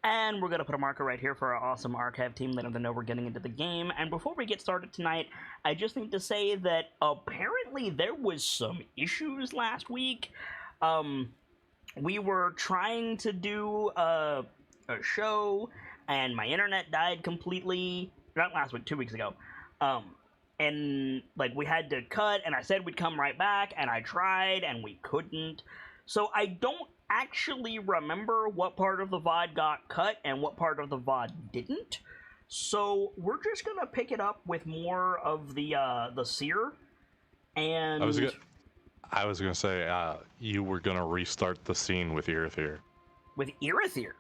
And we're going to put a marker right here for our awesome archive team, letting them know we're getting into the game. And before we get started tonight, I just need to say that apparently there was some issues last week. We were trying to do a show, and my internet died completely. Not last week, 2 weeks ago. And like we had to cut, and I said we'd come right back, and I tried, and we couldn't. So I don't actually remember what part of the VOD got cut and what part of the VOD didn't. So we're just gonna pick it up with more of the seer. And I was gonna say you were gonna restart the scene with Irithyr. With Irithyr?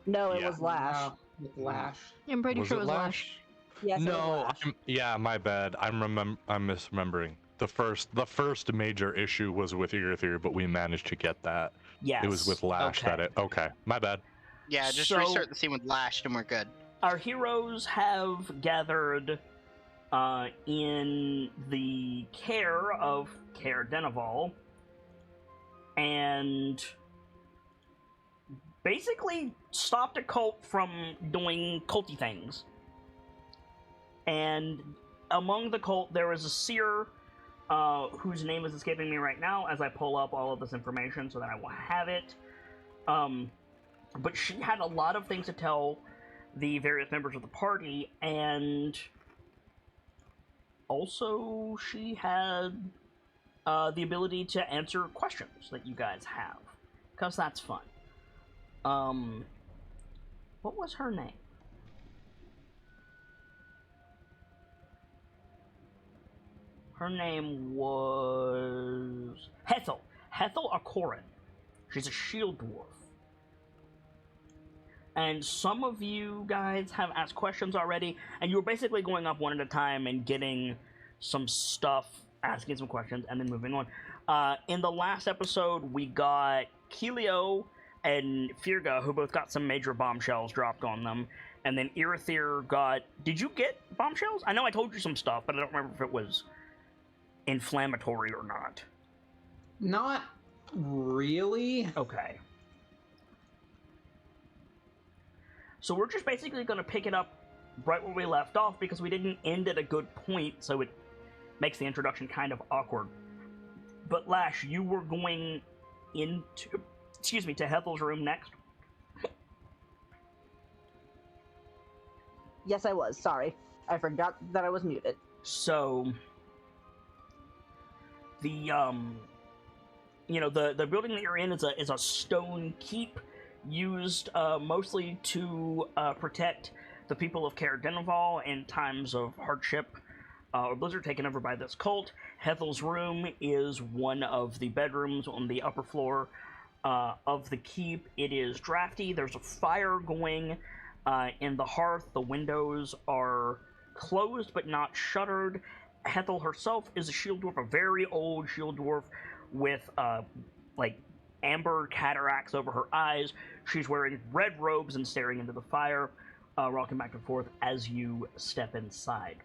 No, it was Lash. With Lash. I'm pretty sure it was Lash. Yes, no, it was Lash. yeah, my bad. I'm misremembering. The first major issue was with Irithyr, but we managed to get that. Yes. It was with Lash okay, my bad. Yeah, just restart the scene with Lash and we're good. Our heroes have gathered in the care of Caer Dineval and basically stopped a cult from doing culty things. And among the cult, there is a seer whose name is escaping me right now as I pull up all of this information so that I will have it. But she had a lot of things to tell the various members of the party, and also she had the ability to answer questions that you guys have, because that's fun. What was her name? Her name was Hethel Akorin. She's a shield dwarf. And some of you guys have asked questions already, and you were basically going up one at a time and getting some stuff, asking some questions, and then moving on. In the last episode, we got Keelio and Firga, who both got some major bombshells dropped on them, and then Irithyr got... Did you get bombshells? I know I told you some stuff, but I don't remember if it was inflammatory or not. Not really. Okay. So we're just basically going to pick it up right where we left off because we didn't end at a good point, so it makes the introduction kind of awkward. But Lash, you were going into, to Hethel's room next? Yes, I was. Sorry. I forgot that I was muted. So, the building that you're in is a stone keep used mostly to protect the people of Caer Dineval in times of hardship or blizzard taken over by this cult. Hethel's room is one of the bedrooms on the upper floor of the keep. It is drafty. There's a fire going in the hearth. The windows are closed but not shuttered. Hethel herself is a shield dwarf, a very old shield dwarf with amber cataracts over her eyes. She's wearing red robes and staring into the fire, rocking back and forth as you step inside.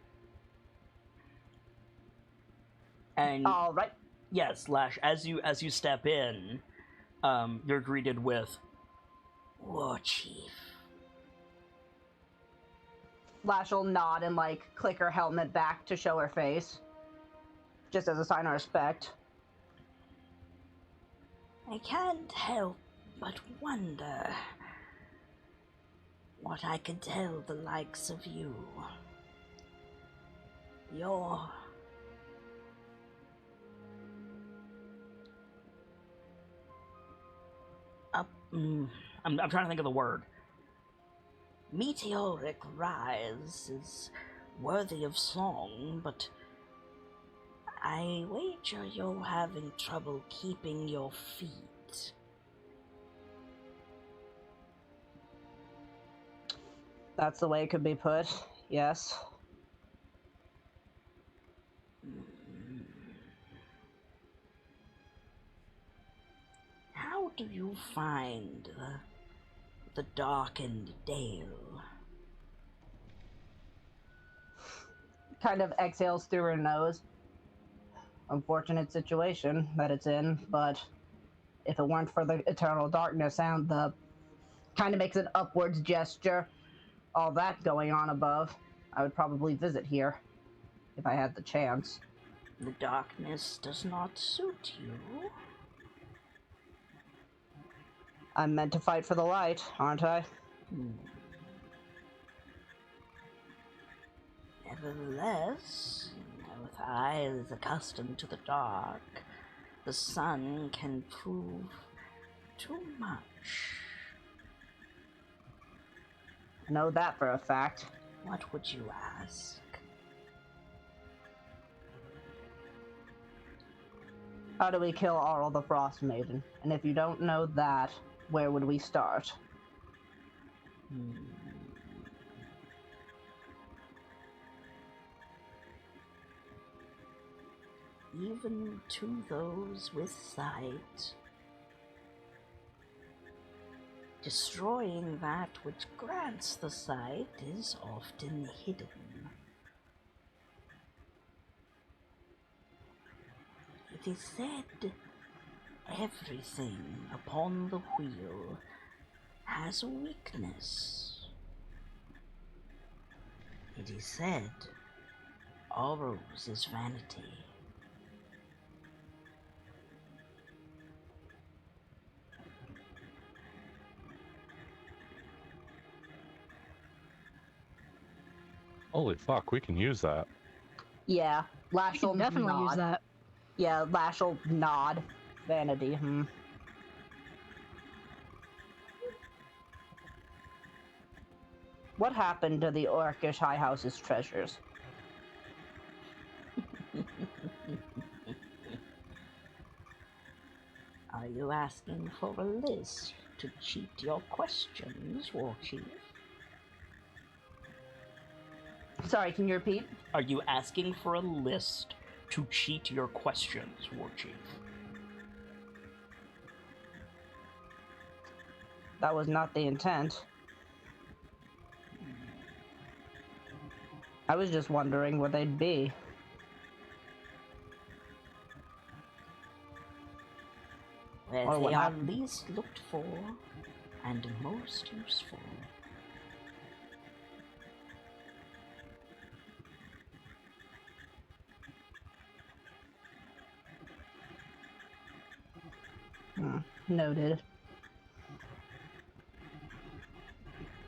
And all right. Yes, Lash, as you step in, you're greeted with War Chief. Lash will nod and click her helmet back to show her face, just as a sign of respect. I can't help but wonder what I could tell the likes of you. You're... I'm trying to think of the word. meteoric rise is worthy of song, but I wager you're having trouble keeping your feet. That's the way it could be put, yes. How do you find the darkened dale? Kind of exhales through her nose. Unfortunate situation that it's in, but if it weren't for the eternal darkness and the kind of makes an upwards gesture. All that going on above, I would probably visit here if I had the chance. The darkness does not suit you. I'm meant to fight for the light, aren't I? Nevertheless, with eyes accustomed to the dark, the sun can prove too much. I know that for a fact. What would you ask? How do we kill Arl the Frost Maiden? And if you don't know that, where would we start? Even to those with sight, destroying that which grants the sight is often hidden. It is said everything upon the wheel has a weakness. It is said Oros is vanity. Holy fuck, we can use that. Yeah, You Lash can will definitely nod. use that. Yeah, Lash will nod. Vanity, What happened to the Orcish High House's treasures? Are you asking for a list to cheat your questions, War Chief? Sorry, can you repeat? Are you asking for a list to cheat your questions, War Chief? That was not the intent. I was just wondering what they'd be. Where Or they what are happened. least looked for and most useful. Noted.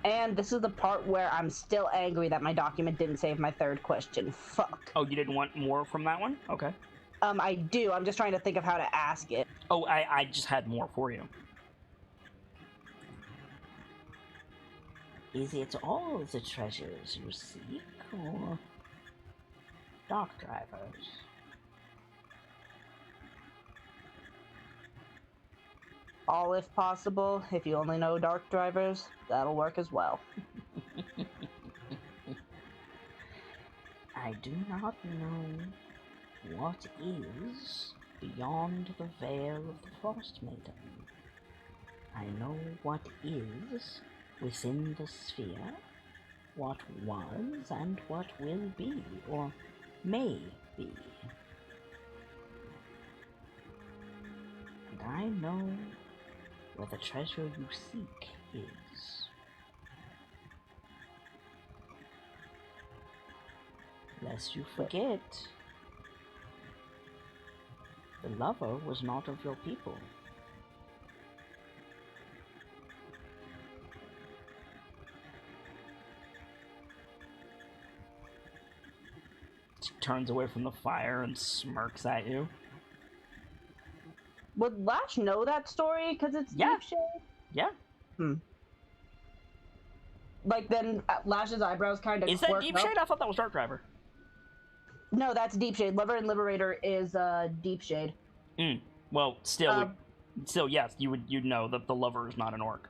And this is the part where I'm still angry that my document didn't save my third question. Fuck. Oh, you didn't want more from that one? Okay. I do. I'm just trying to think of how to ask it. Oh, I just had more for you. Is it all the treasures you seek, or dark drivers? All if possible. If you only know dark drivers, that'll work as well. I do not know what is beyond the veil of the Frost Maiden. I know what is within the sphere, what was and what will be, or may be. And I know where the treasure you seek is. Lest you forget, the lover was not of your people. She turns away from the fire and smirks at you. Would Lash know that story because it's Yeah. Deep Shade? Yeah. Like then Lash's eyebrows kind of Is that Deep Shade? I thought that was Dark Driver. No, that's Deep Shade. Lover and Liberator is Deep Shade. Well, still, yes, you'd know that the lover is not an orc.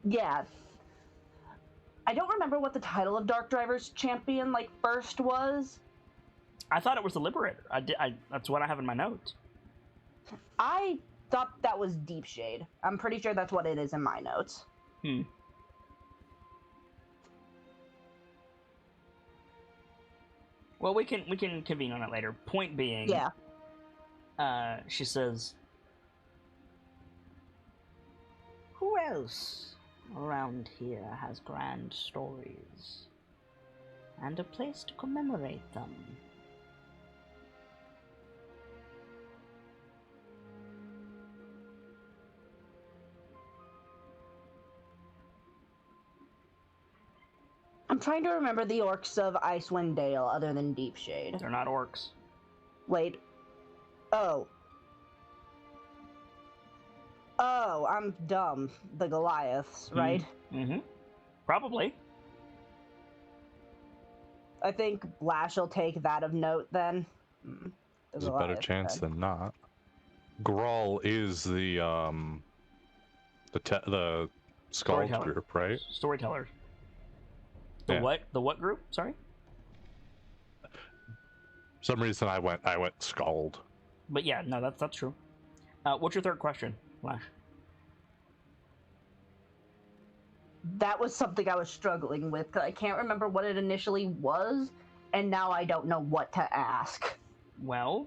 Yeah. I don't remember what the title of Dark Driver's champion first was. I thought it was the Liberator. That's what I have in my notes. I thought that was Deep Shade. I'm pretty sure that's what it is in my notes. Well, we can convene on it later. Point being, Yeah. She says, Who else around here has grand stories, and a place to commemorate them. I'm trying to remember the orcs of Icewind Dale other than Deepshade. They're not orcs. Wait. Oh. Oh, I'm dumb. The Goliaths, right? Mm-hmm. Probably. I think Blash will take that of note then. The There's a better Goliath chance then. than not. Grawl is the Skald Storyteller. group, right? Storytellers. The Yeah. what? The what group? Sorry? For some reason I went Skald. But yeah, no, that's true. What's your third question, Lash? That was something I was struggling with, 'cause I can't remember what it initially was, and now I don't know what to ask. Well,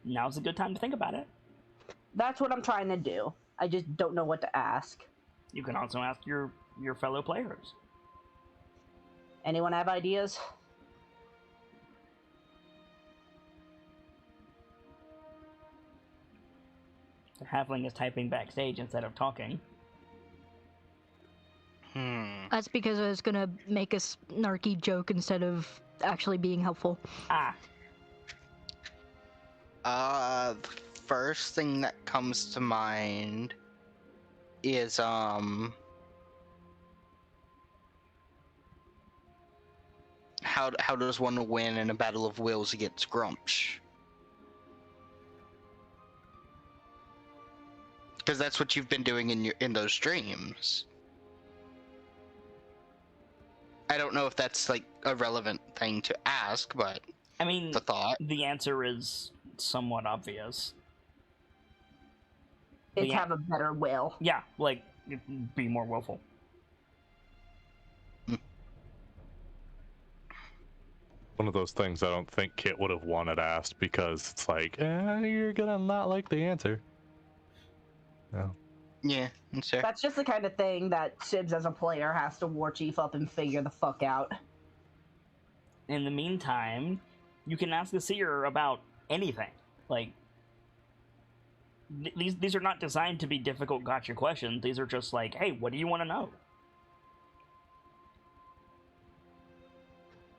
now's a good time to think about it. That's what I'm trying to do. I just don't know what to ask. You can also ask your fellow players. Anyone have ideas? The halfling is typing backstage instead of talking. That's because I was gonna make a snarky joke instead of actually being helpful. Ah, The first thing that comes to mind is how does one win in a battle of wills against Grumsh? Because that's what you've been doing in those streams. I don't know if that's like a relevant thing to ask, but I mean, the thought. the answer is somewhat obvious. It's Yeah. have a better will. Yeah, like, be more willful. One of those things I don't think Kit would have wanted asked because it's like, you're gonna not like the answer. No. Yeah, that's fair. That's just the kind of thing that Sibs as a player has to war chief up and figure the fuck out. In the meantime, you can ask the seer about anything. Like, these are not designed to be difficult gotcha questions. These are just like, hey, what do you want to know?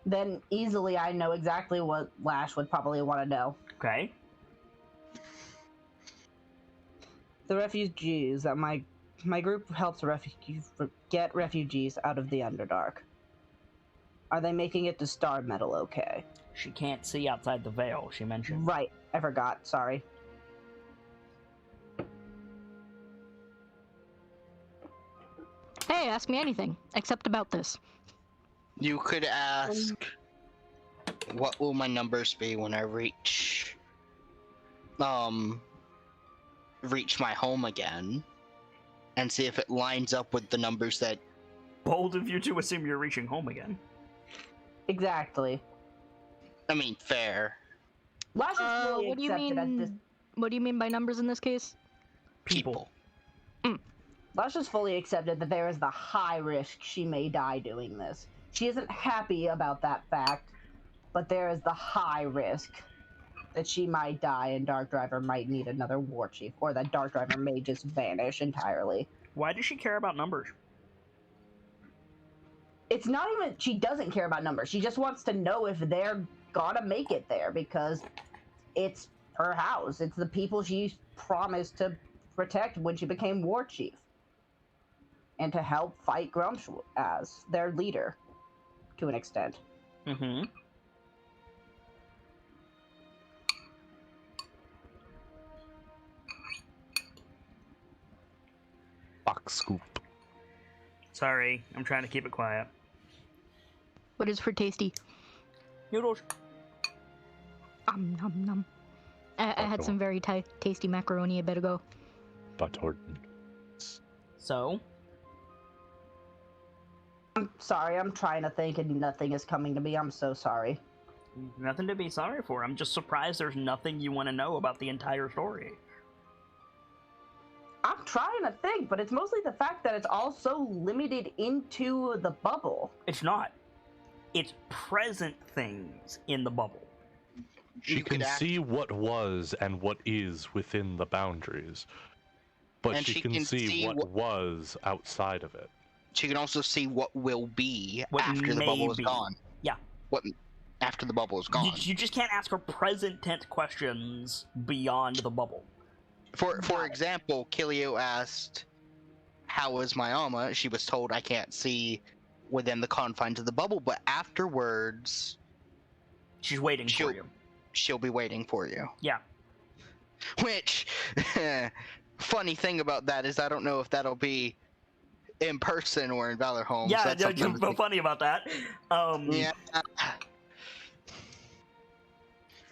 Then easily I know exactly what Lash would probably want to know. Okay. The refugees that my group helps get refugees out of the Underdark. Are they making it to Star Metal okay? She can't see outside the veil, she mentioned. Right, I forgot, sorry. Hey, ask me anything, except about this. You could ask, what will my numbers be when I reach my home again, and see if it lines up with the numbers that. Bold of you to assume you're reaching home again. Exactly. I mean, fair. Lash is fully What do you accepted at this. mean? What do you mean by numbers in this case? People. Lash is fully accepted that there is the high risk she may die doing this. She isn't happy about that fact, but there is the high risk that she might die and Dark Driver might need another war chief, or that Dark Driver may just vanish entirely. Why does she care about numbers? It's not even, she doesn't care about numbers. She just wants to know if they're gonna make it there, because it's her house. It's the people she promised to protect when she became war chief. And to help fight Grumsh as their leader, to an extent. Mm-hmm. Box scoop. Sorry, I'm trying to keep it quiet. What is for tasty? Noodles. Nom nom. I had some very tasty macaroni a bit ago. Buttered. So, I'm sorry, I'm trying to think and nothing is coming to me. I'm so sorry. nothing to be sorry for. I'm just surprised there's nothing you want to know about the entire story. I'm trying to think, but it's mostly the fact that it's all so limited into the bubble. It's not. It's present things in the bubble. She You can could ask- see what was and what is within the boundaries, but And she can see what was outside of it. She can also see what will be What after the may bubble is be. gone. Yeah. What after the bubble is You, gone. you just can't ask her present tense questions beyond the bubble. For example, Kilio asked, "How is my Alma?" She was told, "I can't see within the confines of the bubble," but afterwards, She's waiting for you. she'll be waiting for you. Yeah. Which, funny thing about that is I don't know if that'll be in person or in Valor Homes. Yeah, That's you're something to funny about that. yeah.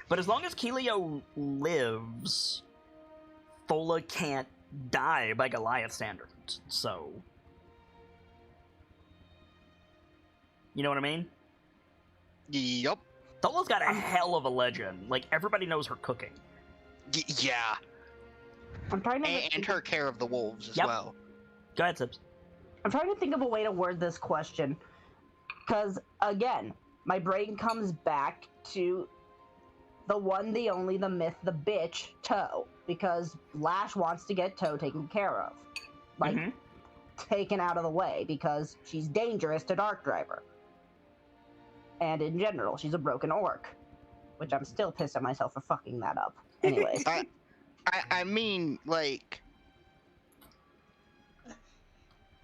But as long as Keelio lives, Thola can't die by Goliath standards, so... You know what I mean? Yup. Thola's got a hell of a legend. Like, everybody knows her cooking. Yeah. I'm trying to And her care of the wolves as Yep. well. Go ahead, Sips. I'm trying to think of a way to word this question. Because, again, my brain comes back to the one, the only, the myth, the bitch, Toe. Because Lash wants to get Toe taken care of. Like, Mhm. taken out of the way, because she's dangerous to Dark Driver. And in general, she's a broken orc. Which I'm still pissed at myself for fucking that up. Anyways. I mean, like,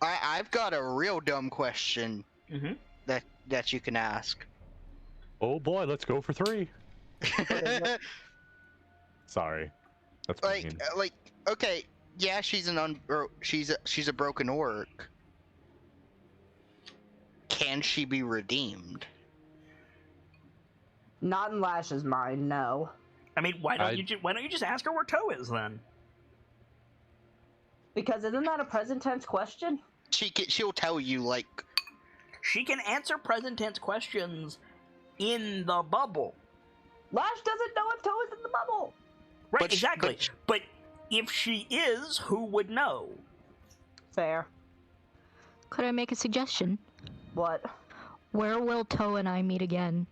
I've got a real dumb question Mm-hmm. that you can ask. Oh boy, let's go for 3. Sorry, that's mean. like, okay, yeah, she's she's a broken orc. Can she be redeemed? Not in Lash's mind, no. I mean, why don't you just ask her where Toe is, then? Because isn't that a present tense question? She'll tell you, like, She can answer present tense questions in the bubble. Lash doesn't know if Toe is in the bubble. Right, But exactly. But if she is, who would know? Fair. Could I make a suggestion? What? Where will Toe and I meet again?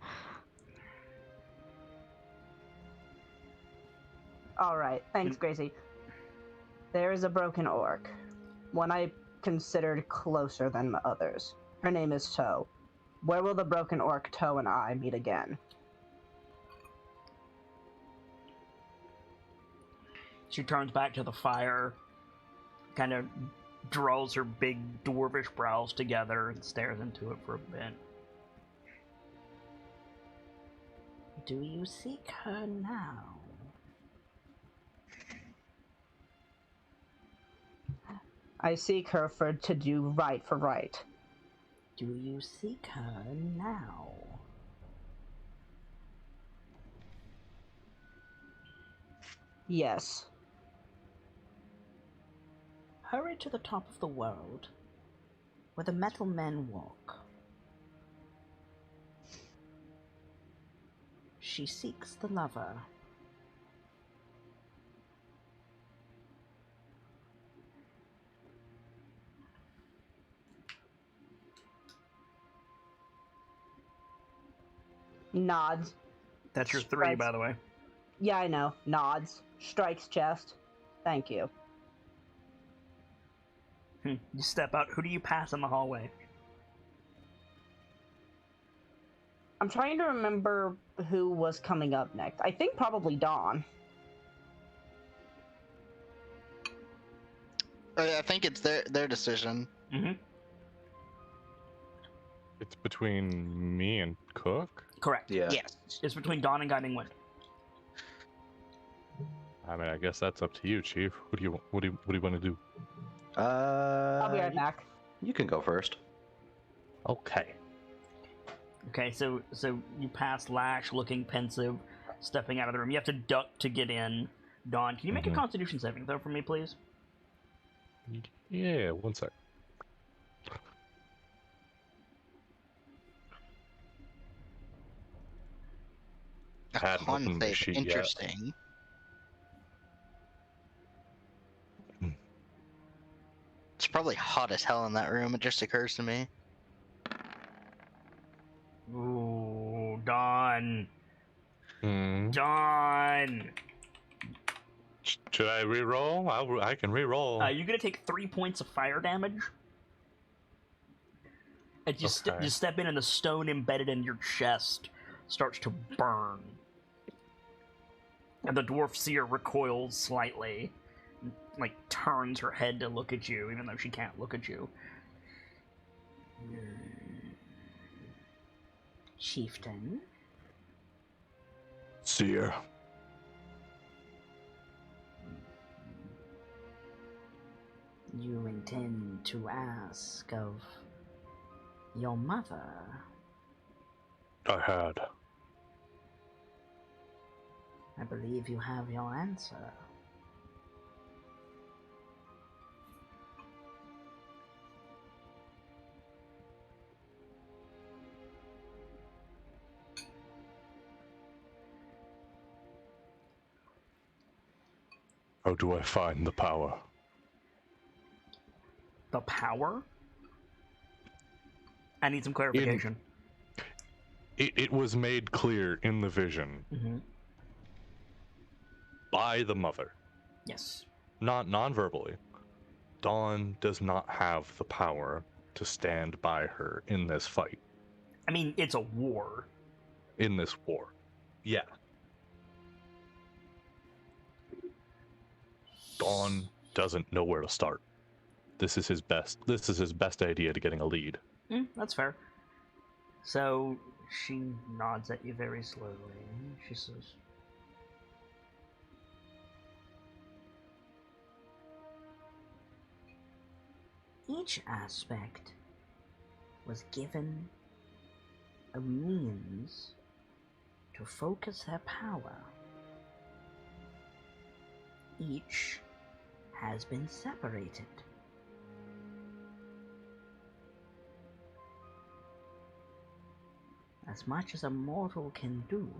Alright, thanks, Gracie. There is a broken orc. One I considered closer than the others. Her name is Toe. Where will the broken orc Toe and I meet again? She turns back to the fire, kind of draws her big dwarvish brows together and stares into it for a bit. Do you seek her now? I seek her to do right for right. Do you seek her now? Yes. Hurry to the top of the world, where the metal men walk. She seeks the lover. Nods. That's your 3, Strikes. by the way. Yeah, I know. Nods. Strikes chest. Thank you. You step out. Who do you pass in the hallway? I'm trying to remember who was coming up next. I think probably Dawn. I think it's their decision. Mm-hmm. It's between me and Cook. Correct. Yeah. Yes. It's between Dawn and Guiding Wind. I mean, I guess that's up to you, Chief. What do you want to do? I'll be right back. You can go first. Okay. Okay, so you pass Lash, looking pensive, stepping out of the room. You have to duck to get in. Dawn, can you make a Mhm. Constitution saving throw for me, please? Yeah, one sec. A Hadn't con opened my save. sheet yet. Interesting. probably hot as hell in that room. It just occurs to me. Ooh, Dawn. Hmm. Dawn. Should I re-roll? I can re-roll. You're gonna take 3 points of fire damage. And you, Okay. you step in and the stone embedded in your chest starts to burn. And the dwarf seer recoils slightly. Like, turns her head to look at you, even though she can't look at you. Chieftain, Seer. you intend to ask of your mother. I had. I believe you have your answer. How do I find the power? The power? I need some clarification. It was made clear in the vision Mm-hmm. by the mother, Yes. not non-verbally. Dawn does not have the power to stand by her in this fight, I mean, it's a war. in this war. Yeah. Dawn doesn't know where to start. This is his best idea to getting a lead. That's fair. So, she nods at you very slowly. She says, Each aspect was given a means to focus their power. Each has been separated. As much as a mortal can do,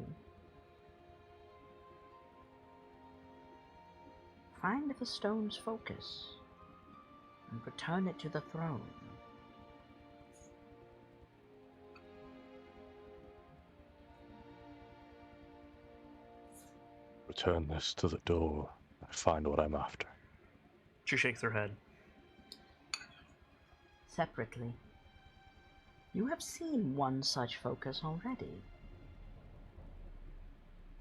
find the stone's focus and return it to the throne. Return this to the door and find what I'm after. she shakes her head. Separately, you have seen one such focus already.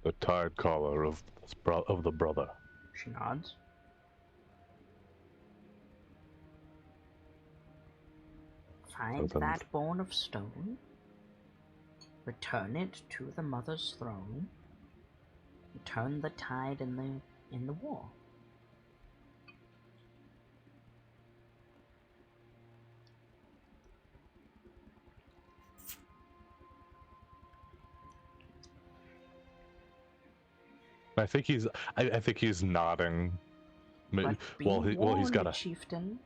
The tide collar of the brother. She nods. Find then- that bone of stone, return it to the mother's throne, and turn the tide in the war. I think he's nodding. But be Well, he's warned, got a. chieftain.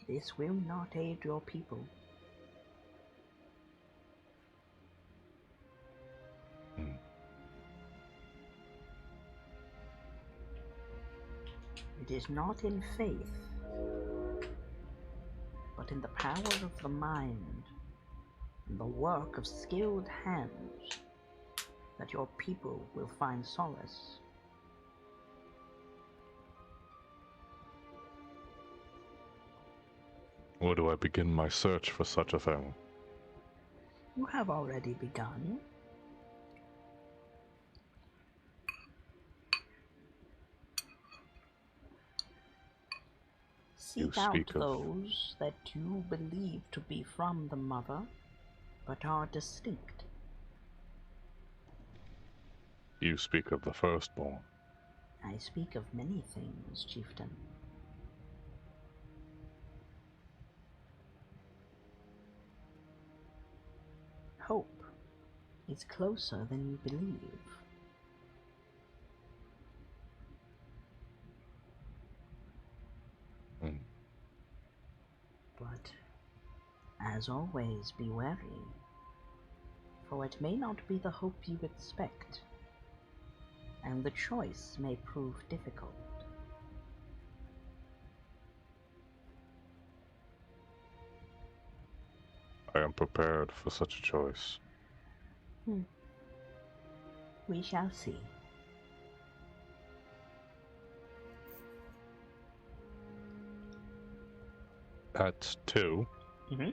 This will not aid your people. Hmm. It is not in faith, but in the power of the mind and the work of skilled hands that your people will find solace. Where do I begin my search for such a thing? You have already begun. Seek out speak of- those that you believe to be from the mother, but are distinct. You speak of the firstborn. I speak of many things, chieftain. Hope is closer than you believe. Hmm. But, as always, be wary, for it may not be the hope you expect, and the choice may prove difficult. I am prepared for such a choice. We shall see. That's 2. Mm-hmm.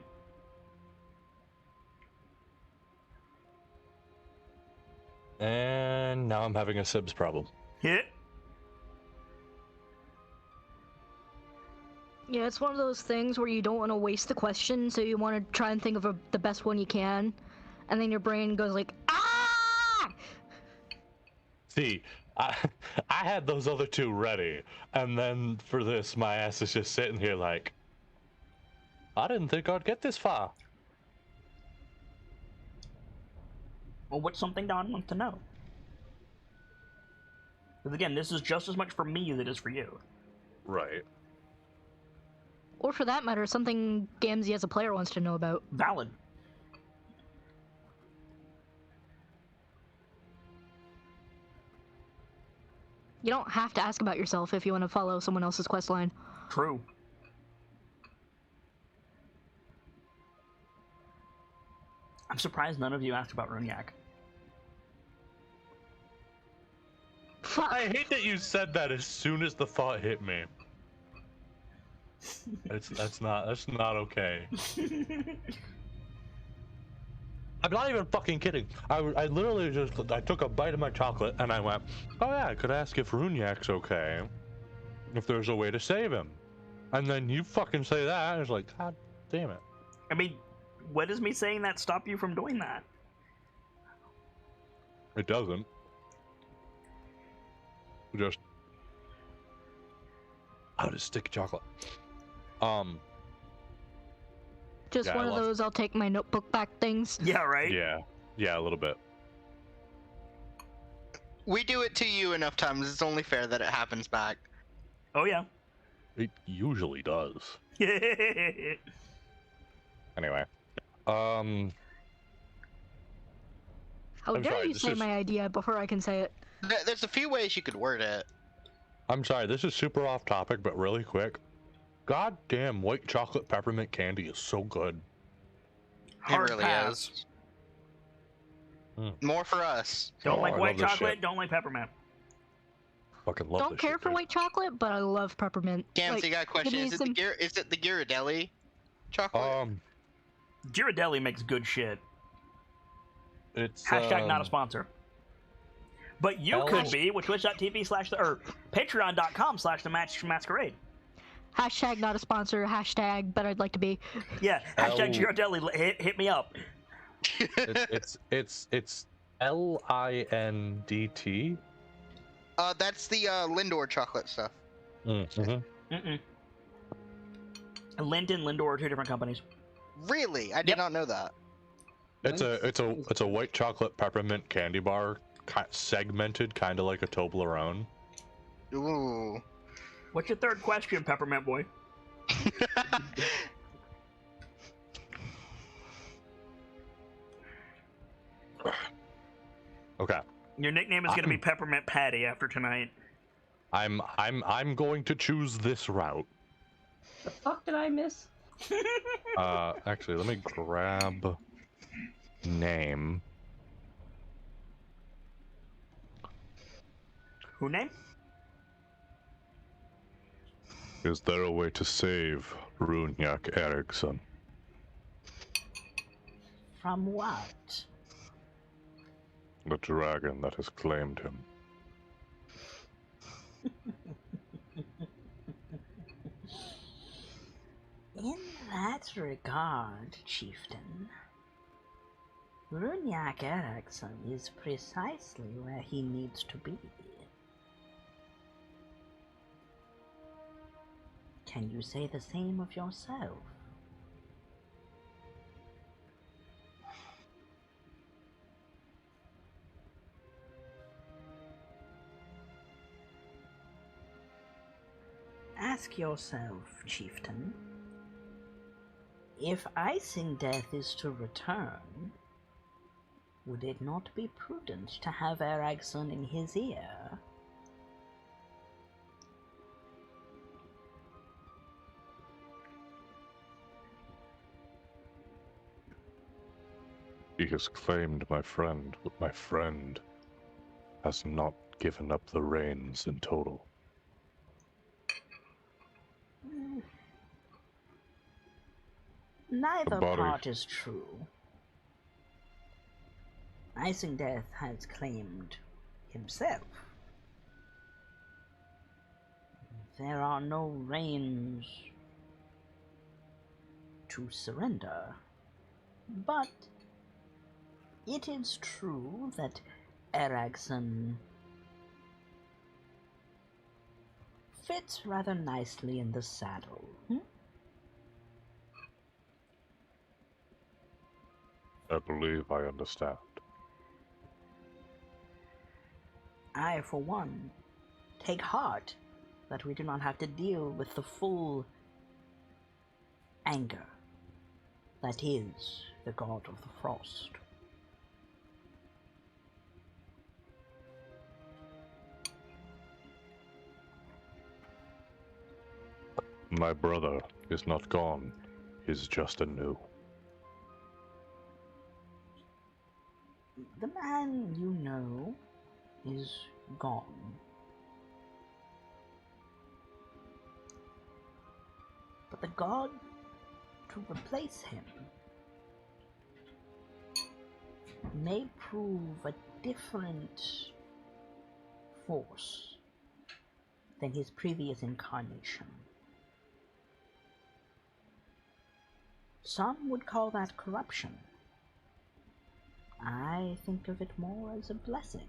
And now I'm having a Sibs problem. Hit. Yeah, it's one of those things where you don't want to waste the question, so you want to try and think of the best one you can, and then your brain goes like, ah! See, I had those other 2 ready, and then for this, my ass is just sitting here like, I didn't think I'd get this far. Well, what's something Don wants to know? Because again, this is just as much for me as it is for you. Right. Or for that matter, something Gamzee as a player wants to know about. Valid. You don't have to ask about yourself if you want to follow someone else's quest line. True. I'm surprised none of you asked about Runyak. Fuck! I hate that you said that as soon as the thought hit me. That's not okay. I'm not even fucking kidding. I literally I took a bite of my chocolate and I went, oh yeah, I could ask if Runyak's okay, if there's a way to save him, and then you fucking say that and it's like, god damn it. I mean, what does me saying that stop you from doing that? It doesn't. Just I'll just stick chocolate. Just Yeah, one I of love- those I'll take my notebook back things. Yeah, right? Yeah, a little bit. We do it to you enough times. It's only fair that it happens back. Oh, yeah. It usually does. Yeah. Anyway, How I'm dare sorry, you this say is- my idea before I can say it? There's a few ways you could word it. I'm sorry, this is super off topic, but really quick. Goddamn white chocolate peppermint candy is so good. Hard it really pass. is. Mm. More for us. Don't Oh, like I white love this chocolate, shit. don't like peppermint. Fucking love Don't this care shit, for dude. white chocolate, but I love peppermint. Cam, Like, so you got a question. give me Is it some- the Ghirardelli chocolate? Ghirardelli makes good shit. It's Hashtag not a sponsor. But you could be with twitch.tv/ or patreon.com/the masquerade. Hashtag not a sponsor, hashtag, but I'd like to be. Yeah, hashtag L- Ghirardelli, hit me up. it's LINDT. That's the Lindor chocolate stuff. Mm-hmm. Mm-mm. Lind and Lindor are two different companies. Really? I did Yep. not know that. It's a white chocolate peppermint candy bar, segmented, kind of like a Toblerone. Ooh. What's your third question, Peppermint Boy? Okay, Your nickname is going to be Peppermint Patty after tonight. I'm going to choose this route. The fuck did I miss? Actually, let me grab name. Who name? Is there a way to save Runyak Eriksson? From what? The dragon that has claimed him. In that regard, Chieftain, Runyak Eriksson is precisely where he needs to be. Can you say the same of yourself? Ask yourself, Chieftain, if icing death is to return, would it not be prudent to have Eriksson in his ear? He has claimed my friend, but my friend has not given up the reins in total. Neither body. part is true. Icing Death has claimed himself. There are no reins to surrender, but it is true that Eragson fits rather nicely in the saddle. I believe I understand. I, for one, take heart that we do not have to deal with the full anger that is the god of the frost. My brother is not gone. He's just anew. The man you know is gone. But the god to replace him may prove a different force than his previous incarnation. Some would call that corruption. I think of it more as a blessing.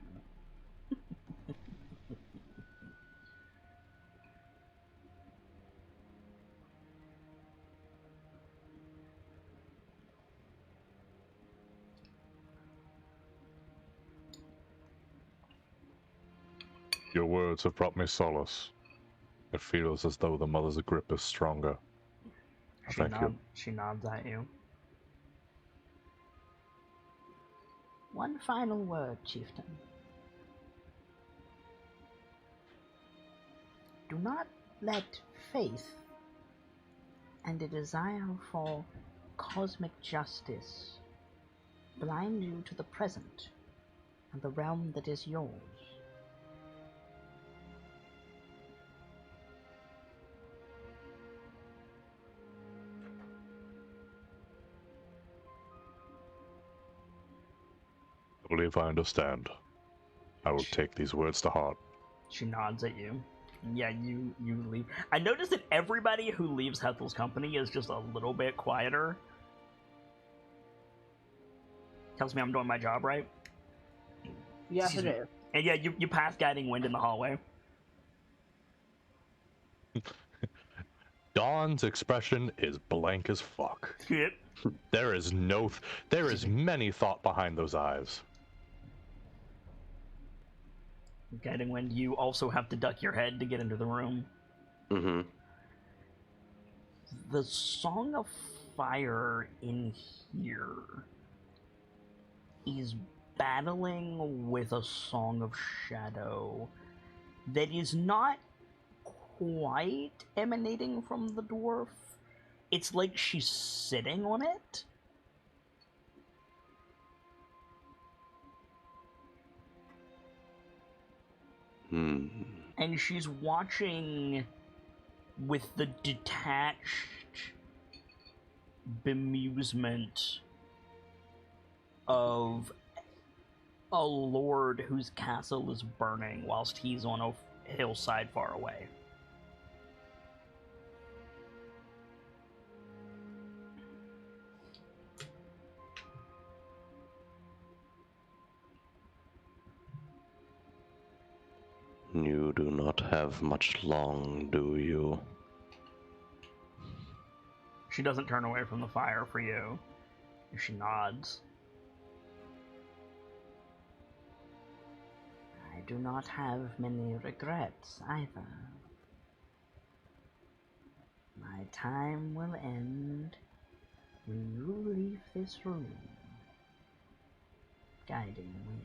Your words have brought me solace. It feels as though the mother's grip is stronger. Thank you. She nods at you. One final word, chieftain. Do not let faith and a desire for cosmic justice blind you to the present and the realm that is yours. I believe I understand. I will take these words to heart. She nods at you. Yeah, you leave. I noticed that everybody who leaves Hethel's company is just a little bit quieter. Tells me I'm doing my job right. Yes, Excuse it me. is. And yeah, you pass Guiding Wind in the hallway. Dawn's expression is blank as fuck. Yep. There is many thought behind those eyes. Guiding Wind, you also have to duck your head to get into the room. Mm-hmm. The Song of Fire in here is battling with a Song of Shadow that is not quite emanating from the dwarf. It's like she's sitting on it. And she's watching with the detached bemusement of a lord whose castle is burning whilst he's on a hillside far away. You do not have much long, do you? She doesn't turn away from the fire for you. She nods. I do not have many regrets either. My time will end when you leave this room, Guiding Wind.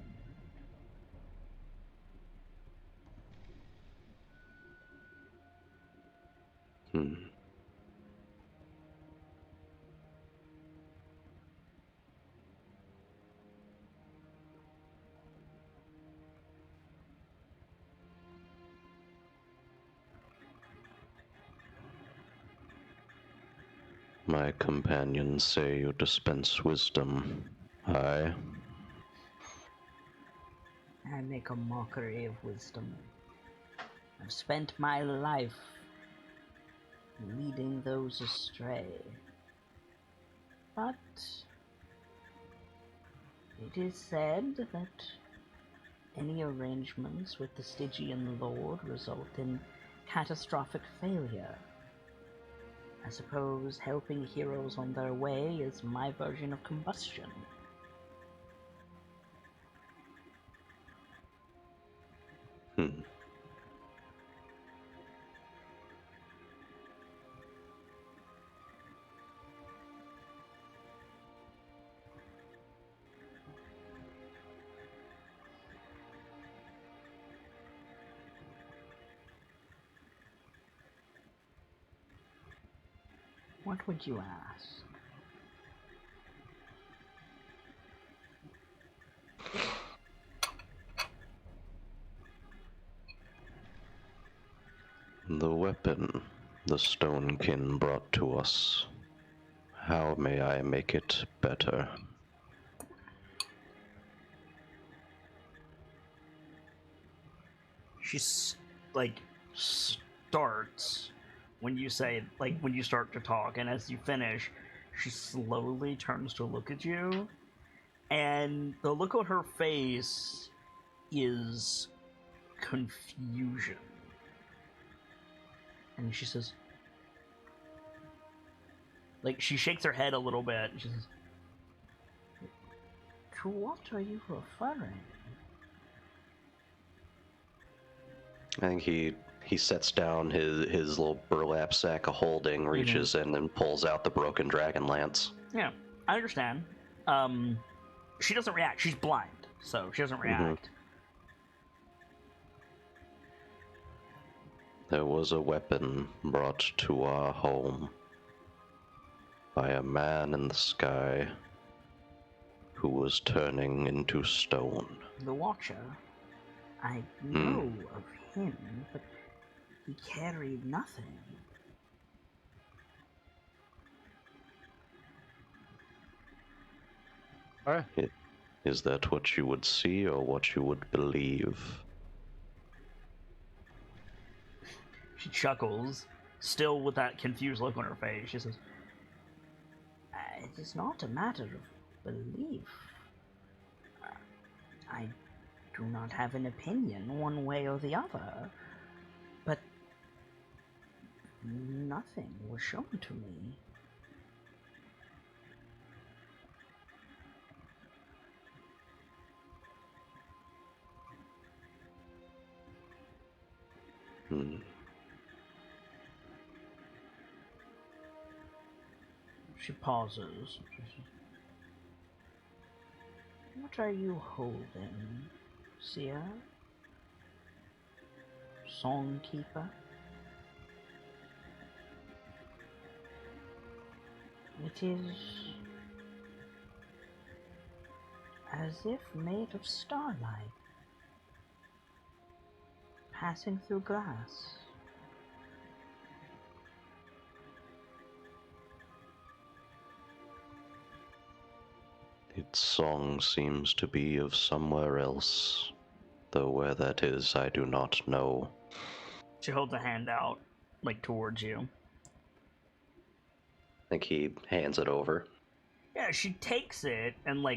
My companions say you dispense wisdom. I make a mockery of wisdom. I've spent my life leading those astray. But it is said that any arrangements with the Stygian Lord result in catastrophic failure. I suppose helping heroes on their way is my version of combustion. Hmm. What would you ask? The weapon the Stonekin brought to us. How may I make it better? She's like starts when you say when you start to talk, and as you finish, she slowly turns to look at you, and the look on her face is confusion. And she says, she shakes her head a little bit, and she says, To what are you referring? I think he sets down his little burlap sack of holding, reaches in and pulls out the broken dragon lance. yeah, I understand. She doesn't react. She's blind, so she doesn't react. There was a weapon brought to our home by a man in the sky who was turning into stone. The Watcher. I know of him, but he carried nothing. Alright. Is that what you would see or what you would believe? She chuckles, still with that confused look on her face. She says, It is not a matter of belief. I do not have an opinion one way or the other, but nothing was shown to me. She pauses. What are you holding, Seer? Songkeeper? It is as if made of starlight, passing through glass. Its song seems to be of somewhere else, though where that is I do not know. She holds a hand out, towards you. I think he hands it over. Yeah, she takes it and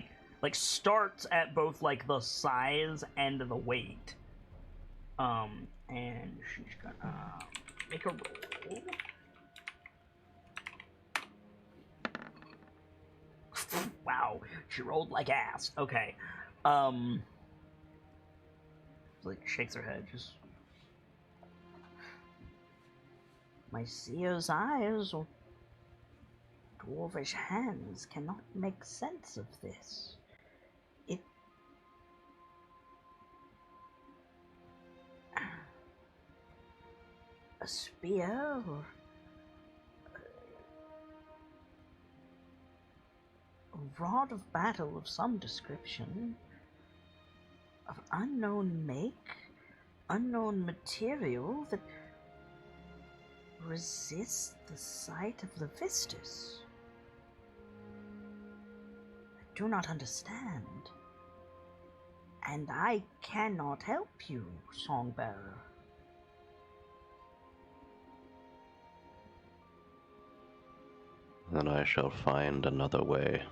starts at both the size and the weight. And she's gonna make a roll. Wow, she rolled like ass. Okay. Shakes her head, just. My seer's eyes or dwarvish hands cannot make sense of this. It... A spear or... a rod of battle of some description, of unknown make, unknown material that resist the sight of the vistas? I do not understand. And I cannot help you, Songbearer. Then I shall find another way.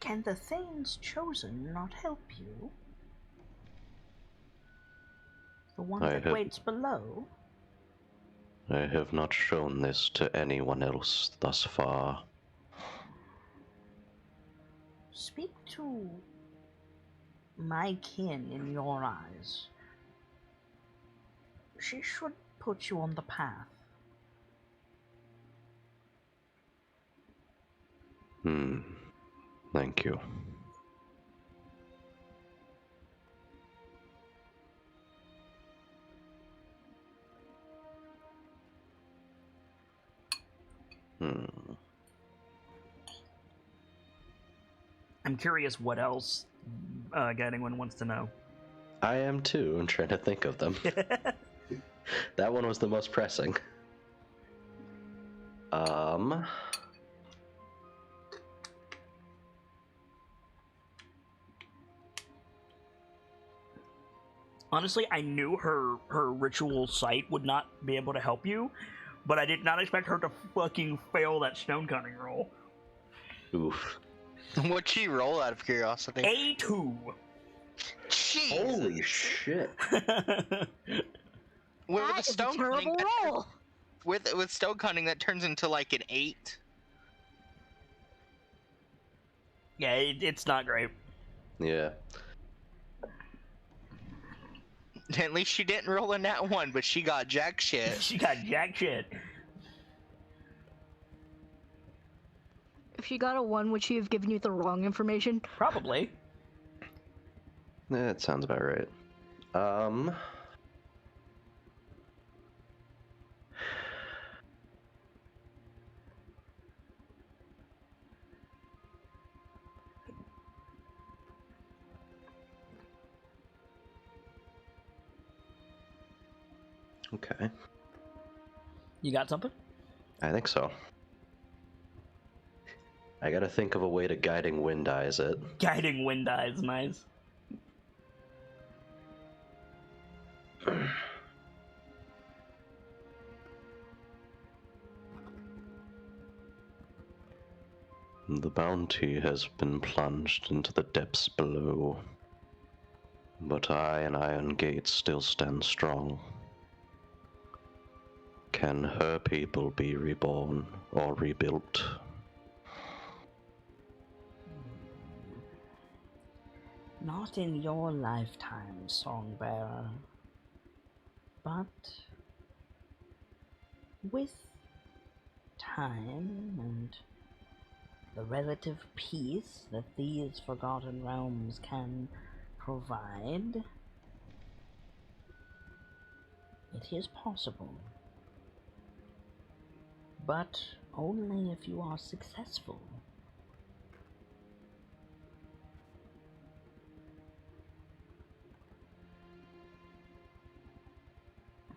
Can the Thanes chosen not help you? The one I that have- waits below? I have not shown this to anyone else thus far. Speak to my kin in your eyes. She should put you on the path. Thank you. I'm curious what else Guiding Wind wants to know. I am too. I'm trying to think of them. That one was the most pressing. Honestly, I knew her ritual sight would not be able to help you, but I did not expect her to fucking fail that stone cunning roll. Oof. What'd she roll out of curiosity? A2. Jeez. Holy shit. With That the is a stone terrible cunning, roll. with stone cunning, that turns into like an 8. Yeah, it's not great. Yeah. At least she didn't roll in that one, but she got jack shit. She got jack shit. If she got a 1, would she have given you the wrong information? Probably. That sounds about right. Okay. You got something? I think so. I gotta think of a way to Guiding Wind Eyes it. Guiding Wind Eyes, nice. The bounty has been plunged into the depths below, but I and Iron Gate still stand strong. Can her people be reborn or rebuilt? Not in your lifetime, Songbearer. But with time and the relative peace that these forgotten realms can provide, it is possible. But only if you are successful.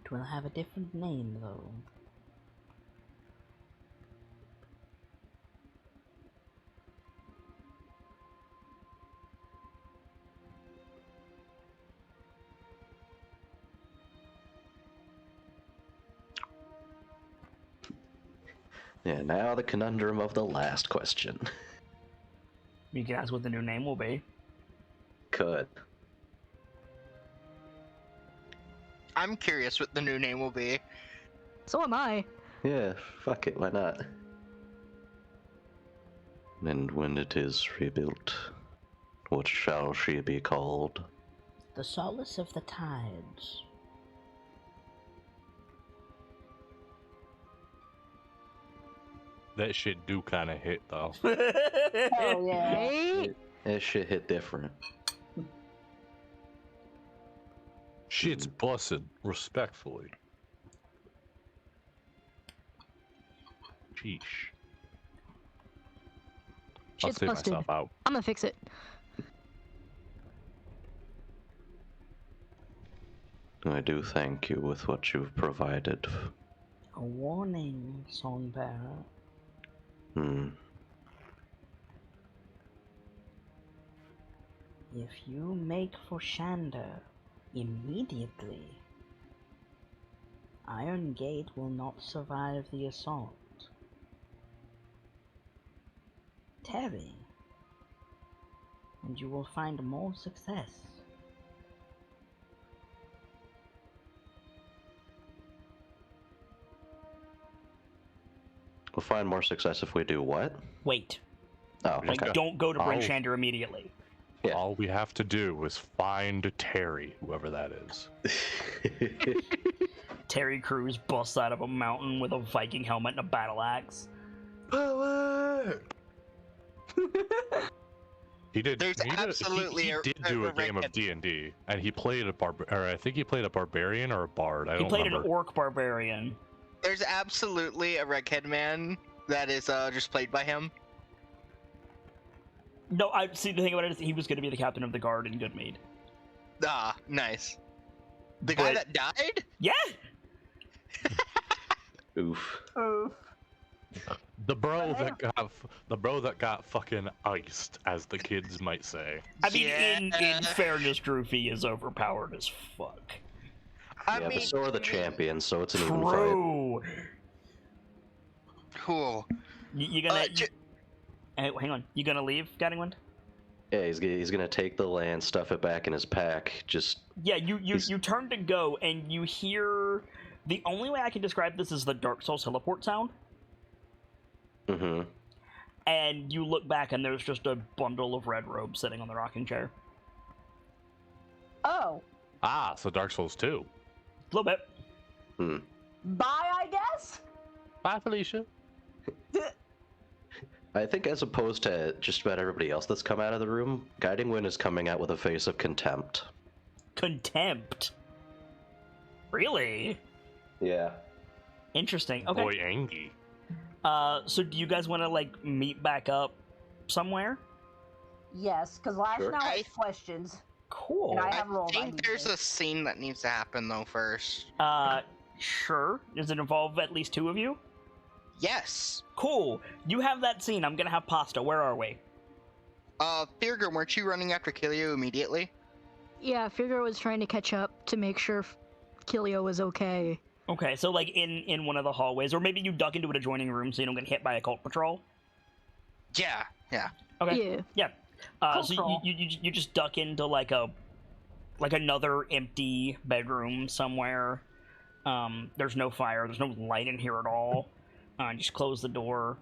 It will have a different name, though. Yeah, now the conundrum of the last question. You can ask what the new name will be. Could. I'm curious what the new name will be. So am I. Yeah, fuck it, why not? And when it is rebuilt, what shall she be called? The Solace of the Tides. That shit do kind of hit though. Hell yeah. Right? That shit hit different. Shit's busted, respectfully. Sheesh. I'll Shit's save busted. myself out. I'm gonna fix it. I do thank you with what you've provided. A warning, Songbearer. Hmm. If you make for Shander immediately, Iron Gate will not survive the assault. Tarry, and you will find more success. We'll find more success if we do what? Wait. Oh, Just okay. Don't go to bring Oh. Shander immediately. Yeah. All we have to do is find Terry, whoever that is. Terry Crews busts out of a mountain with a Viking helmet and a battle axe. He did. There's he absolutely he a- did a- do a a game of red- D&D, and he played a or I think he played a barbarian or a bard. I He don't played remember. an orc barbarian. There's absolutely a redhead man that is just played by him. No, I see. The thing about it is he was going to be the captain of the guard in Goodmead. Ah, nice. The guy But- that died? Yeah. Oof. The bro that got fucking iced, as the kids might say. I mean, Yeah. in fairness, Groovy is overpowered as fuck. I Yeah, mean, but so are the champions, so it's an even fight. True. Cool. You gonna? Ju- Hey, hang on. You gonna leave, Gaddingwind? Yeah, he's gonna take the land, stuff it back in his pack. Just Yeah. You He's- turn to go, and you hear. The only way I can describe this is the Dark Souls teleport sound. mm-hmm. And you look back, and there's just a bundle of red robes sitting on the rocking chair. Oh, Ah, so Dark Souls 2. A little bit. bye, I guess. Bye, Felicia. I think as opposed to just about everybody else that's come out of the room, Guiding Wind is coming out with a face of contempt. Contempt. Really? Yeah. Interesting. Okay. Boy, Angie. So do you guys want to like meet back up somewhere? Yes, because Lash Sure. now has I- questions. Cool. And I I have rolled. think there's a scene that needs to happen though first. Sure. Does it involve at least two of you? Yes. Cool. You have that scene. I'm gonna have pasta. Where are we? Thirgrim, weren't you running after Kilio immediately? Yeah, Figure was trying to catch up to make sure Kilio was okay. Okay, so like in one of the hallways, or maybe you duck into an adjoining room so you don't get hit by a cult patrol. Yeah. Yeah. Okay. Yeah. So Patrol. you just duck into like another empty bedroom somewhere. There's no fire. There's no light in here at all. Just close the door.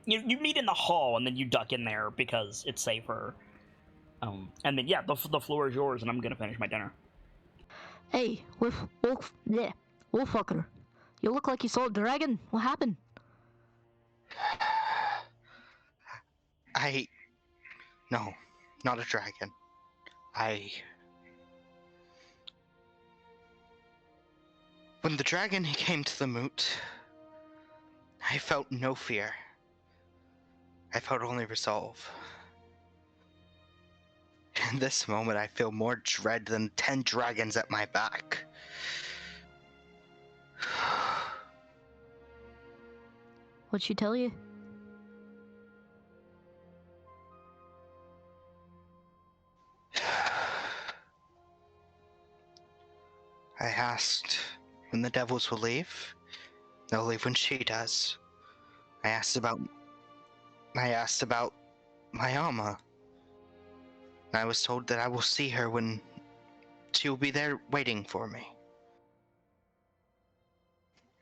You meet in the hall and then you duck in there because it's safer. And then yeah, the floor is yours, and I'm gonna finish my dinner. Hey, Wolffucker. You look like you saw a dragon. What happened? No, not a dragon. When the dragon came to the moot, I felt no fear. I felt only resolve. In this moment, I feel more dread than 10 dragons at my back. What'd she tell you? I asked when the devils will leave. They'll leave when she does. I asked about my Alma. I was told that I will see her when she will be there waiting for me.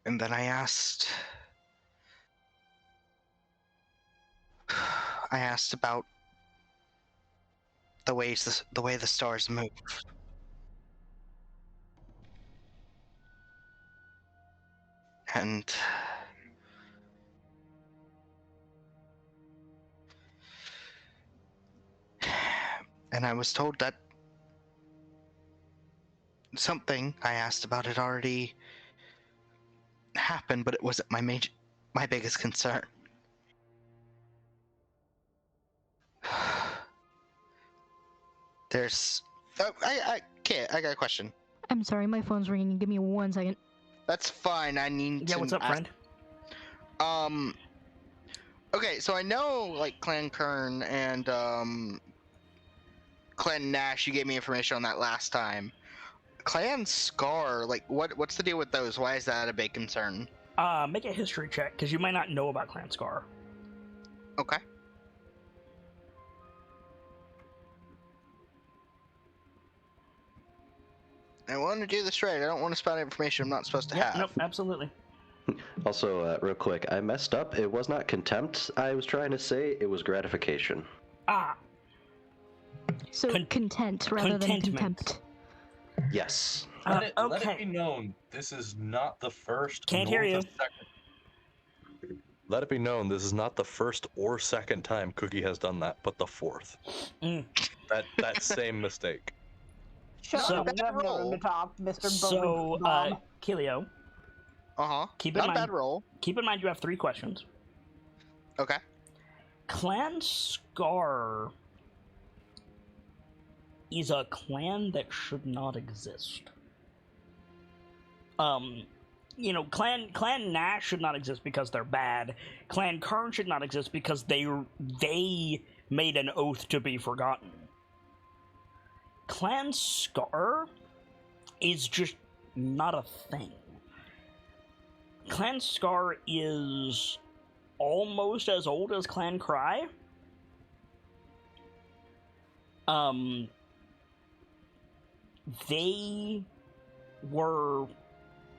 And then I asked about the way the stars move. And I was told that something I asked about it already happened, but it wasn't my biggest concern. There's. Oh, I got a question. I'm sorry, my phone's ringing. Give me 1 second. That's fine. I need to. Yeah, what's up, friend? Okay, so I know like Clan Kern and Clan Nash. You gave me information on that last time. Clan Scar, like what's the deal with those? Why is that a big concern? Make a history check, because you might not know about Clan Scar. Okay. I want to do this right. I don't want to spout information I'm not supposed to have. Nope, absolutely. Also, real quick, I messed up. It was not contempt I was trying to say, it was gratification. Ah, So content rather than contentment. contempt. Yes. Let it okay. be known, this is not the first. Can't nor hear the you. second. Let it be known, this is not the first or second time Cookie has done that, but the fourth. Mm. That same mistake. Shut So- up, never known to talk, Mr. So, Bob. Kilio, keep in Not a mind. bad roll. Keep in mind you have 3 questions. Okay. Clan Scar is a clan that should not exist. You know, Clan Nash should not exist because they're bad. Clan Kern should not exist because they made an oath to be forgotten. Clan Scar is just not a thing. Clan Scar is almost as old as Clan Cry. They were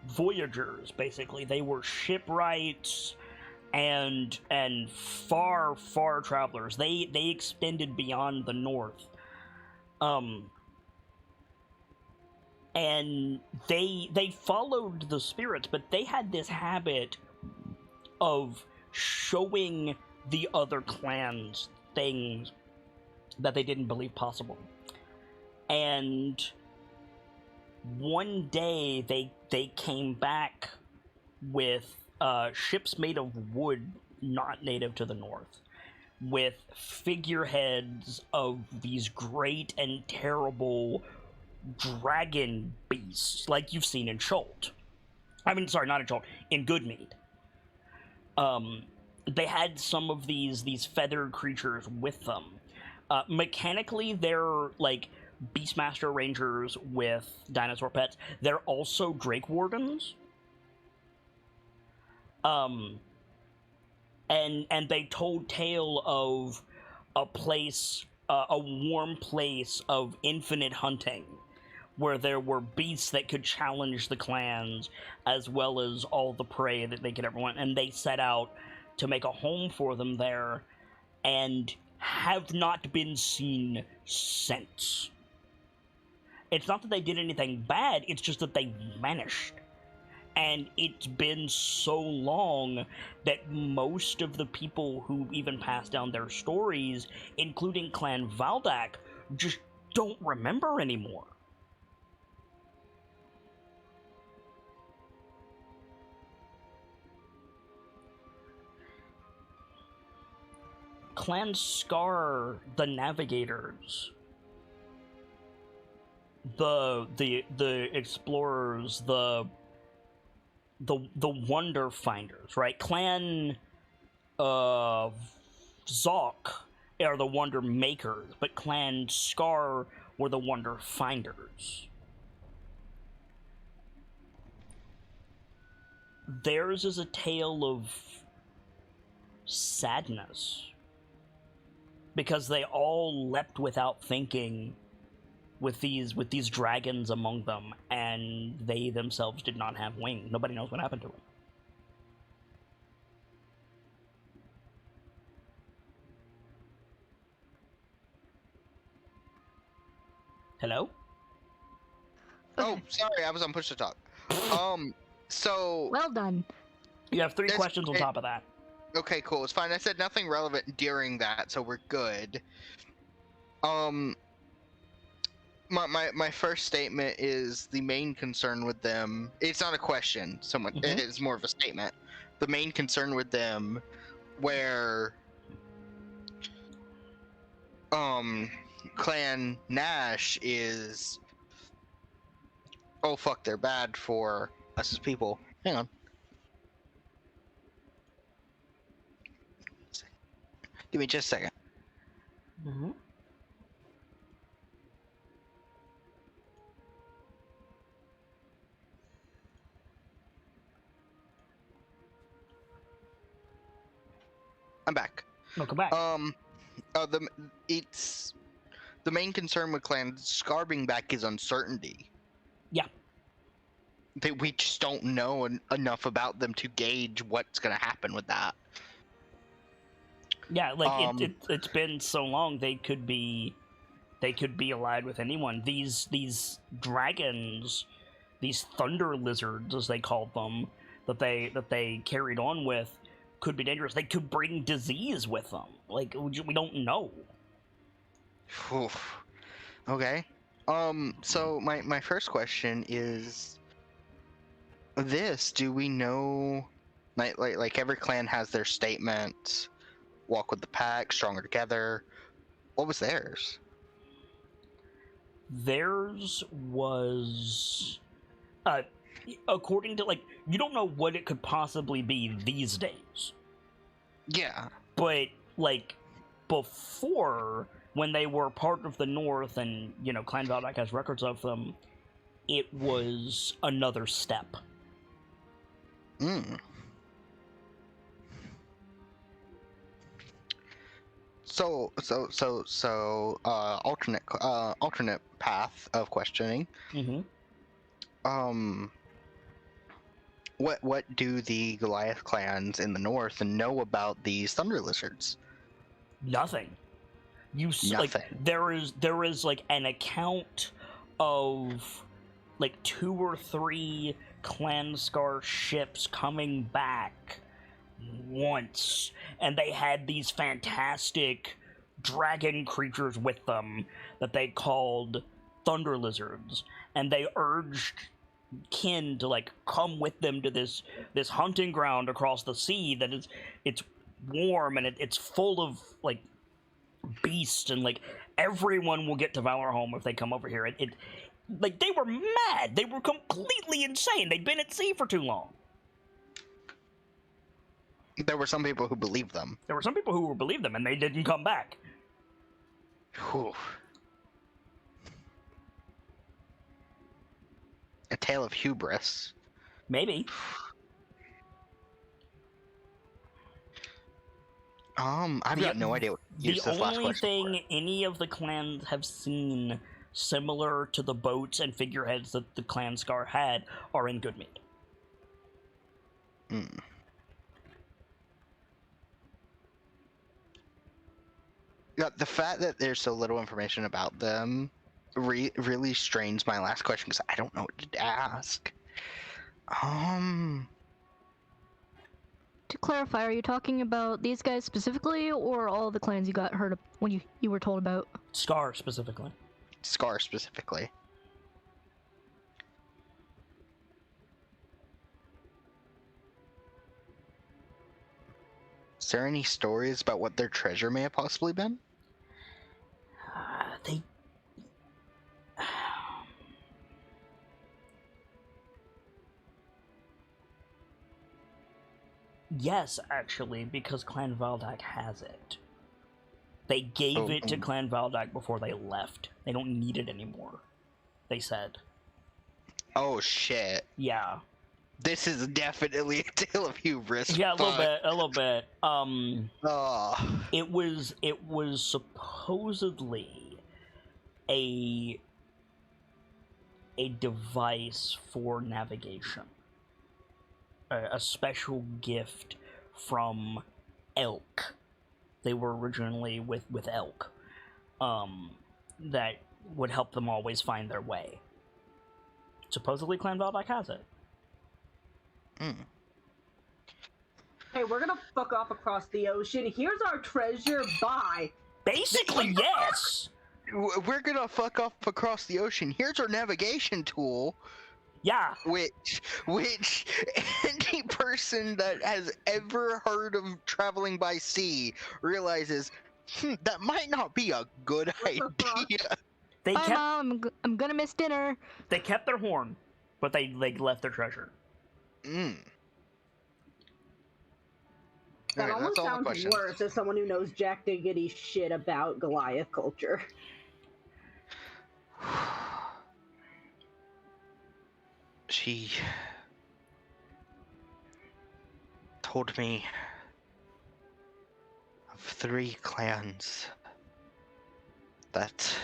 voyagers, basically. They were shipwrights and far travelers. They extended beyond the north. And they followed the spirits, but they had this habit of showing the other clans things that they didn't believe possible. And one day they came back with ships made of wood not native to the north, with figureheads of these great and terrible dragon beasts like you've seen in Chult. I mean, sorry, not in Chult, in Goodmead. They had some of these feathered creatures with them. Mechanically, they're like Beastmaster Rangers with dinosaur pets. They're also Drake Wardens. And they told tale of a place, a warm place of infinite hunting, where there were beasts that could challenge the clans, as well as all the prey that they could ever want. And they set out to make a home for them there, and have not been seen since. It's not that they did anything bad, it's just that they vanished. And it's been so long that most of the people who even passed down their stories, including Clan Valdak, just don't remember anymore. Clan Scar, the Navigators, the Explorers, the Wonder Finders, right? Clan Zok are the Wonder Makers, but Clan Scar were the Wonder Finders. Theirs is a tale of sadness, because they all leapt without thinking with these dragons among them, and they themselves did not have wings. Nobody knows what happened to them. Hello? Oh, sorry, I was on push to talk. So Well done. You have 3 That's questions on great. top of that. okay, cool. It's fine. I said nothing relevant during that, so we're good. My first statement is the main concern with them. It's not a question. It is more of a statement. The main concern with them, where Clan Nash is, oh fuck, they're bad for us as people. Hang on. Give me just a second. Mm-hmm. I'm back. Welcome back. It's the main concern with Clan Scar being back is uncertainty. Yeah. We just don't know enough about them to gauge what's gonna happen with that. Yeah, like it's been so long they could be allied with anyone. These dragons, these thunder lizards as they called them, that they carried on with, could be dangerous. They could bring disease with them. Like, we don't know. Oof. Okay. So my first question is this: do we know, like every clan has their statement, walk with the pack, stronger together. What was theirs? Theirs was, according to, like, you don't know what it could possibly be these days. Yeah. But, like, before, when they were part of the North and, you know, Clan Valdak has records of them, it was another step. So, alternate path of questioning. Mm-hmm. What do the Goliath clans in the north know about these thunder lizards? Nothing. Nothing. Like, there is like an account of like 2 or 3 Clan Scar ships coming back once, and they had these fantastic dragon creatures with them that they called thunder lizards, and they urged kin to like come with them to this hunting ground across the sea that it's warm and it's full of like beasts, and like everyone will get to Valorholm if they come over here. It like, they were mad. They were completely insane. They'd been at sea for too long. There were some people who believed them. There were some people who believed them, and they didn't come back. Whew. A tale of hubris. Maybe. I've got no idea what to use The this last only question thing any of the clans have seen similar to the boats and figureheads that the Clan Scar had are in Goodmead. Yeah, the fact that there's so little information about them really strains my last question because I don't know what to ask. To clarify, are you talking about these guys specifically, or all the clans you got heard of when you were told about? Scar specifically. Scar specifically. Is there any stories about what their treasure may have possibly been? They... Yes, actually, because Clan Valdak has it. They gave it to Clan Valdak before they left. They don't need it anymore, they said. Oh, shit. Yeah. This is definitely a tale of hubris. Yeah, a little bit. Oh. It was supposedly a device for navigation. A special gift from Elk. They were originally with Elk. That would help them always find their way. Supposedly Clan Valdak has it. Hey, we're gonna fuck off across the ocean. Here's our treasure. Bye. Basically, yes. we're gonna fuck off across the ocean. Here's our navigation tool, Yeah, which any person that has ever heard of traveling by sea realizes that might not be a good What the fuck? idea. they Bye, kept Mom. I'm gonna miss dinner. they kept their horn, but they left their treasure. Mm. That Alright, almost that's all the sounds questions. worse as someone who knows jack diggity shit about Goliath culture. She told me of 3 clans that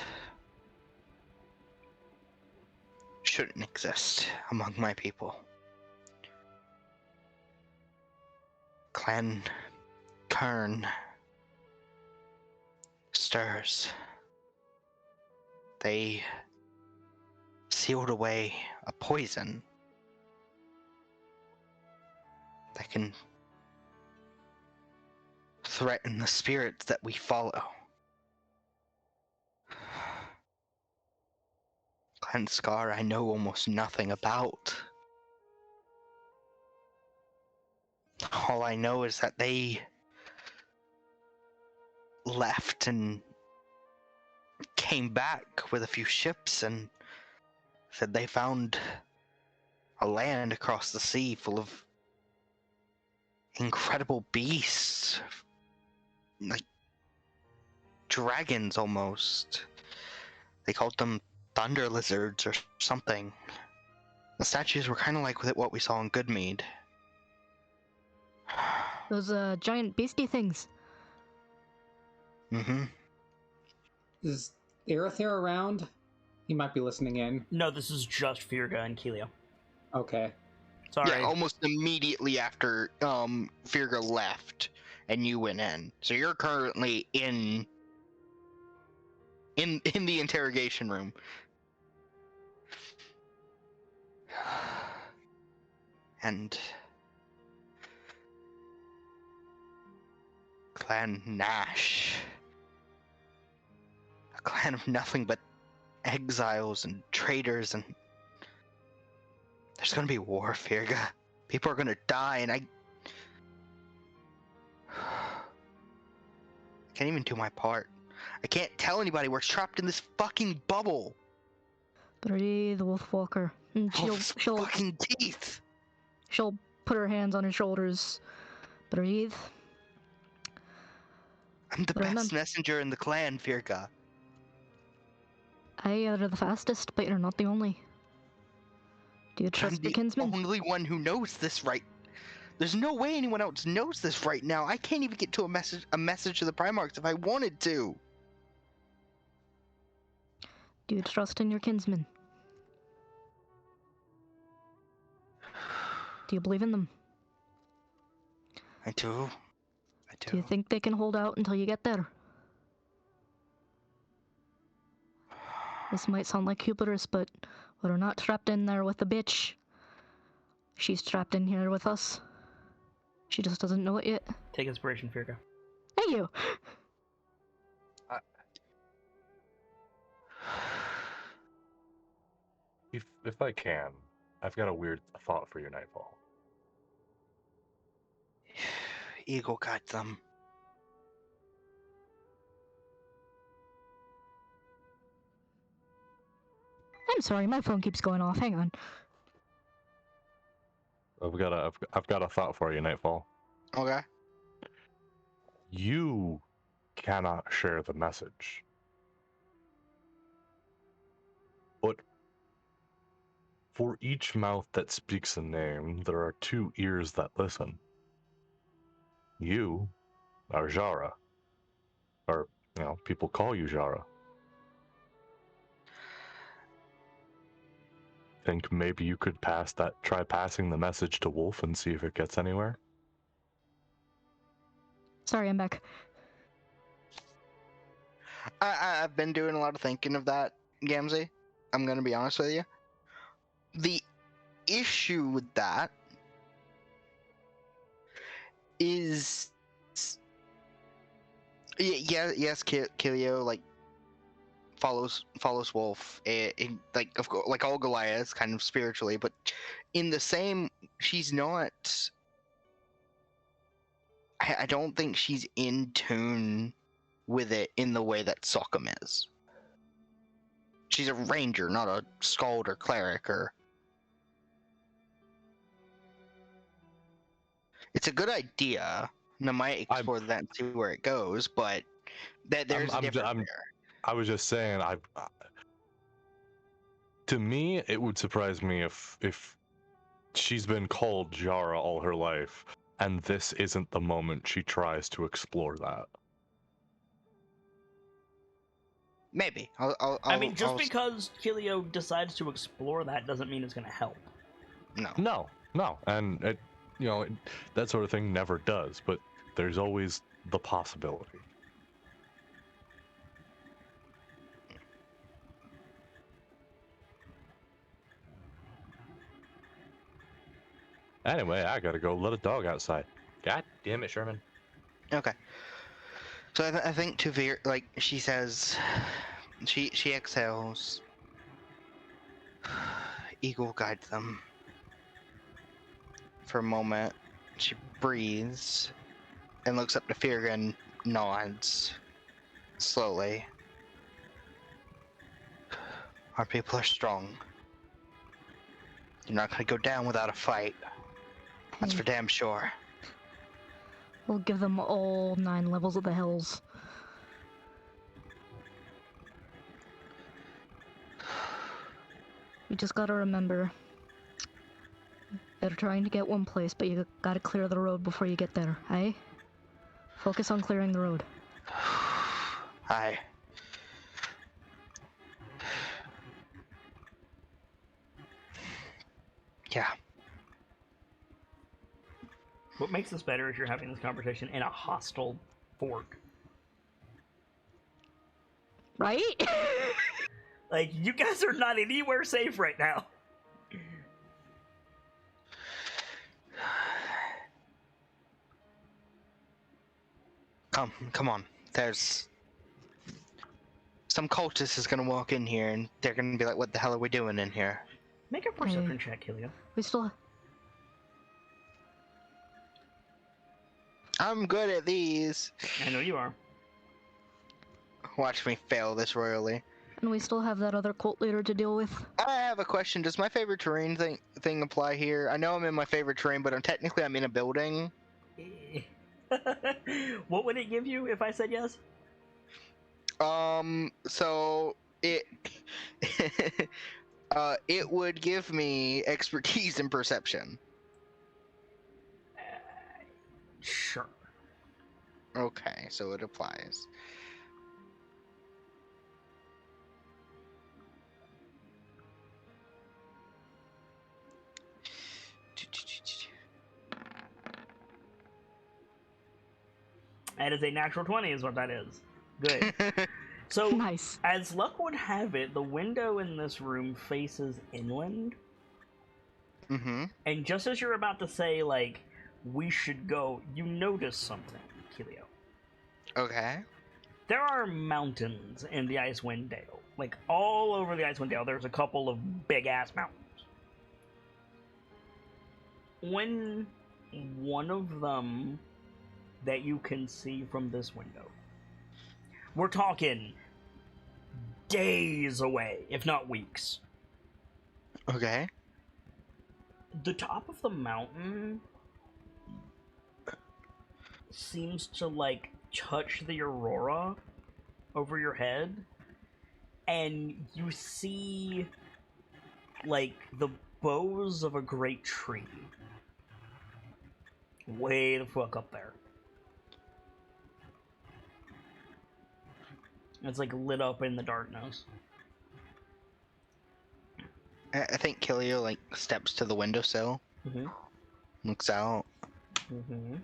shouldn't exist among my people. Clan Kern stirs. They sealed away a poison that can threaten the spirits that we follow. Clan Scar, I know almost nothing about. All I know is that they left and came back with a few ships and said they found a land across the sea full of incredible beasts, like dragons almost. They called them thunder lizards or something. The statues were kind of like what we saw in Goodmead. Those giant beastie things. Mm-hmm. Is Aerother around? He might be listening in. No, this is just Firga and Kelio. Okay. Sorry. Yeah, almost immediately after Firga left and you went in. So you're currently in the interrogation room. And Clan Nash, a clan of nothing but exiles and traitors, and there's gonna be war, Firga. People are gonna die, and I can't even do my part. I can't tell anybody we're trapped in this fucking bubble. Breathe, Wolfwalker. And Wolf's fucking teeth. she'll put her hands on his shoulders. Breathe. I'm the Remember- best messenger in the clan, Firga. Aye, you're the fastest, but you're not the only. Do you I'm trust your the kinsman? only one who knows this right. There's no way anyone else knows this right now. I can't even get to a message to the Primarchs if I wanted to. Do you trust in your kinsman? Do you believe in them? I do. Do you think they can hold out until you get there? This might sound like hubris, but we're not trapped in there with the bitch. She's trapped in here with us. She just doesn't know it yet. Take inspiration, Firga. Hey, you! If I can, I've got a weird thought for your Nightfall. Eagle got them. I'm sorry, my phone keeps going off. Hang on. I've got a thought for you, Nightfall. Okay. You cannot share the message. But for each mouth that speaks a name, there are 2 ears that listen. You are Jara. Or, people call you Jara. Think maybe you could try passing the message to Wolf and see if it gets anywhere? Sorry, I'm back. I've been doing a lot of thinking of that, Gamzee. I'm gonna be honest with you. The issue with that is, yes, Kilio, like, follows Wolf, like like all Goliaths, kind of spiritually, but in the same, she's not. I don't think she's in tune with it in the way that Sokam is. She's a ranger, not a skald or cleric or. It's a good idea, and I might explore that and see where it goes, but there's a difference there. I was just saying, to me, it would surprise me if she's been called Jara all her life, and this isn't the moment she tries to explore that. Maybe. I mean, just because Kilio decides to explore that doesn't mean it's going to help. No, and it, that sort of thing never does. But there's always the possibility. Anyway, I gotta go let a dog outside. God damn it, Sherman. Okay. So I think Tuvir, like she says, she exhales. Eagle guides them. For a moment, she breathes and looks up to Firga and nods slowly. Our people are strong. You're not gonna go down without a fight. That's for damn sure. We'll give them all 9 levels of the hells. You just gotta remember, they're trying to get one place, but you gotta clear the road before you get there, eh? Focus on clearing the road. Aye. Yeah. What makes this better is you're having this conversation in a hostile fort. Right? Like, you guys are not anywhere safe right now. Come on. There's some cultist is gonna walk in here and they're gonna be like, "What the hell are we doing in here?" Make a perception check, Kilio. We still... I'm good at these. I know you are. Watch me fail this royally. And we still have that other cult leader to deal with. I have a question. Does my favorite terrain thing apply here? I know I'm in my favorite terrain, but I'm in a building. What would it give you if I said yes? So it it would give me expertise in perception. Sure. Okay, so it applies. That is a natural 20 is what that is. Good. So, Nice. as luck would have it, the window in this room faces inland. Mm-hmm. And just as you're about to say, like, we should go, you notice something, Kilio. Okay. There are mountains in the Icewind Dale. Like, all over the Icewind Dale, there's a couple of big-ass mountains. When one of them that you can see from this window, we're talking days away, if not weeks. Okay. The top of the mountain seems to, like, touch the aurora over your head, and you see, like, the boughs of a great tree way the fuck up there. It's, like, lit up in the darkness. I think Kilio, like, steps to the windowsill, Mm-hmm. looks out. Mm-hmm.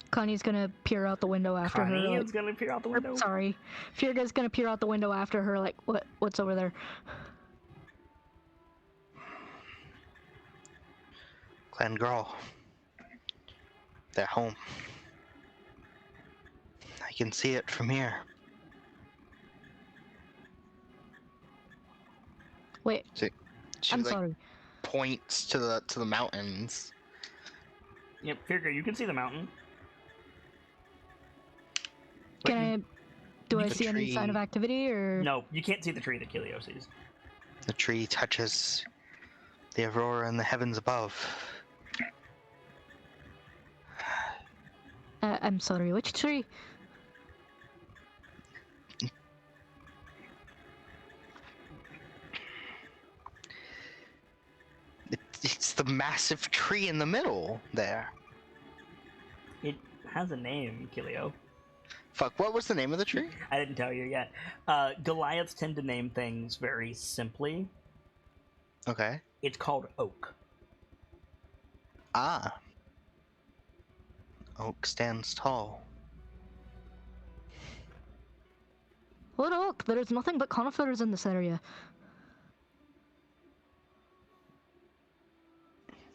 Connie's gonna peer out the window after her. Connie Like, is gonna peer out the window. sorry. Firga's gonna peer out the window after her, like, what's over there? Clan Grawl. They're home. I can see it from here. Wait, She I'm like sorry. points to the mountains. Yep, Firga, you can see the mountain. Can I? Do I The see any sign of tree. activity or? No, you can't see the tree that Kilio sees. The tree touches the aurora in the heavens above. I'm sorry. Which tree? It's the massive tree in the middle there. It has a name, Kilio. Fuck, what was the name of the tree? I didn't tell you yet. Goliaths tend to name things very simply. Okay. It's called oak. Ah. Oak stands tall. What oak? There's nothing but conifers in this area.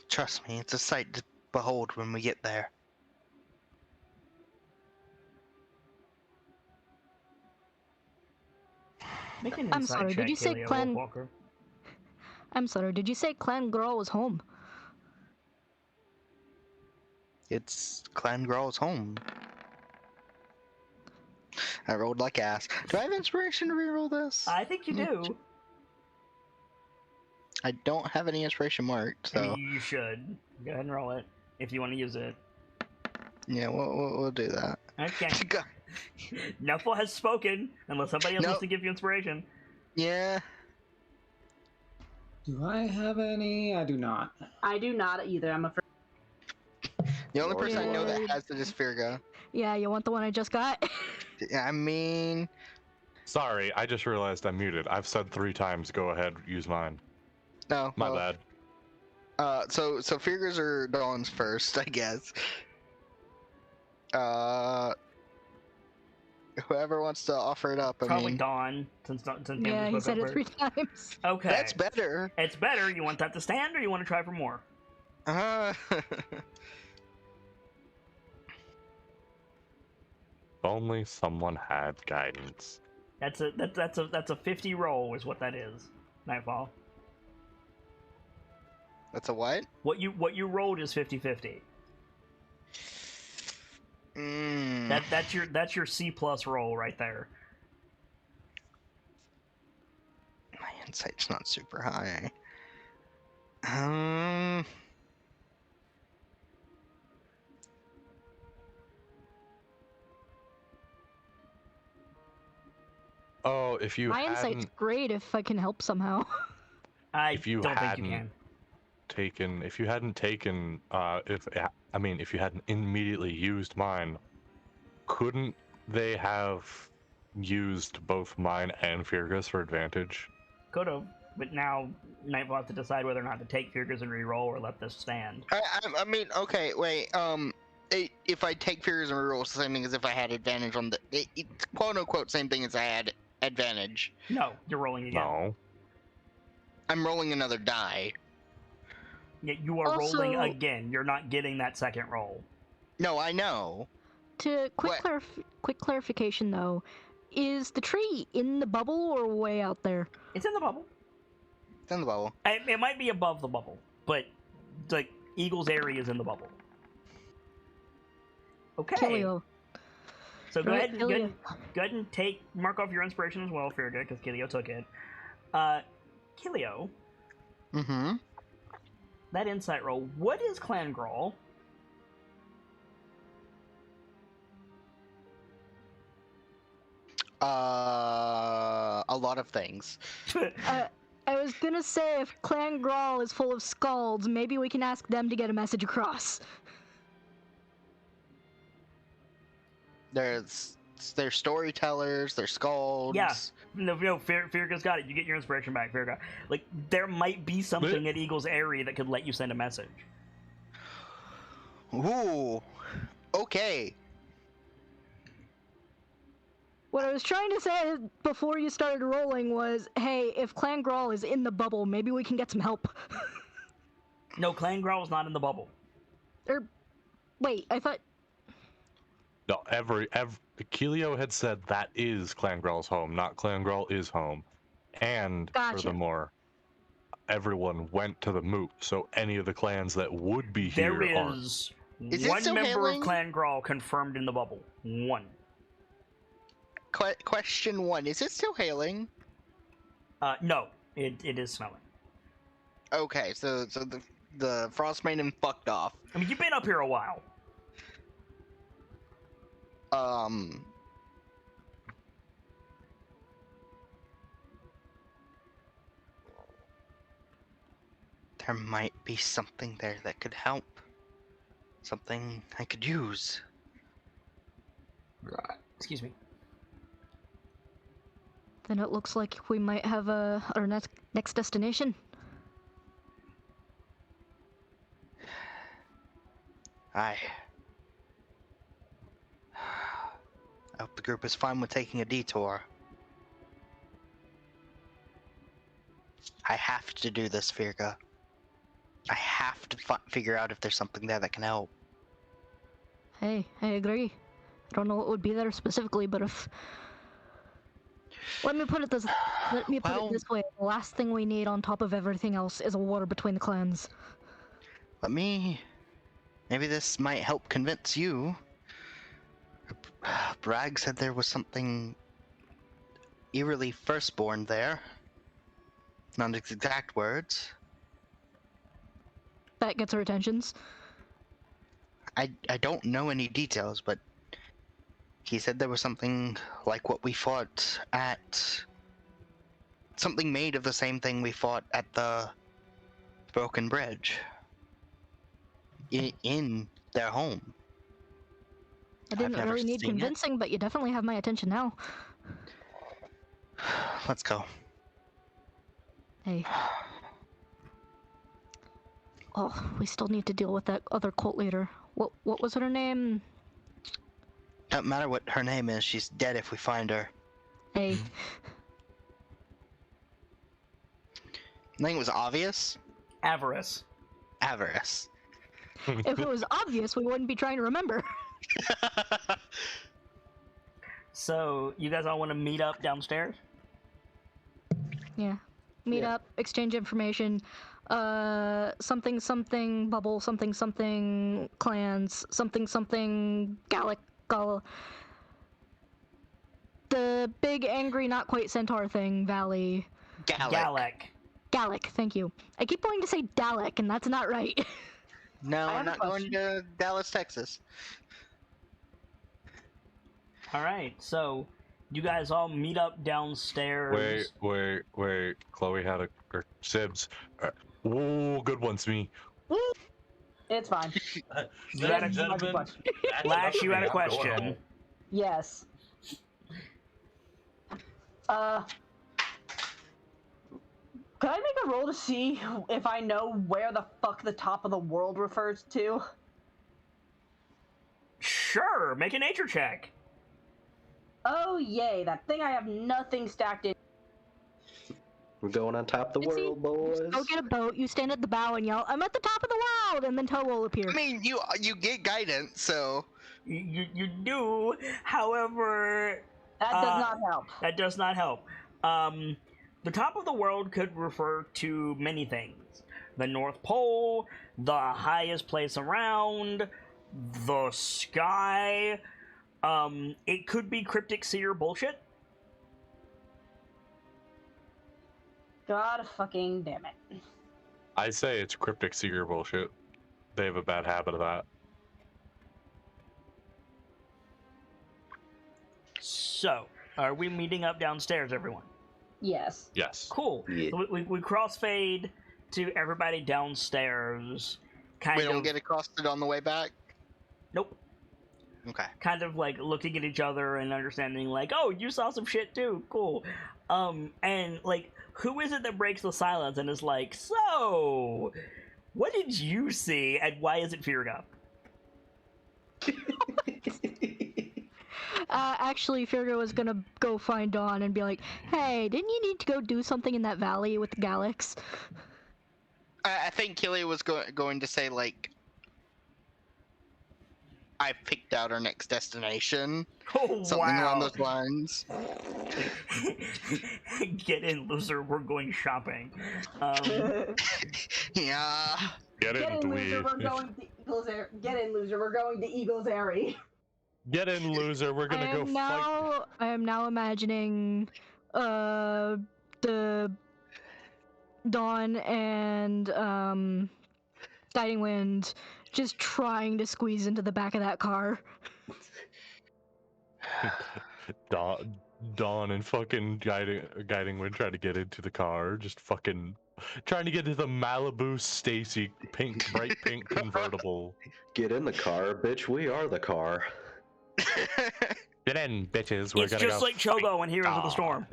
Trust me, it's a sight to behold when we get there. Make an I'm insight sorry, did check, you say Kilio clan- Wolfwalker. I'm sorry. Did you say Clan Girl was home? It's Clan Grawl's home. I rolled like ass. Do I have inspiration to reroll this? I think you do. I don't have any inspiration marked, so You should. Go ahead and roll it if you want to use it. yeah, we'll do that. Okay. Nuffle has spoken, unless somebody else Nope. wants to give you inspiration. Yeah. Do I have any? I do not. I do not either. I'm afraid. The only person I know that Lord. has it is Firga. Yeah, you want the one I just got? I mean, Sorry, I just realized I'm muted. I've said 3 times. Go ahead, use mine. no. My well, bad. So Firga's or Dawn's first, I guess. Whoever wants to offer it up. I Probably mean, Dawn, since Yeah, he Gamble said spoke it up 3 first. times. Okay. that's better. It's better. You want that to stand, or you want to try for more? If only someone had guidance. That's a 50 roll, is what that is. Nightfall. That's a what? What you rolled is 50-50. Mm. That's your C plus roll right there. My insight's not super high. Um. Oh, if you My insight's hadn't great if I can help somehow. I If you don't think you hadn't- can. taken, if you hadn't taken, if you hadn't immediately used mine, couldn't they have used both mine and Firga's for advantage? Could have, but now Nightfall has to decide whether or not to take Firgas and re-roll or let this stand. I mean, okay, wait. If I take Fears and reroll, it's the same thing as if I had advantage on the it's quote unquote same thing as I had advantage. No, you're rolling again. No. I'm rolling another die. Yeah, you are Also- rolling again. You're not getting that second roll. No, I know. To quick What? quick clarification though, is the tree in the bubble or way out there? It's in the bubble. It's in the bubble. It might be above the bubble, but like Eagle's area is in the bubble. Okay. Kilio. So go Right, ahead, Kilio. go ahead and mark off your inspiration as well, Firga, because Kilio took it. Kilio, Mm-hmm. that insight roll. What is Clan Grawl? A lot of things. I was gonna say if Clan Grawl is full of scalds, maybe we can ask them to get a message across. There's storytellers. There's skalds. Yeah. No, Firga's got it. You get your inspiration back, Firga. Like, there might be something at Eagle's area that could let you send a message. Ooh. Okay. What I was trying to say before you started rolling was, hey, if Clan Grawl is in the bubble, maybe we can get some help. No, Clan Growl's not in the bubble. Wait, I thought... No, Keelio had said that is Clan Grell's home, not Clan Grell is home. And Gotcha. furthermore, everyone went to the moot, so any of the clans that would be here There aren't. is Is it one still member hailing? of Clan Grawl confirmed in the bubble. One. Question 1: Is it still hailing? No, it is snowing. Okay, so the Frost Maiden fucked off. I mean, you've been up here a while. There might be something there that could help. Something I could use. Excuse me. Then it looks like we might have our next destination. I hope the group is fine with taking a detour. I have to do this, Virga. I have to figure out if there's something there that can help. Hey, I agree. I don't know what would be there specifically, but if... Let me put it this way. The last thing we need on top of everything else is a war between the clans. Maybe this might help convince you. Bragg said there was something eerily firstborn there. Not his exact words. That gets our attentions. I don't know any details, but he said there was something like what we fought at... Something made of the same thing we fought at the Broken Bridge. In their home. I didn't never really need seen it. convincing, but you definitely have my attention now. Let's go. Hey. Oh, we still need to deal with that other cult leader. What was her name? Doesn't matter what her name is, she's dead if we find her. Hey. I think it was obvious. Avarice. Avarice. If it was obvious, we wouldn't be trying to remember. So, you guys all want to meet up downstairs? Yeah. Meet up, exchange information. Something bubble, something clans, something Gallic. The big angry not quite centaur thing, Valley. Gallic, thank you. I keep wanting to say Dalek, and that's not right. No, I I'm have a not going to Dallas, Texas. Alright, so you guys all meet up downstairs. Wait. Chloe had or Sibs. Oh, good one, Smee. It's fine. You had a- Gentlemen, Lash, you had a question. Yes. Could I make a roll to see if I know where the fuck the top of the world refers to? Sure, make a nature check. Oh yay, that thing I have nothing stacked in. We're going on top of the See, world, boys. Go get a boat, you stand at the bow and yell, "I'm at the top of the world!" and then Toe will appear. I mean, you get guidance, so... You do, however... That does not help. That does not help. The top of the world could refer to many things. The North Pole, the highest place around, the sky. It could be cryptic seer bullshit. God fucking damn it. I say it's cryptic seeker bullshit. They have a bad habit of that. So, are we meeting up downstairs, everyone? Yes. Yes. Cool. Yeah. We crossfade to everybody downstairs. We don't get accosted on the way back? Nope. Okay. Kind of like looking at each other and understanding, like, oh, you saw some shit too. Cool. And like, who is it that breaks the silence and is like, so, what did you see and why is it Firga? Actually, Firga was gonna go find Dawn and be like, "Hey, didn't you need to go do something in that valley with the Galax?" I think Killia was going to say, like, I've picked out our next destination. Oh, Something along wow. those lines. Get in, loser. We're going shopping. Yeah. Get Get in, in, loser. dweeb. We're going to Eagles Air. Get in, loser. We're going to Eagles Airy. Get in, loser. We're gonna go fight. I am now imagining, the Dawn and Guiding Wind just trying to squeeze into the back of that car. Dawn and fucking guiding Wind trying to get into the car, just fucking trying to get into the Malibu Stacy bright pink convertible. Get in the car, bitch. We are the car. Get in, bitches. We're It's gonna just go like Chogo in Heroes of the Storm.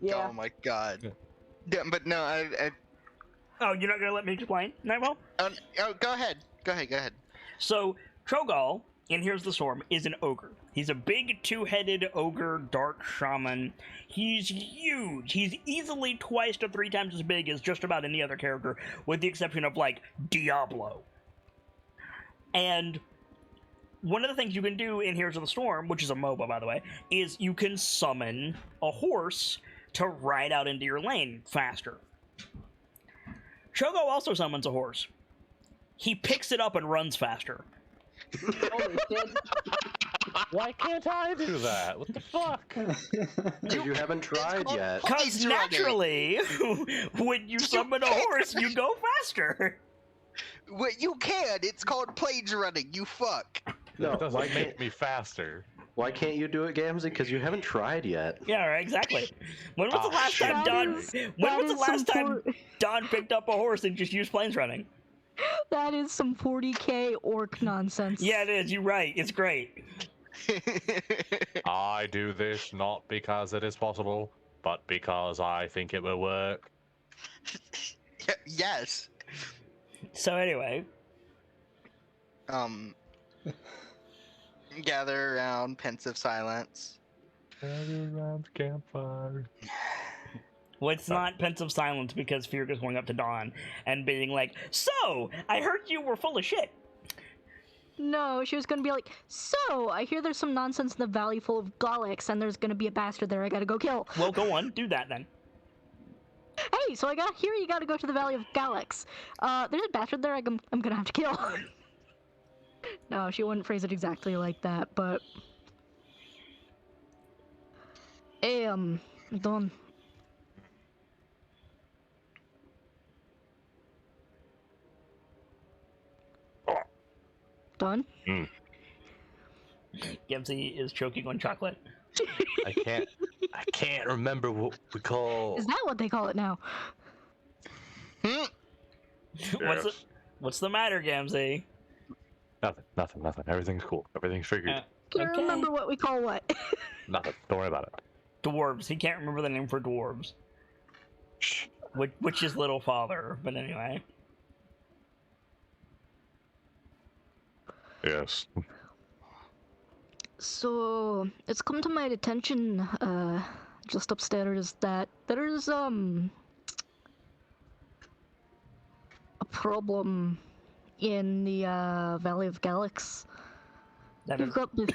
Yeah. Oh my god. Yeah, but no, Oh, you're not gonna let me explain, Nightwell? oh, go ahead. Go ahead. So, Trogal, in Here's the Storm, is an ogre. He's a big two-headed ogre dark shaman. He's huge. He's easily twice to 3 times as big as just about any other character, with the exception of, like, Diablo. And one of the things you can do in Heroes of the Storm, which is a MOBA, by the way, is you can summon a horse to ride out into your lane faster. Chogo also summons a horse. He picks it up and runs faster. Holy shit. Why can't I do that? What the fuck? You haven't tried yet. Because naturally, when you summon a horse, you go faster. Well, you can. It's called plage running. You fuck. No, It doesn't make me faster. Why can't you do it, Gamzee? Because you haven't tried yet. Yeah, right, exactly. When was the last shit. time Don picked up a horse and just used plains running? That is some 40k orc nonsense. Yeah, it is. You're right. It's great. I do this not because it is possible, but because I think it will work. Yes. So anyway, Gather around, pensive silence. Gather around the campfire. well, it's not pensive silence because Fear is going up to Dawn and being like, "So, I heard you were full of shit." No, she was gonna be like, so, I hear there's some nonsense in the valley full of Golics, and there's gonna be a bastard there I gotta go kill. Well, go on, do that then. Hey, so I got here, you gotta go to the Valley of Galax. There's a bastard there I'm gonna have to kill. No, she wouldn't phrase it exactly like that, but... Hey, Dawn. Dawn? Gamzee is choking on chocolate. I can't remember what we call. Is that what they call it now? What's the matter, Gamzee? Nothing. Everything's cool. Everything's figured. Can't Okay. remember what we call what. Nothing. Don't worry about it. Dwarves. He can't remember the name for dwarves. Shh. Which is Little Father, but anyway. Yes. So, it's come to my attention, just upstairs, that there's, a problem in the, Valley of Galax. That You've is got the...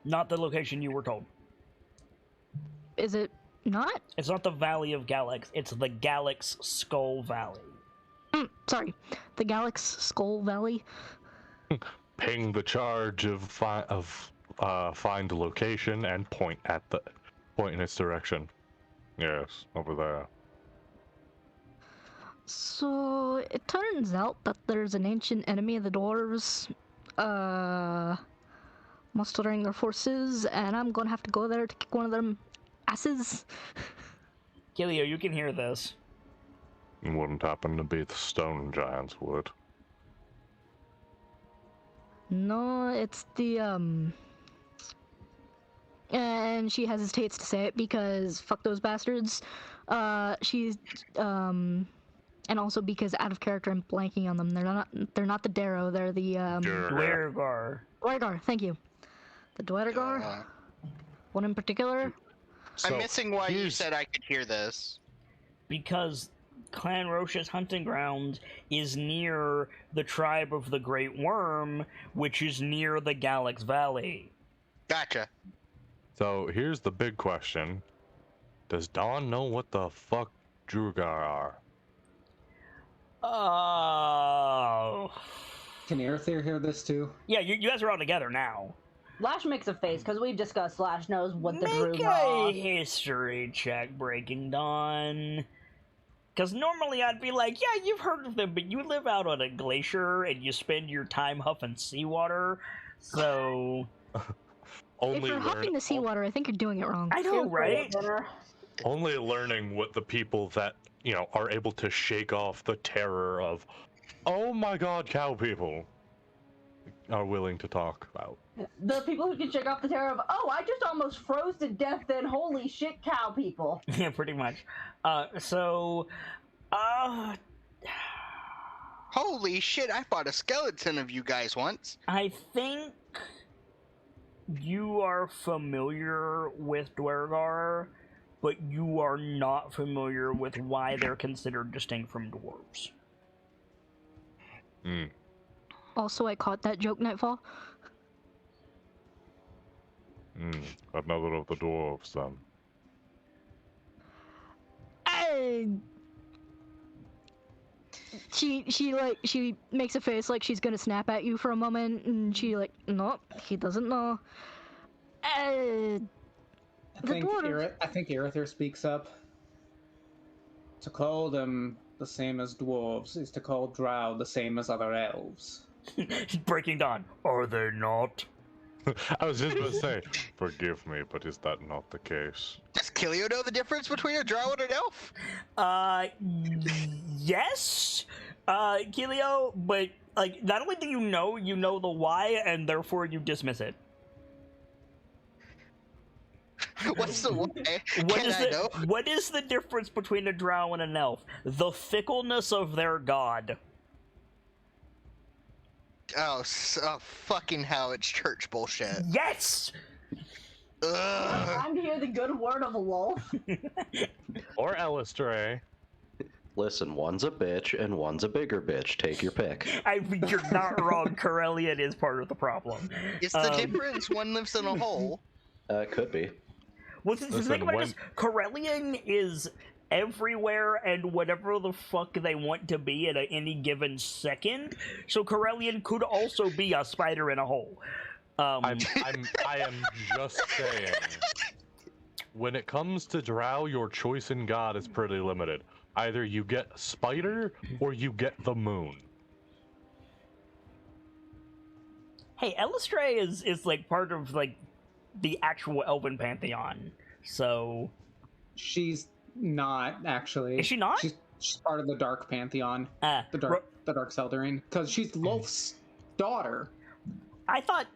not the location you were told. Is it not? It's not the Valley of Galax. It's the Galax Skull Valley. Sorry. The Galax Skull Valley? Ping the charge of find the location and point in its direction. Yes, over there. So, it turns out that there's an ancient enemy of the dwarves, mustering their forces, and I'm gonna have to go there to kick one of them asses. Kilio, you can hear this. It wouldn't happen to be the stone giants, would? No, it's the, and she hesitates to say it because fuck those bastards. She's, and also because out of character I'm blanking on them. They're not the Darrow, they're the, Dwergar. Dwergar, thank you. The Dwergar? One in particular? I'm missing why you said I could hear this. Because Clan Roche's hunting ground is near the tribe of the Great Worm, which is near the Galax Valley. Gotcha. So here's the big question. Does Dawn know what the fuck Drugar are? Can Aerother hear this too? Yeah, you guys are all together now. Lash makes a face because we've discussed Lash knows what the Make Druga a are. history check, Breaking Dawn. Because normally I'd be like, yeah, you've heard of them, but you live out on a glacier and you spend your time huffing seawater, so... If you're huffing the seawater, I think you're doing it wrong. I know, right? Only learning what the people that, you know, are able to shake off the terror of, oh my god, cow people, are willing to talk about. The people who can shake off the terror of, oh, I just almost froze to death then, holy shit, cow people. Yeah, pretty much. Holy shit, I fought a skeleton of you guys once. I think you are familiar with Dwergar, but you are not familiar with why they're considered distinct from dwarves. Hmm. Also, I caught that joke, Nightfall. Another of the dwarves, then. She makes a face like she's gonna snap at you for a moment, and she like, nope, he doesn't know. I think Aerother speaks up. To call them the same as dwarves is to call drow the same as other elves. Breaking Dawn. Are they not? I was just going to say, forgive me, but is that not the case? Does Kilio know the difference between a drow and an elf? Yes, Kilio, but, like, not only do you know the why, and therefore you dismiss it. What's the why? What is the difference between a drow and an elf? The fickleness of their god. Oh, fucking hell, it's church bullshit. Yes! Ugh. Time to hear the good word of a wolf. Or Elistray. Listen, one's a bitch and one's a bigger bitch. Take your pick. I mean, you're not wrong. Corellian is part of the problem. It's the difference. One lives in a hole. Could be. Well, the thing about it is, Corellian is everywhere and whatever the fuck they want to be at any given second. So Corellian could also be a spider in a hole. I am just saying. When it comes to drow, your choice in god is pretty limited. Either you get spider or you get the moon. Hey, Elistray is like part of like the actual Elven pantheon. So She's not actually. Is she not? She's part of the Dark Pantheon. The Dark Seldarine, because she's Lolth's daughter. I thought.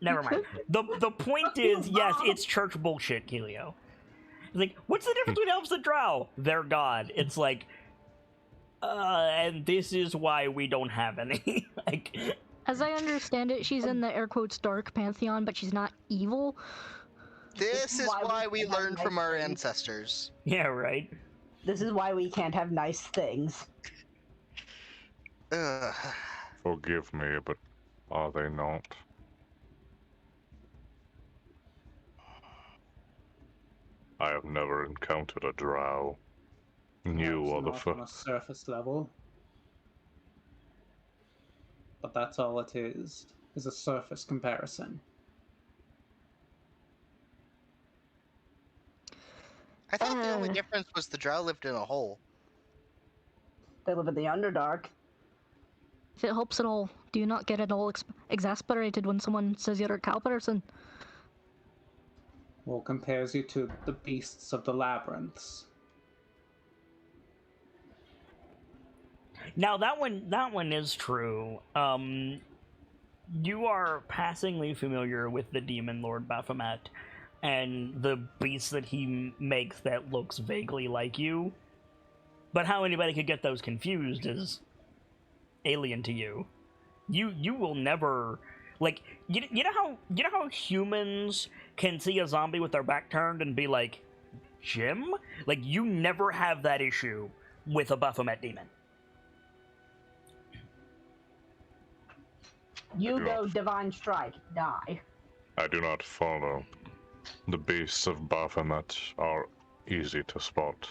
Never mind. The point is, yes, it's church bullshit, Kilio. It's like, what's the difference between elves and drow? They're god. It's like, and this is why we don't have any. Like, as I understand it, she's in the air quotes dark pantheon, but she's not evil. This is why we learned from our ancestors. Yeah, right. This is why we can't have nice things. Ugh. Forgive me, but are they not? I have never encountered a drow. You are the Not on a surface level. But that's all it is a surface comparison. I thought the only difference was the drow lived in a hole. They live in the Underdark. If it helps at all, do you not get at all exasperated when someone says you're a cow person? Well, compares you to the beasts of the labyrinths. Now that one is true. You are passingly familiar with the demon lord Baphomet and the beast that he makes that looks vaguely like you. But how anybody could get those confused is alien to you. You will never, like, you know how humans can see a zombie with their back turned and be like, Jim, like, you never have that issue with a Baphomet demon. You go Divine Strike, die. I do not follow. The beasts of Baphomet are easy to spot.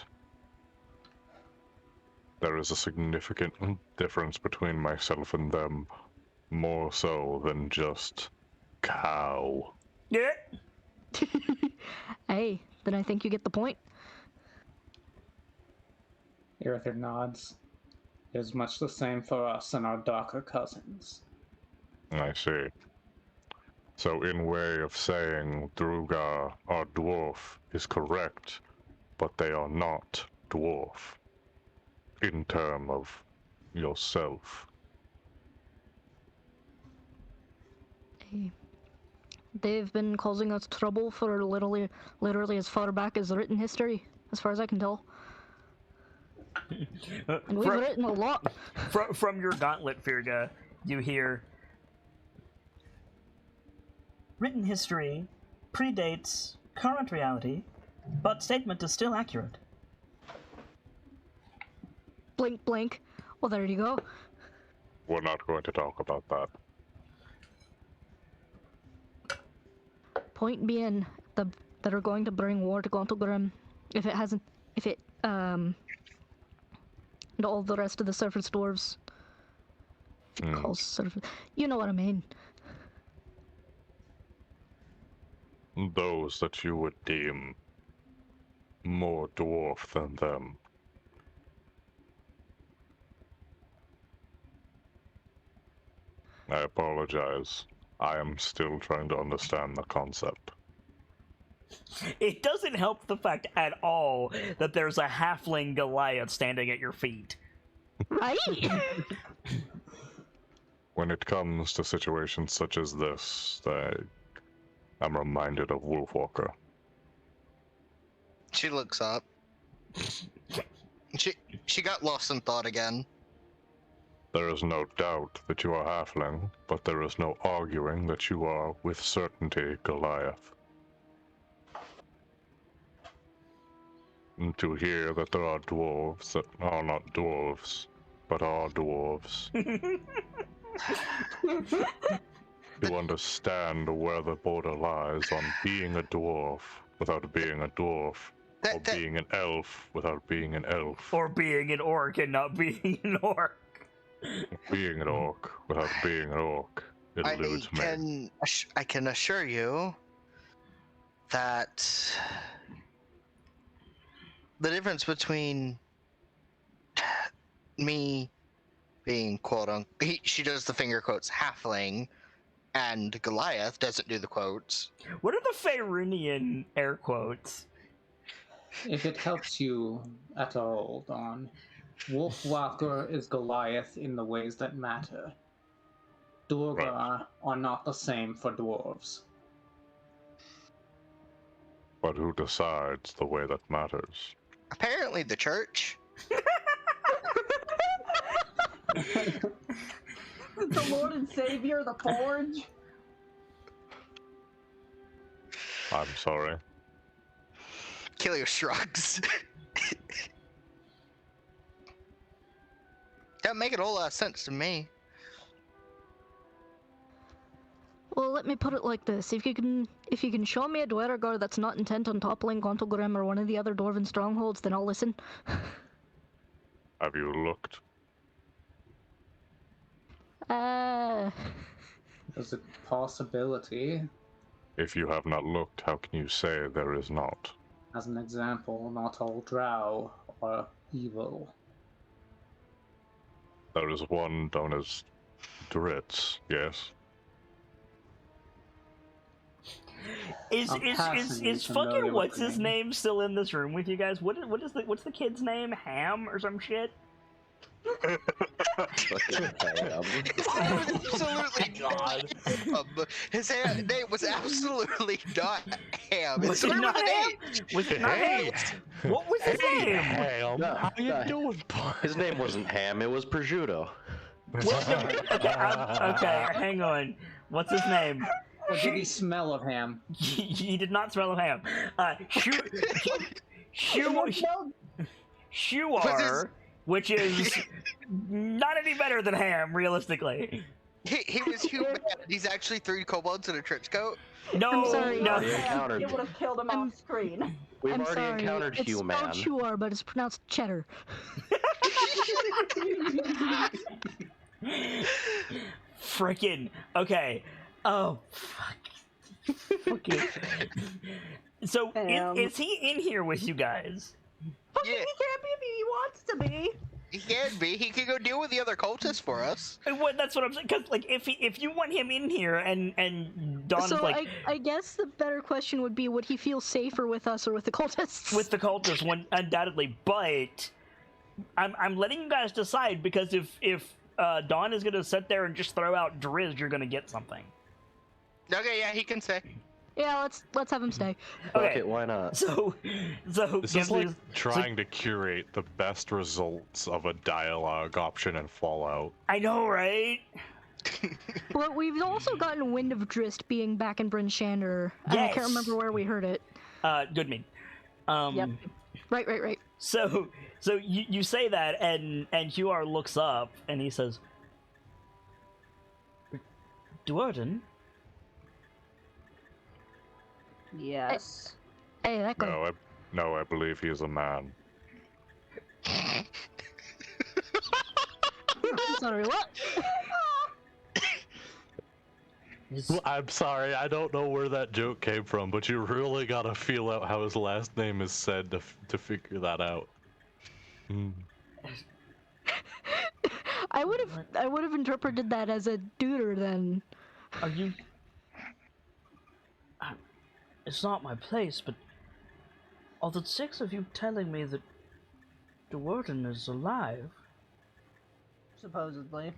There is a significant difference between myself and them, more so than just cow. Yeah. Hey, then I think you get the point. Erether nods. It is much the same for us and our darker cousins. I see. So in way of saying Druga are dwarf is correct, but they are not dwarf. In term of yourself. Hey. They've been causing us trouble for literally as far back as written history, as far as I can tell. And we've written a lot. From your gauntlet, Firga, you hear... Written history predates current reality, but statement is still accurate. Blink, blink. Well, there you go. We're not going to talk about that. Point being, that are going to bring war to Gauntlgrim, and all the rest of the surface dwarves. Calls surface, you know what I mean. Those that you would deem more dwarf than them. I apologize. I am still trying to understand the concept. It doesn't help the fact at all that there's a halfling Goliath standing at your feet. Right? When it comes to situations such as this, I'm reminded of Wolfwalker. She looks up. She got lost in thought again. There is no doubt that you are halfling, but there is no arguing that you are with certainty Goliath. And to hear that there are dwarves that are not dwarves, but are dwarves. To understand where the border lies on being a dwarf without being a dwarf, or being an elf without being an elf. Or being an orc and not being an orc. Being an orc without being an orc eludes me. I can assure you that the difference between me being quote-unquote, she does the finger quotes, halfling, and Goliath doesn't do the quotes. What are the Faerunian air quotes? If it helps you at all, Dawn, Wolfwalker is Goliath in the ways that matter. Durgar are not the same for dwarves. But who decides the way that matters? Apparently the church. The Lord and Savior, the Forge. I'm sorry. Kilio shrugs. Doesn't make a whole lot of sense to me. Well, let me put it like this: if you can show me a Dweregar that's not intent on toppling Gauntlgrim or one of the other dwarven strongholds, then I'll listen. Have you looked? There's a possibility. If you have not looked, how can you say there is not? As an example, not all drow are evil. There is one known as Dritz, yes? Is fucking what's his name still in this room with you guys? What's the kid's name? Ham or some shit? Absolutely God. His name was absolutely not Ham. Was it not Ham? Was it not Ham? What was his name? Ham, how you doing, boy? His name wasn't Ham, it was Prosciutto. Okay, hang on. What's his name? Or did he smell of ham? He did not smell of ham. Shuar, which is not any better than Ham, realistically. He was human. He's actually 3 kobolds in a trench coat. No, I'm sorry. no. Already encountered. It would have killed him off screen. We've I'm already sorry. encountered It's human. spelled Shuar, but it's pronounced cheddar. Frickin' okay. Oh fuck. Okay. So is he in here with you guys? Yeah, He can't be if he wants to be. he can be. He can go deal with the other cultists for us. That's what I'm saying. Because like, if you want him in here and Dawn So is like I guess the better question would be, would he feel safer with us or with the cultists? with the cultists, one undoubtedly. But I'm letting you guys decide, because if Dawn is gonna sit there and just throw out Drizzt, you're gonna get something. Okay, yeah, he can say. Yeah, let's have him stay. Okay. Okay, why not? So This is like trying to curate the best results of a dialogue option in Fallout. I know, right? But we've also gotten wind of Drizzt being back in Bryn Shander. And I can't Yes. remember where we heard it. Goodmead. Yep. Right. So you say that, and Huar looks up and he says, Duerden? Yes. Hey, that guy. No, I believe he is a man. Sorry, what? Well, I'm sorry, I don't know where that joke came from, but you really gotta feel out how his last name is said to figure that out. I would have interpreted that as a duder then. Are you... It's not my place, but are the 6 of you telling me that Duerden is alive? Supposedly.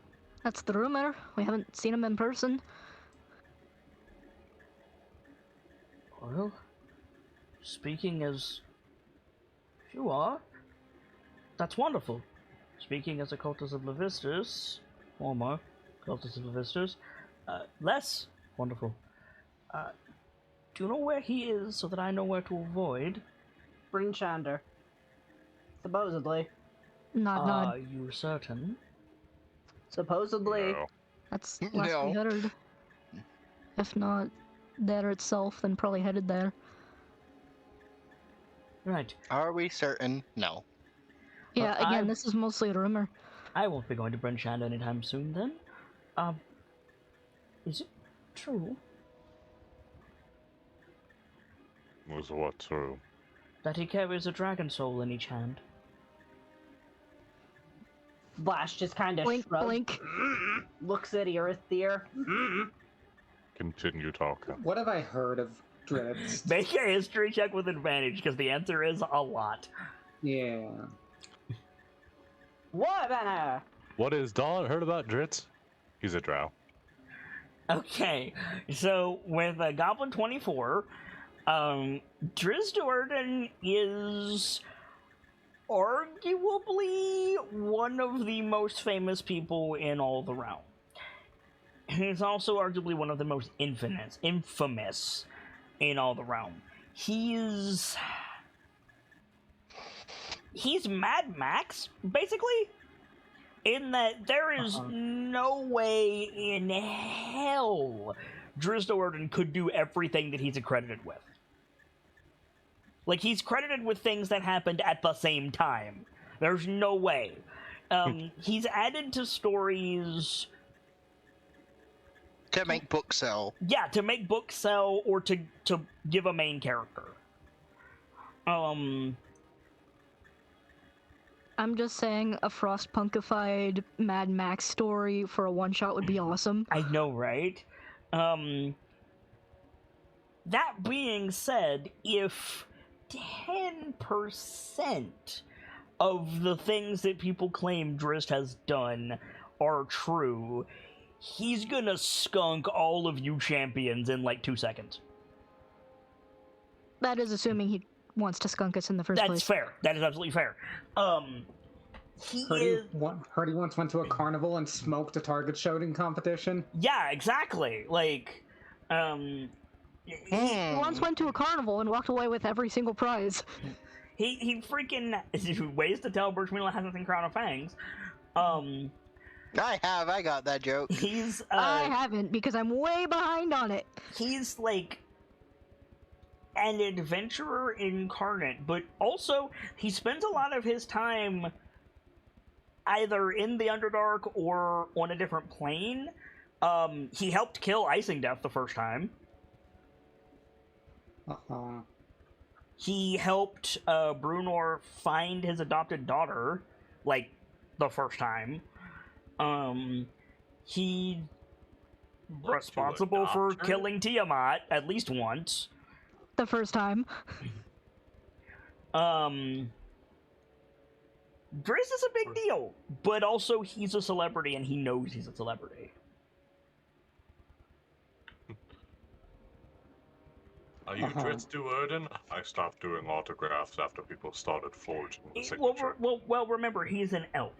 That's the rumor. We haven't seen him in person. Well, speaking as you are, that's wonderful. Speaking as a cultist of Levistus, former cultist of Levistus, less wonderful. Do you know where he is, so that I know where to avoid? Bryn Shander. Supposedly. Nod. Are you certain? Supposedly. No. That's last we No. heard. If not there itself, then probably headed there. Right. Are we certain? No. Yeah, Well, again, this is mostly a rumor. I won't be going to Bryn Shander anytime soon, then. Is it true Was what true? that he carries a dragon soul in each hand? Flash just kind of Blink, shrugs, blink. looks at Earthir. Continue talking. What have I heard of Drizzt? Make a history check with advantage, because the answer is a lot. Yeah. What, Banner? What is Dawn heard about Drizzt? He's a drow. Okay, so with Goblin 24, Drizzt Duerden is arguably one of the most famous people in all the realm. He's also arguably one of the most infamous in all the realm. He's Mad Max, basically, in that there is no way in hell Drizzt Do'Urden could do everything that he's accredited with. Like, he's credited with things that happened at the same time. There's no way. He's added to stories... To make books sell. Yeah, to make books sell, or to give a main character. I'm just saying, a Frostpunkified Mad Max story for a one-shot would be awesome. I know, right? That being said, if 10% of the things that people claim Drizzt has done are true, he's gonna skunk all of you champions in like 2 seconds. That is assuming he wants to skunk us in the first That's place. fair. That is absolutely fair. Heard he once went to a carnival and smoked a target shooting competition. Yeah, exactly. Like, He once went to a carnival and walked away with every single prize. he freaking ways to tell Birchmeal hasn't seen Crown of Fangs. I got that joke. He's I haven't because I'm way behind on it. he's like an adventurer incarnate, but also he spends a lot of his time either in the Underdark or on a different plane. He helped kill Icing-Death the first time. Uh-huh. He helped Brunor find his adopted daughter, like, the first time. He responsible for killing Tiamat at least once. The first time. Driz is a big deal, but also he's a celebrity and he knows he's a celebrity. Are you Dritz Duerden? I stopped doing autographs after people started forging the Well, signature. remember, he's an elf.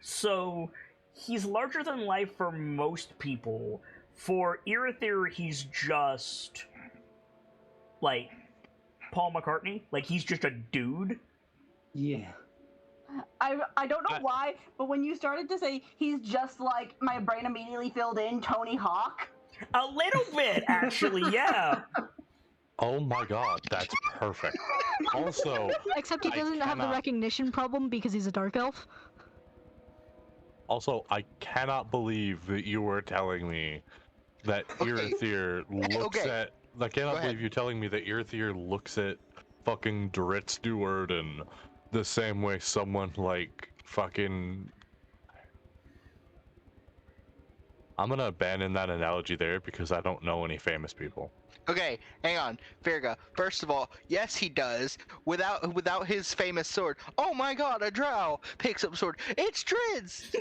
So, he's larger than life for most people. For Irithyr, he's just, like, Paul McCartney. Like, he's just a dude. Yeah. I don't know why, but when you started to say he's just like, my brain immediately filled in Tony Hawk. A little bit, actually, yeah. Oh my god, that's perfect. Also, Except he doesn't have the recognition problem because he's a dark elf. Also, I cannot believe that you were telling me that Irithyr looks at... I cannot believe you're telling me that Irithyr looks at fucking Dritz Duerden the same way someone like fucking... I'm gonna abandon that analogy there because I don't know any famous people. Okay, hang on, Virga. First of all, yes, he does. Without his famous sword. Oh my God, a drow picks up sword. It's Driz.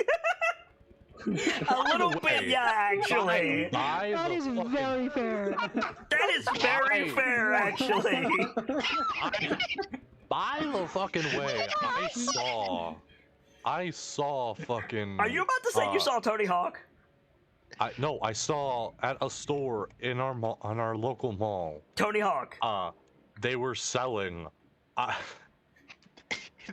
A little bit, yeah, actually. That is very fair. That is very fair, actually. By the fucking way, I saw fucking... Are you about to say you saw Tony Hawk? No, I saw at a store in our on our local mall. Tony Hawk. They were selling.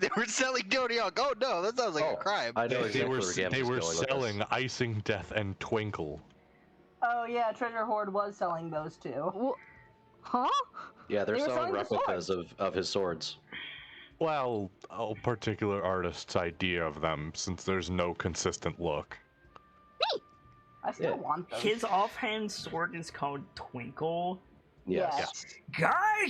They were selling Tony Hawk. Oh no, that sounds like a crime. I know exactly They were selling Icing-Death and Twinkle. Oh yeah, Treasure Hoard was selling those too. Huh? Yeah, they're They were selling selling the replicas of his swords. Well, a particular artist's idea of them, since there's no consistent look. I still want those. His offhand sword is called Twinkle. Yes. Gygax!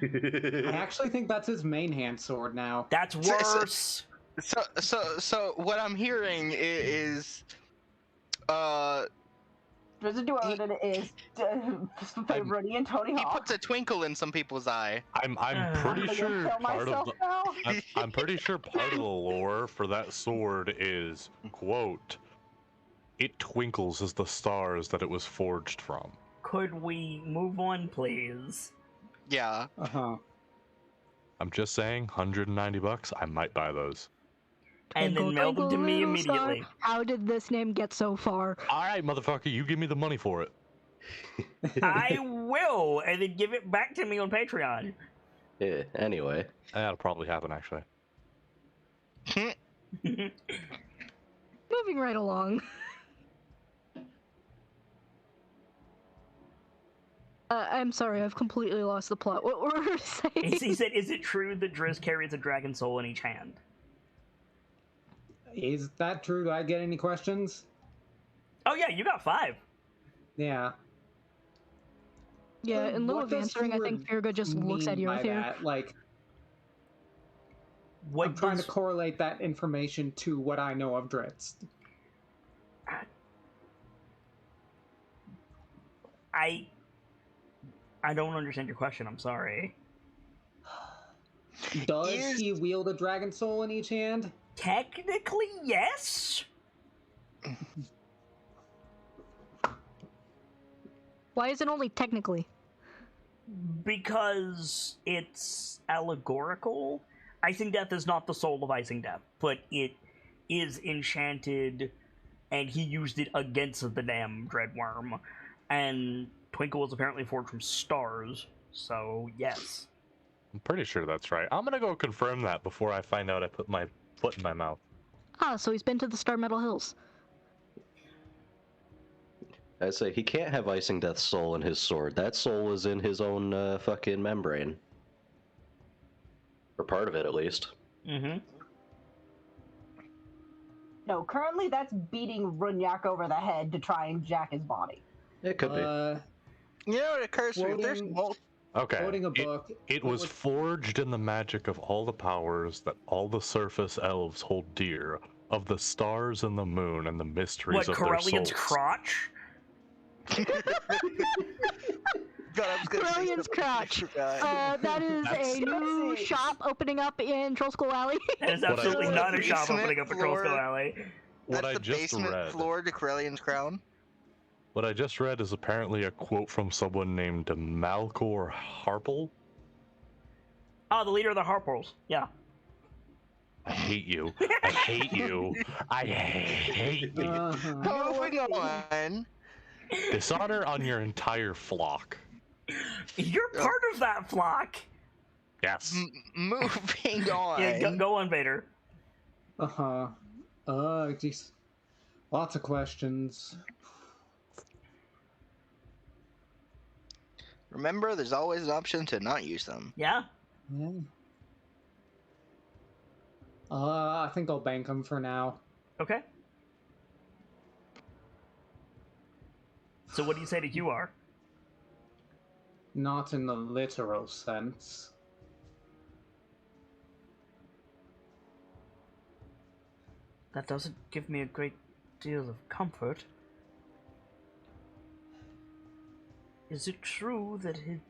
I actually think that's his main hand sword now. That's worse. So what I'm hearing is Blizzard Duerden is favorite and Tony he Hawk. puts a twinkle in some people's eye. I'm pretty sure kill part of myself the, now? I'm pretty sure part of the lore for that sword is, quote, it twinkles as the stars that it was forged from. Could we move on, please? Yeah. Uh-huh. I'm just saying, $190, I might buy those. And then mail them to me immediately. How did this name get so far? Alright, motherfucker, you give me the money for it. I will, and then give it back to me on Patreon. Yeah, anyway. That'll probably happen, actually. Moving right along. I'm sorry, I've completely lost the plot. What were we saying? He said, is it true that Driz carries a dragon soul in each hand? Is that true? Do I get any questions? Oh yeah, you got 5. Yeah. Yeah, in lieu What of does answering, I think Virga just looks at mean by Irithyr. that? Like, What I'm trying does- to correlate that information to what I know of Dritz. I don't understand your question, I'm sorry. Does he wield a dragon soul in each hand? Technically, yes? Why is it only technically? Because it's allegorical. Icing-Death is not the soul of Icing-Death, but it is enchanted, and he used it against the damn Dreadworm. And Twinkle was apparently forged from stars, so yes. I'm pretty sure that's right. I'm gonna go confirm that before I find out I put my foot in my mouth. Ah, so he's been to the Star Metal Hills. I say he can't have Icing Death's soul in his sword. That soul is in his own fucking membrane. Or part of it, at least. Mm-hmm. No, currently that's beating Runyak over the head to try and jack his body. It could be. You know what occurs to me? If there's Quoting- Okay. Quoting a book. It was forged in the magic of all the powers that all the surface elves hold dear, of the stars and the moon and the mysteries of their souls. Corellian's crotch? Corellian's crotch. That is a new shop opening up in Troll School Alley. That is absolutely not a shop Basement opening up at Troll floor. Skull Alley. What That's I the just basement read. floor to Corellian's crown. What I just read is apparently a quote from someone named Malcor Harple. Oh, the leader of the Harples. Yeah. I hate you. I hate you. I hate you. Moving on. Dishonor on your entire flock. You're part of that flock. Yes. Moving on. Yeah, go on, Vader. Geez. Lots of questions. Remember, there's always an option to not use them. Yeah. Yeah. I think I'll bank him for now. Okay. So what do you say to UR? Not in the literal sense. That doesn't give me a great deal of comfort. Is it true that his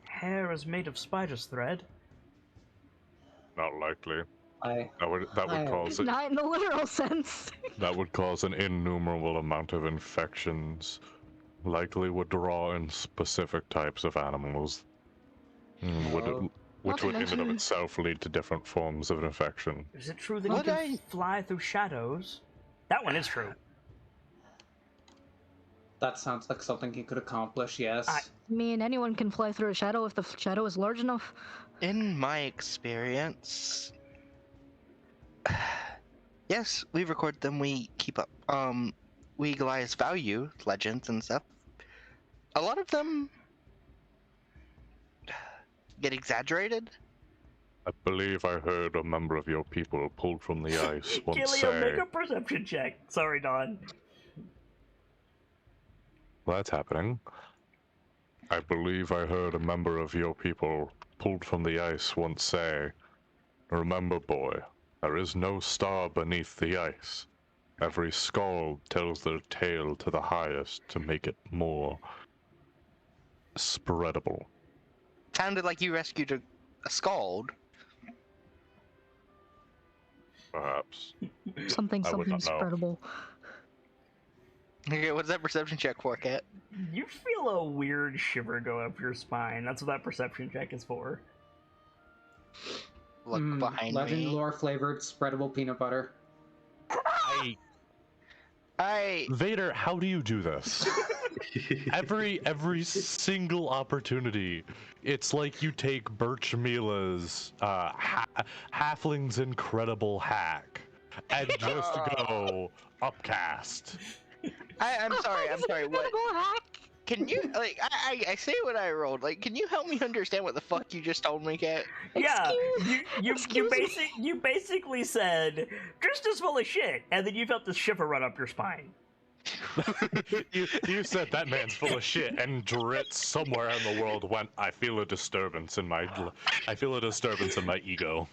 hair is made of spider's thread? Not likely. I That would cause it. Not in the literal sense. That would cause an innumerable amount of infections. Likely would draw in specific types of animals. Which would in and of itself lead to different forms of infection. Is it true that he can fly through shadows? That one is true. That sounds like something he could accomplish, yes. I mean, anyone can fly through a shadow if the shadow is large enough. In my experience, yes, we record them, we keep up, we Goliath's value, legends and stuff. A lot of them get exaggerated. I believe I heard a member of your people pulled from the ice once Gilliam, say... make a perception check. Sorry, Don. Well, that's happening. I believe I heard a member of your people pulled from the ice once say, "Remember, boy, there is no star beneath the ice. Every skald tells their tale to the highest to make it more spreadable." Sounded like you rescued a scald. Perhaps. Something I would not know. spreadable. Okay, what's that perception check for, Kat? You feel a weird shiver go up your spine. That's what that perception check is for. Look behind Legend me. lore flavored spreadable peanut butter. Vader, how do you do this? every single opportunity, it's like you take Birch Mila's Halfling's Incredible Hack and just go upcast. I'm sorry. What? Hack. Can you I say what I rolled. Like, can you help me understand what the fuck you just told me, Kat? Yeah, you basically said Trista's full of shit, and then you felt the shiver run up your spine. you said that man's full of shit, and Dritz somewhere in the world went, I feel a disturbance in my ego.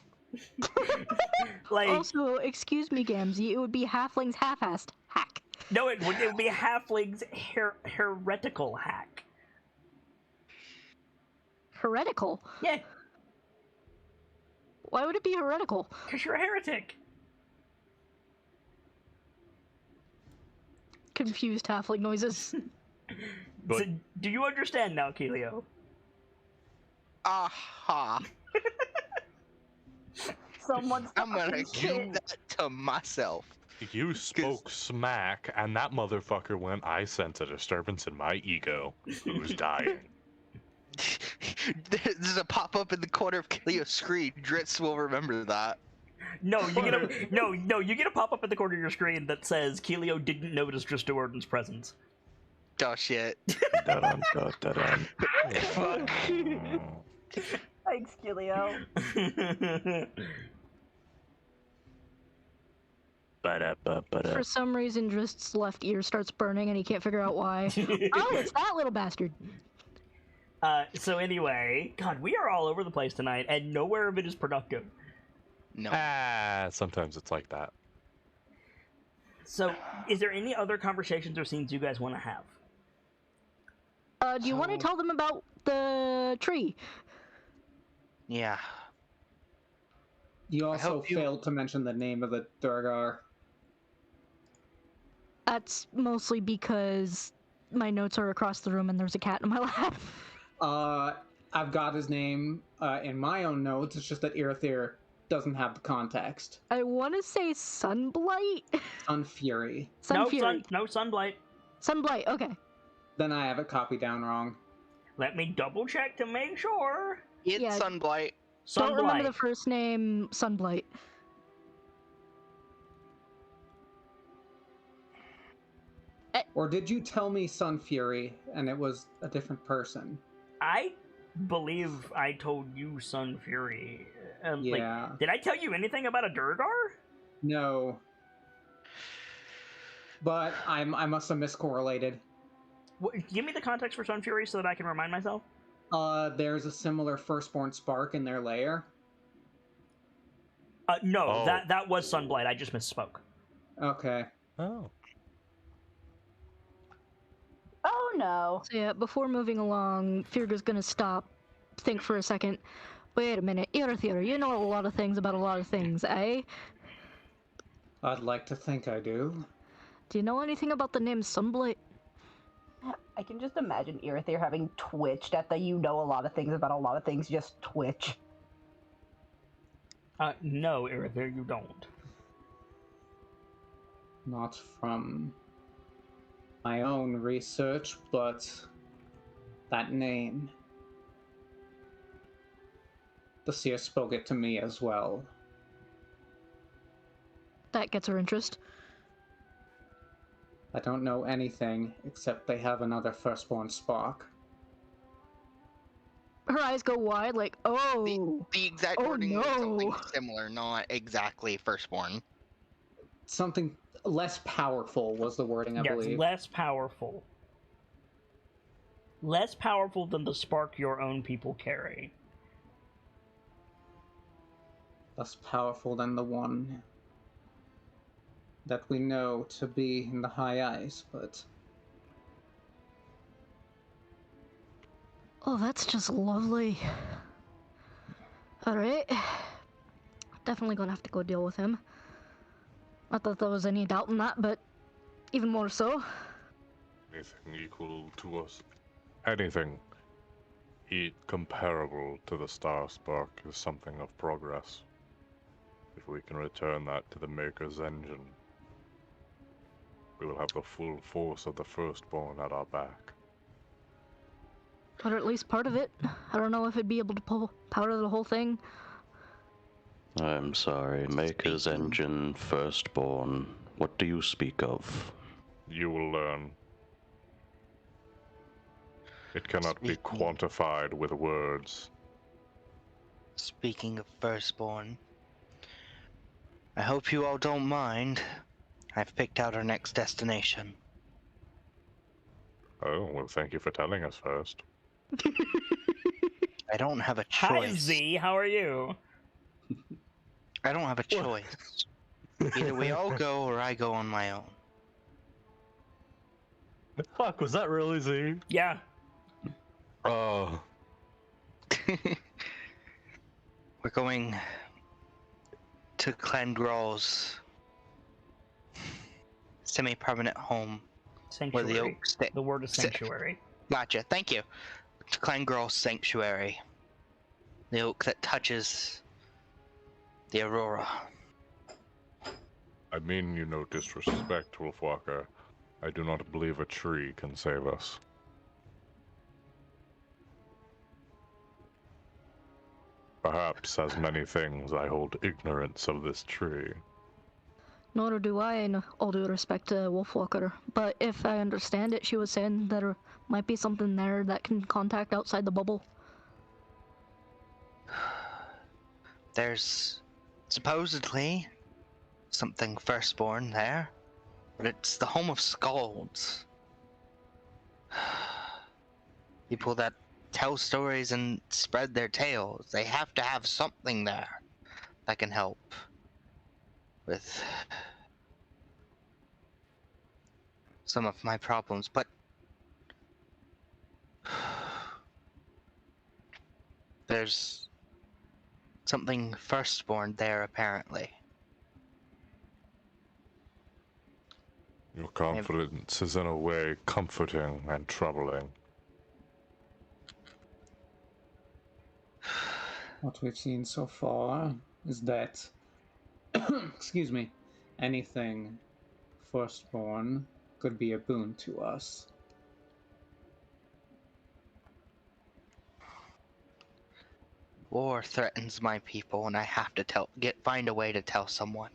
Like, Also, excuse me, Gamzee, it would be Halfling's half-assed hack. no, it would be Halfling's heretical hack. Heretical? Yeah, Why would it be heretical? because you're a heretic. Confused halfling noises. So, do you understand now, Keelio? Aha. Someone's I'm gonna talking keep shit. that to myself. You spoke smack, and that motherfucker went, I sense a disturbance in my ego. Who's dying? There's a pop-up in the corner of Kilio's screen. Dritz will remember that. No, you get a no. You get a pop up at the corner of your screen that says Keelio didn't notice Jordan's presence. Oh shit. Da-dun, da-dun. Fuck. Thanks, Gilio. For some reason, Drist's left ear starts burning and he can't figure out why. Oh, it's that little bastard. So anyway, God, we are all over the place tonight, and nowhere of it is productive. No. Sometimes it's like that. So, is there any other conversations or scenes you guys want to have? Do you want to tell them about the tree? Yeah. You also failed to mention the name of the Durgar. That's mostly because my notes are across the room and there's a cat in my lap. I've got his name in my own notes. It's just that Irithir doesn't have the context. I want to say Sunblight? Sunfury. Sunfury. No Sunblight. Sunblight, okay. Then I have it copied down wrong. Let me double check to make sure. It's Yeah. Sunblight. Don't remember the Sunblight. first name, Sunblight. Or did you tell me Sunfury and it was a different person? I believe I told you Sunfury. Yeah. Did I tell you anything about a Durgar? No. But I must have miscorrelated. Give me the context for Sunfury so that I can remind myself. There's a similar firstborn spark in their lair. No, Oh. that was Sunblight. I just misspoke. Okay. Oh. Oh no. So yeah, before moving along, Firga's gonna stop, think for a second. Wait a minute, Irithir, you know a lot of things about a lot of things, eh? I'd like to think I do. Do you know anything about the name Sunblight? I can just imagine Irithir having twitched at the you know a lot of things about a lot of things, just twitch. No, Irithir, you don't. Not from my own research, but that name. The seer spoke it to me as well. That gets her interest. I don't know anything except they have another firstborn spark. Her eyes go wide, like, oh. The exact Oh, wording was something no. similar, not exactly firstborn. Something less powerful was the wording, I believe. Less powerful. Less powerful than the spark your own people carry. Less powerful than the one that we know to be in the High Ice, but Oh, that's just lovely. Alright. Definitely gonna have to go deal with him. Not that there was any doubt in that, but even more so. Anything equal to us. Anything comparable to the Star Spark is something of progress. If we can return that to the Maker's engine, we will have the full force of the Firstborn at our back. Or at least part of it. I don't know if it'd be able to power the whole thing. I'm sorry, Maker's engine, Firstborn. What do you speak of? You will learn. It cannot be quantified with words. Speaking of firstborn, I hope you all don't mind. I've picked out our next destination. Oh, well, thank you for telling us first. I don't have a Hi, choice. Z. How are you? I don't have a choice. Either we all go or I go on my own. Fuck, was that really Z? Yeah. Oh. We're going to Clan Grall's semi-permanent home where the Sanctuary. oak stay. The word is sanctuary. Gotcha, thank you. To Clan Grall's sanctuary. The oak that touches the aurora. I mean you no disrespect, Wolfwalker. I do not believe a tree can save us. Perhaps, as many things, I hold ignorance of this tree. Nor do I, in all due respect to Wolfwalker. But if I understand it, she was saying there might be something there that can contact outside the bubble. There's supposedly something firstborn there, but it's the home of skalds. People that tell stories and spread their tales. They have to have something there that can help with some of my problems, but there's something firstborn there, apparently. Your confidence is in a way comforting and troubling. What we've seen so far is that, excuse me, anything firstborn could be a boon to us. War threatens my people, and I have to find a way to tell someone.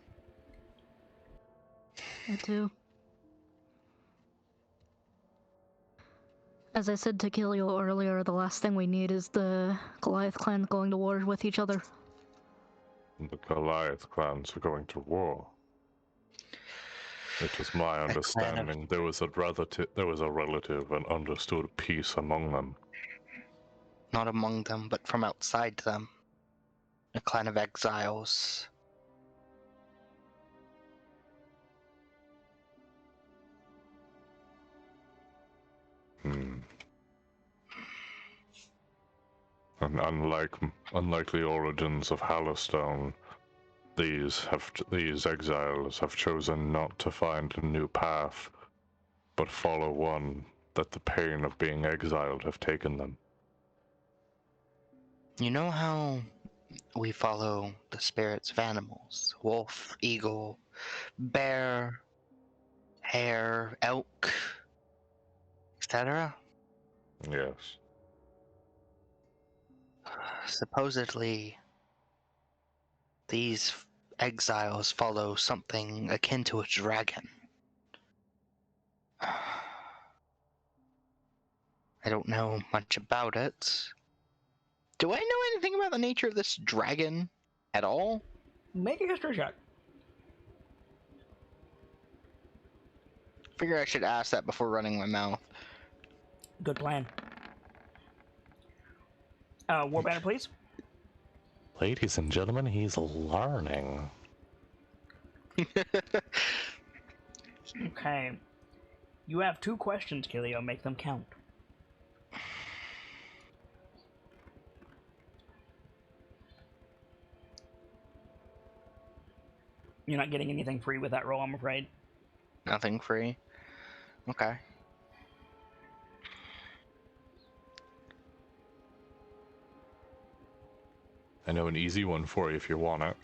Me too. As I said to Kilio earlier, the last thing we need is the Goliath clan going to war with each other. The Goliath clans are going to war. It was my understanding there was a relative and understood peace among them. Not among them, but from outside them. A clan of exiles. And unlike the origins of Hallistone, these exiles have chosen not to find a new path, but follow one that the pain of being exiled have taken them. You know how we follow the spirits of animals? Wolf, eagle, bear, hare, elk, etc.? Yes. Supposedly, these exiles follow something akin to a dragon. I don't know much about it. Do I know anything about the nature of this dragon at all? Make a history check. Figure I should ask that before running my mouth. Good plan. Warbanner, please. Ladies and gentlemen, he's learning. Okay. You have 2 questions, Kilio. Make them count. You're not getting anything free with that roll, I'm afraid. Nothing free? Okay. I know an easy one for you if you want it.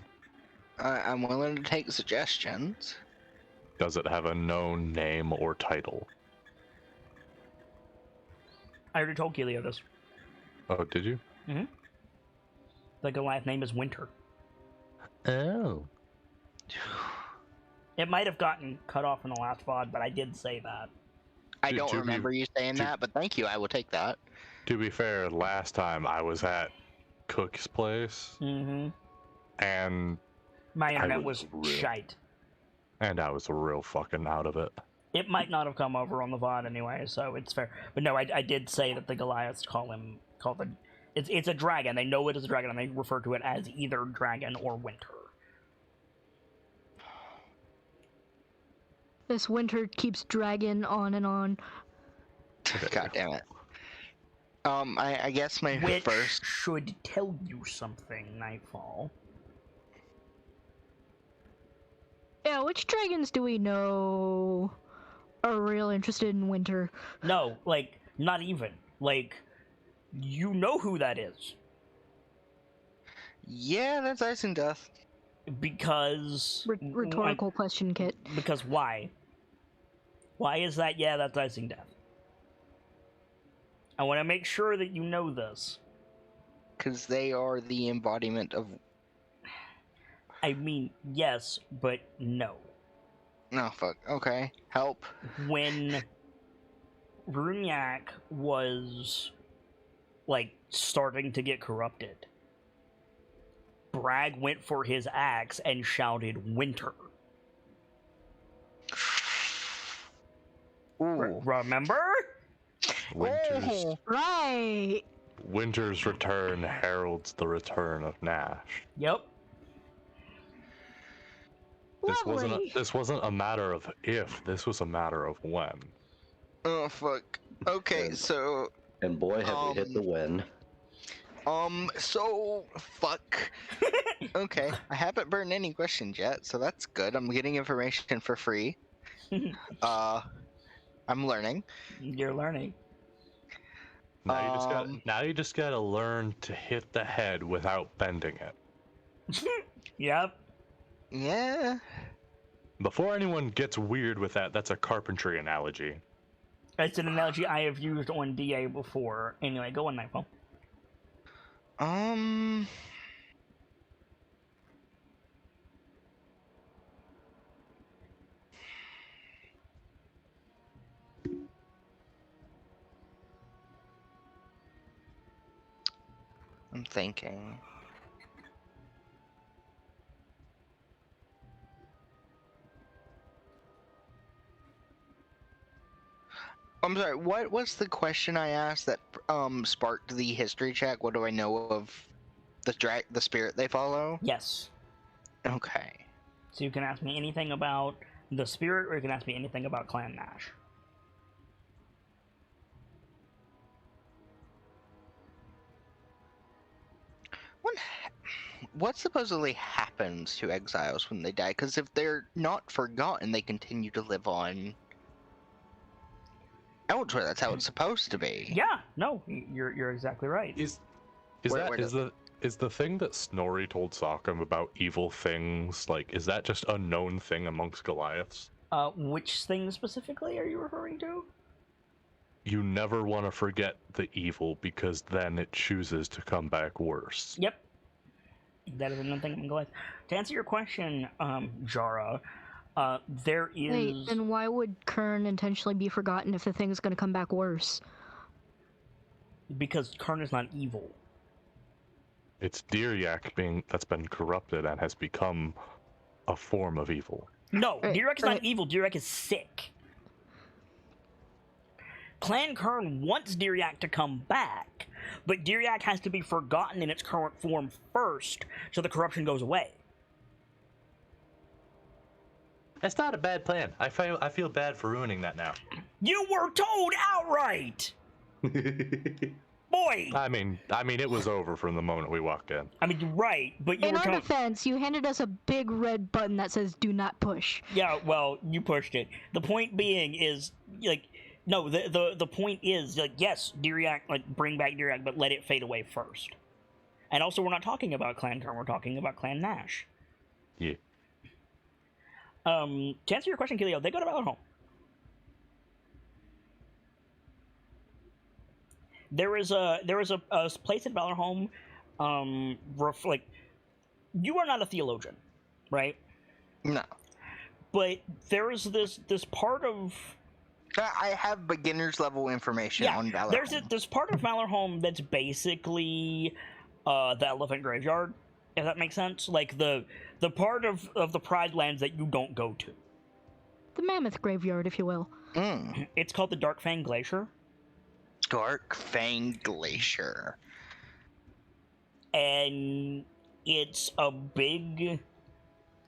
I'm willing to take suggestions. Does it have a known name or title? I already told Kilio this. Oh, did you? Mm-hmm. The Goliath name is Winter. Oh. It might have gotten cut off in the last VOD, but I did say that. I don't remember you saying that, but thank you, I will take that. To be fair, last time I was at Cook's place, Mm-hmm. and my internet was shite. And I was real fucking out of it. It might not have come over on the VOD anyway, so it's fair. But no, I did say that the Goliaths it's a dragon. They know it is a dragon, and they refer to it as either dragon or winter. This winter keeps dragging on and on. God damn it. I guess my Which first should tell you something, Nightfall. Yeah, which dragons do we know are real interested in winter? No, like, not even. Like, you know who that is. Yeah, that's Ice and Death. Because... Rhetorical question, Kit. Because why? Why is that? Yeah, that's Icing Death. I want to make sure that you know this. Because they are the embodiment of... I mean, yes, but no. No, fuck. Okay. Help. When Runyak was, like, starting to get corrupted, Bragg went for his axe and shouted, "Winter." Ooh. Remember? Winter's, Right. Winter's return heralds the return of Nash. Yep. Lovely. This wasn't a matter of if, this was a matter of when. Oh, fuck. Okay, And- so... And boy, have we hit the win. So... Fuck. Okay, I haven't burned any questions yet, so that's good. I'm getting information for free. I'm learning. You're learning. Now you just gotta learn to hit the head without bending it. Yep. Yeah. Before anyone gets weird with that, that's a carpentry analogy. That's an analogy I have used on DA before. Anyway, go on, Nightfall. I'm thinking. I'm sorry, what was the question I asked that sparked the history check? What do I know of the spirit they follow? Yes. Okay. So you can ask me anything about the spirit, or you can ask me anything about Clan Nash. What supposedly happens to exiles when they die? Because if they're not forgotten, they continue to live on elsewhere. That's how it's supposed to be. Yeah, no, you're exactly right. Is Where the thing that Snorri told Sokkum about evil things, like, is that just a known thing amongst Goliaths? Which thing specifically are you referring to? You never want to forget the evil because then it chooses to come back worse. Yep. That is another thing I'm glad. To answer your question, Jara, there is... Wait, then why would Kern intentionally be forgotten if the thing's gonna come back worse? Because Kern is not evil. It's Diryak that's been corrupted and has become a form of evil. No, Right, Diryak is right. not evil. Diryak is sick. Clan Kern wants Diryak to come back, but Diryak has to be forgotten in its current form first, so the corruption goes away. That's not a bad plan. I feel bad for ruining that now. You were told outright! Boy! I mean, it was over from the moment we walked in. I mean, you're right, but you In were our told... defense, you handed us a big red button that says "Do not push." Yeah, well, you pushed it. The point being is, like... No, the point is, like, yes, Diryak, like, bring back Diryak, but let it fade away first. And also, we're not talking about Clan Kern, we're talking about Clan Nash. Yeah. To answer your question, Kilio, they go to Valor Home. There is a place at Valor Home, like, you are not a theologian, right? No. But there is this part of... I have beginner's level information on Valor. There's this part of Valor Home that's basically the Elephant Graveyard, if that makes sense. Like the part of the Pride Lands that you don't go to. The Mammoth Graveyard, if you will. It's called the Dark Fang Glacier. Dark Fang Glacier. And it's a big,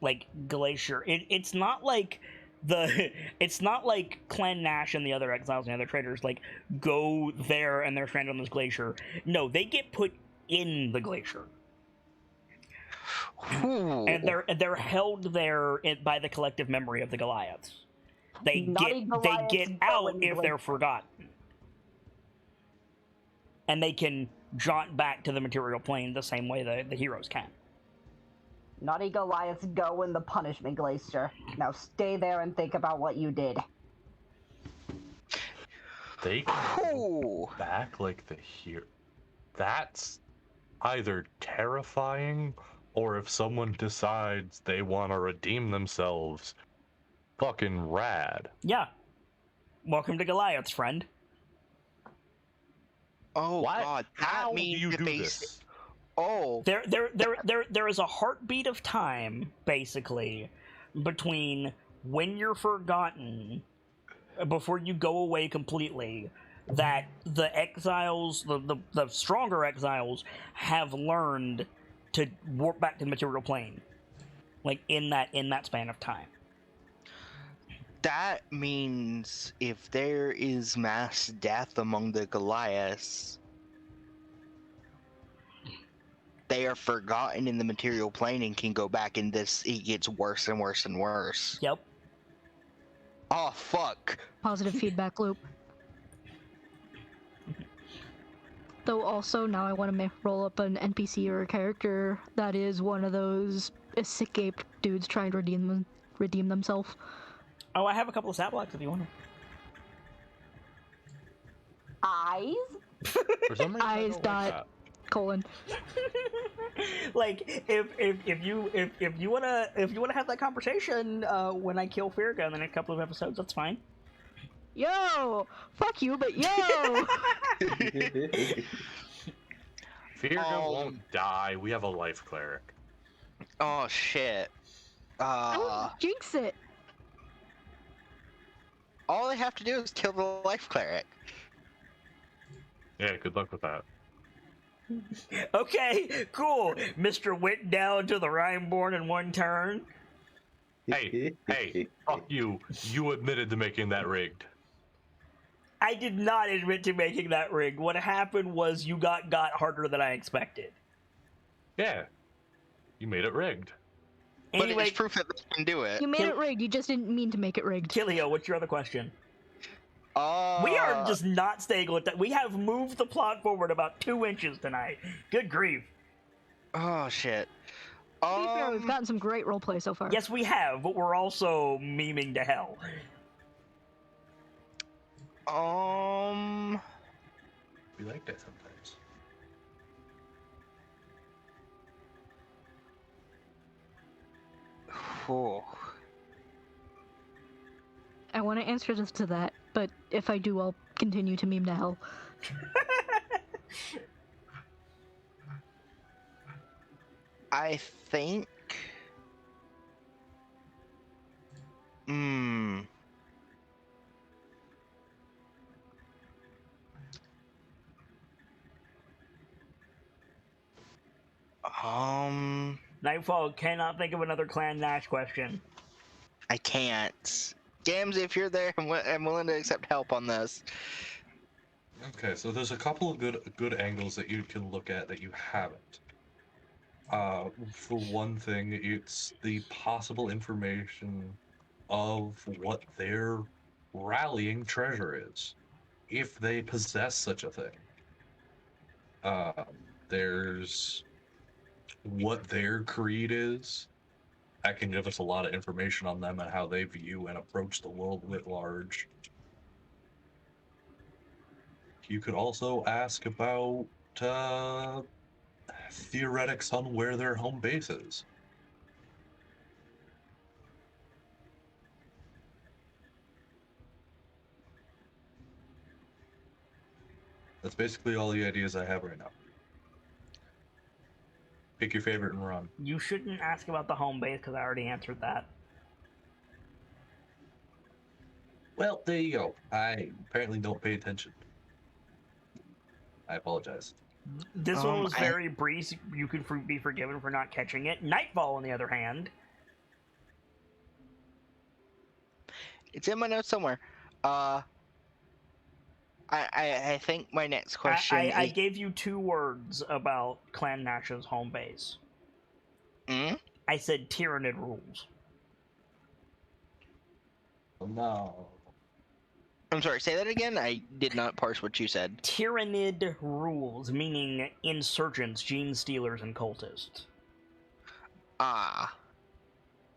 like, glacier. It's not like it's not like Clan Nash and the other exiles and the other traders, like, go there and they're stranded on this glacier. No, they get put in the glacier. Ooh. And they're held there by the collective memory of the Goliaths. They Naughty Goliaths get go out in the if they're glacier. forgotten. And they can jaunt back to the material plane the same way the heroes can. Naughty Goliaths go in the punishment glacier. Now stay there and think about what you did. They can Ooh. go back like the hero. That's either terrifying or if someone decides they want to redeem themselves, fucking rad. Yeah. Welcome to Goliath's, friend. Oh What? God, How that do means you the do base. this? Oh, There is a heartbeat of time, basically, between when you're forgotten before you go away completely, that the exiles, the stronger exiles, have learned to warp back to the material plane, like in that span of time. that means if there is mass death among the Goliaths, they are forgotten in the material plane and can go back in this. It gets worse and worse and worse. Yep. Oh fuck. Positive feedback loop. Though also now I want to roll up an NPC or a character that is one of those escaped dudes trying to redeem themselves. Oh, I have a couple of stat blocks if you want them. Eyes? For some reason, I Eyes don't dot like that. colon. Like if you wanna have that conversation when I kill Firga in the next couple of episodes, that's fine. Yo! Fuck you, but yo! Firga won't die. We have a life cleric. Oh shit. Don't jinx it! All they have to do is kill the life cleric. Yeah, good luck with that. Okay, cool. Mr. went down to the Rhineborn in one turn. Hey, fuck you. You admitted to making that rigged. I did not admit to making that rig. What happened was you got harder than I expected. Yeah. You made it rigged. But Anyway, it's proof that they can do it. You made it rigged, you just didn't mean to make it rigged. Kilio, what's your other question? Oh. We are just not staying with that. We have moved the plot forward about 2 inches tonight. Good grief. Oh shit. To be fair, we've gotten some great roleplay so far. Yes, we have, but we're also memeing to hell. We like that sometimes. Oh. I want to answer this to that, but if I do, I'll continue to meme to hell. I think. Nightfall cannot think of another Clan Nash question. I can't. Gams, if you're there, I'm willing to accept help on this. Okay, so there's a couple of good angles that you can look at that you haven't. For one thing, it's the possible information of what their rallying treasure is, if they possess such a thing. There's what their creed is. That can give us a lot of information on them and how they view and approach the world writ large. You could also ask about theoretics on where their home base is. That's basically all the ideas I have right now. Pick your favorite and run. You shouldn't ask about the home base because I already answered that. Well, there you go. I apparently don't pay attention. I apologize. This one was very brief. You could be forgiven for not catching it. Nightfall, on the other hand. It's in my notes somewhere. I think my next question. I gave you 2 words about Clan Nash's home base. I said Tyrannid rules. Oh, no. I'm sorry, say that again? I did not parse what you said. Tyrannid rules, meaning insurgents, gene stealers, and cultists. Ah.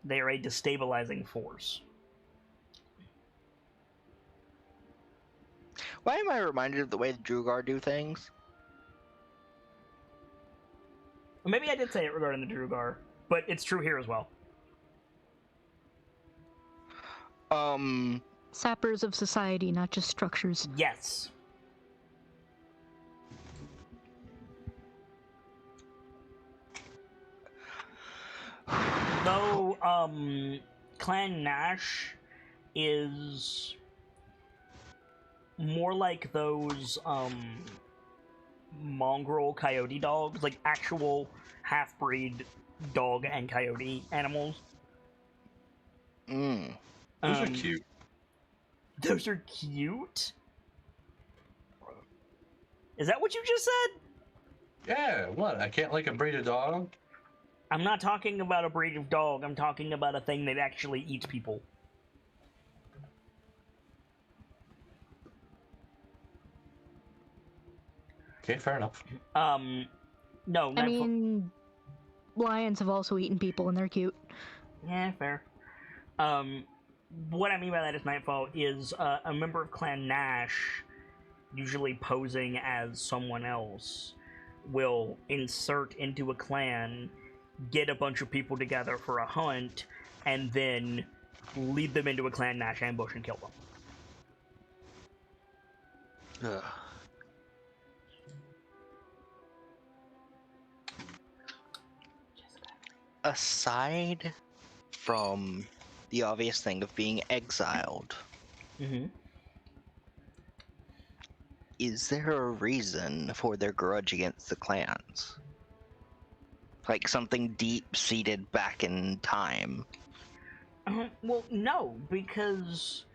They are a destabilizing force. Why am I reminded of the way the Drugar do things? Maybe I did say it regarding the Drugar, but it's true here as well. Sappers of society, not just structures. Yes. Though, Clan Nash is more like those, mongrel coyote dogs, like actual half-breed dog and coyote animals. Mm. Those are cute. Those are cute? Is that what you just said? Yeah, what? I can't like a breed of dog? I'm not talking about a breed of dog, I'm talking about a thing that actually eats people. Okay, fair enough. No, I mean, lions have also eaten people and they're cute. Yeah, fair. What I mean by that is Nightfall is a member of Clan Nash, usually posing as someone else, will insert into a clan, get a bunch of people together for a hunt, and then lead them into a Clan Nash ambush and kill them. Ugh. Aside from the obvious thing of being exiled, is there a reason for their grudge against the clans? Like something deep-seated back in time? Well, no, because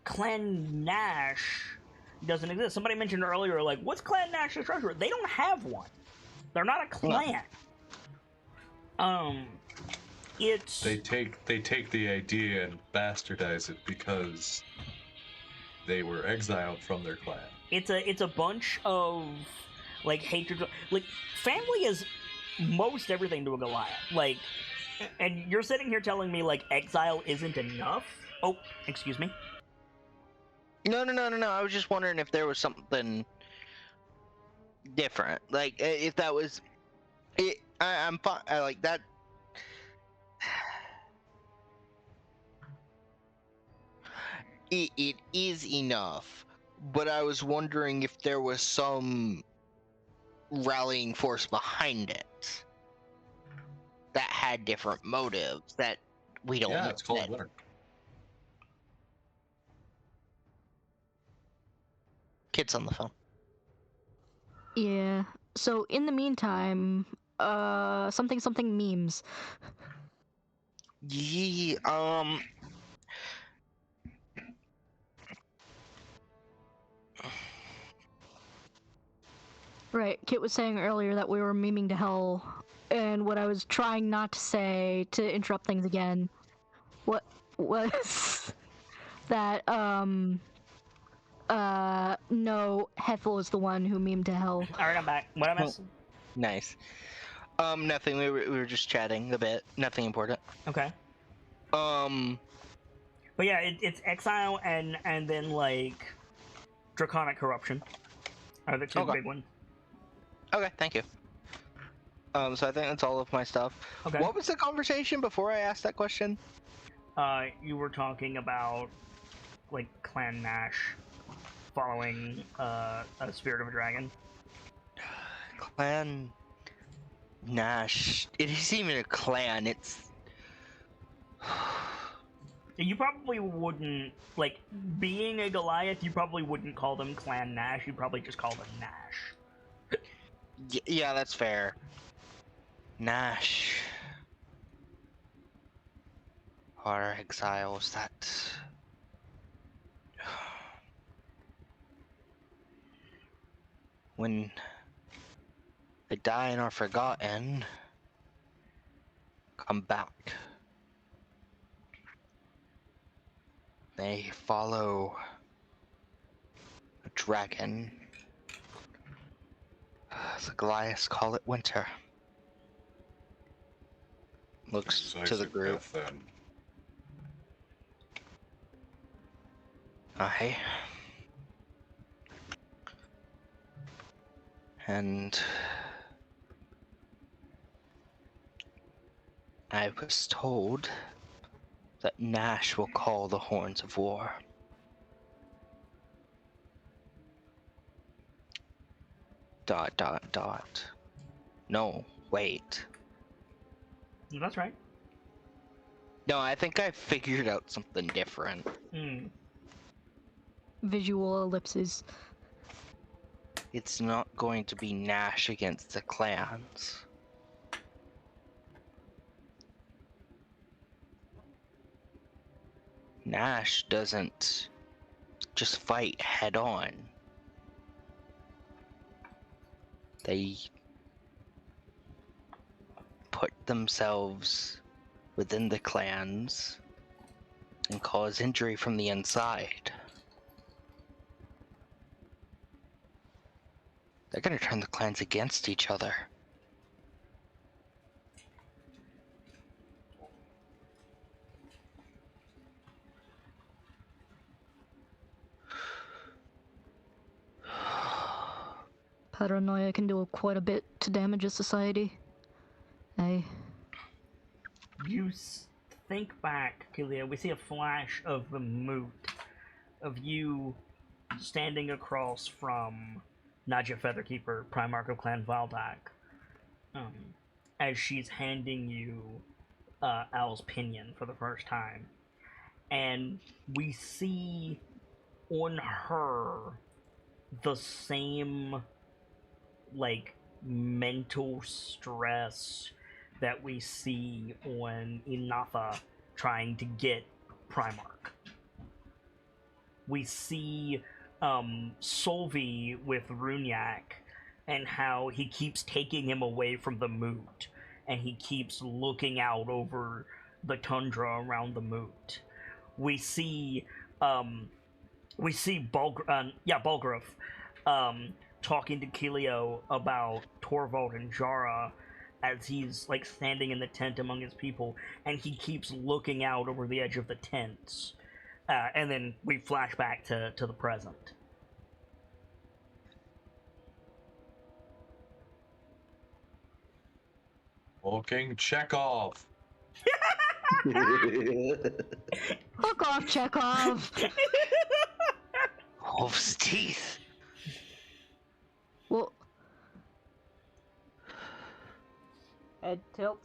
Clan Nash doesn't exist. Somebody mentioned earlier, like, what's Clan Nash's structure? They don't have one. They're not a clan. It's They take the idea and bastardize it because they were exiled from their clan. it's a bunch of like hatred. Like family is most everything to a Goliath. Like, and you're sitting here telling me like exile isn't enough? Oh, excuse me. No. I was just wondering if there was something different. Like, if that was it. I'm fine. I like that. It is enough, but I was wondering if there was some rallying force behind it that had different motives that we don't know. Yeah, it's called winter. Kids on the phone. Yeah. So in the meantime, something memes. Yeah, Right. Kit was saying earlier that we were memeing to hell, and what I was trying not to say to interrupt things again, what was that no, Hethel is the one who memed to hell. Alright, I'm back. What I miss? Nice. Nothing. We were just chatting a bit. Nothing important. Okay. But yeah, it's exile and then like draconic corruption are the two big ones. Okay, thank you. So I think that's all of my stuff. Okay. What was the conversation before I asked that question? You were talking about like Clan Nash following a spirit of a dragon. Clan Nash. It isn't even a clan. It's. You probably wouldn't, like, being a Goliath, you probably wouldn't call them Clan Nash, you'd probably just call them Nash. Yeah, that's fair. Nash. Our exiles, that. When they die and are forgotten, come back. They follow a dragon. The Goliaths call it winter. Looks to the group. Aye. And I was told that Nash will call the horns of war. Dot dot dot. No, wait. That's right. No, I think I figured out something different. Visual ellipses. It's not going to be Nash against the clans. Nash doesn't just fight head on. They put themselves within the clans and cause injury from the inside. They're gonna turn the clans against each other. Paranoia can do quite a bit to damage a society. You think back, Killia, we see a flash of the moot of you standing across from Nadja Featherkeeper, Primarch of Clan Valdak, as she's handing you Al's Pinion for the first time. And we see on her the same, like, mental stress that we see on Inatha trying to get Primarch. We see Solvi with Runyak and how he keeps taking him away from the moot, and he keeps looking out over the tundra around the moot. We see Bulgraf talking to Kilio about Torvald and Jara as he's like standing in the tent among his people, and he keeps looking out over the edge of the tents. And then we flash back to the present. Walking Chekhov. Fuck off, Chekhov! Wolf's teeth. Well, Head tilt.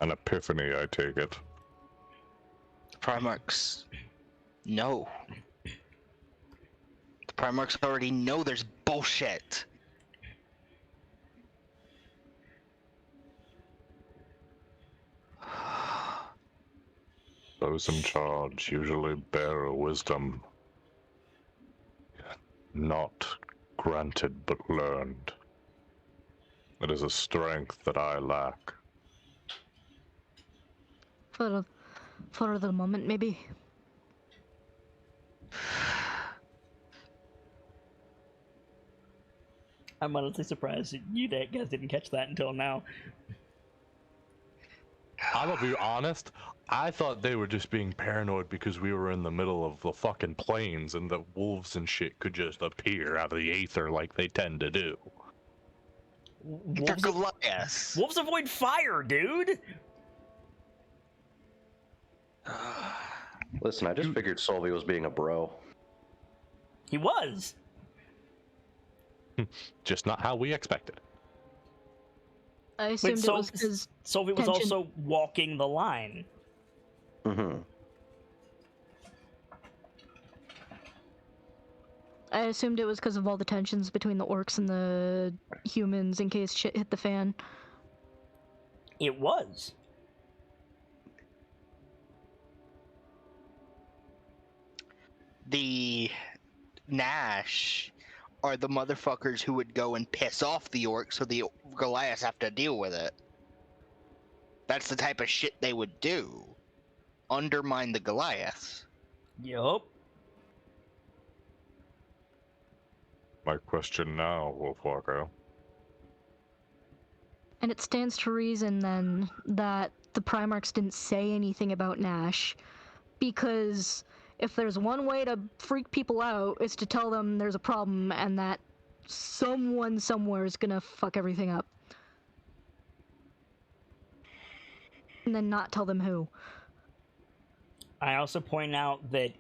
An epiphany, I take it. Primarchs. No. The Primarchs already know there's bullshit. Those in charge usually bear wisdom, not granted but learned. It is a strength that I lack. for the moment, maybe. I'm honestly surprised you guys didn't catch that until now. I'm gonna be honest, I thought they were just being paranoid because we were in the middle of the fucking plains and the wolves and shit could just appear out of the aether like they tend to do. They're Goliaths. Wolves avoid fire, dude! Listen, I just figured Solvi was being a bro. He was! Just not how we expected. I assumed it was because Solvi was also walking the line. Mm-hmm. I assumed it was because of all the tensions between the orcs and the humans in case shit hit the fan. It was. The Nash are the motherfuckers who would go and piss off the orcs so the Goliaths have to deal with it. That's the type of shit they would do. Undermine the Goliaths. Yup. My question now, Wolfwalker. And it stands to reason then that the Primarchs didn't say anything about Nash, because if there's one way to freak people out, it's to tell them there's a problem and that someone somewhere is gonna fuck everything up. And then not tell them who. I also point out that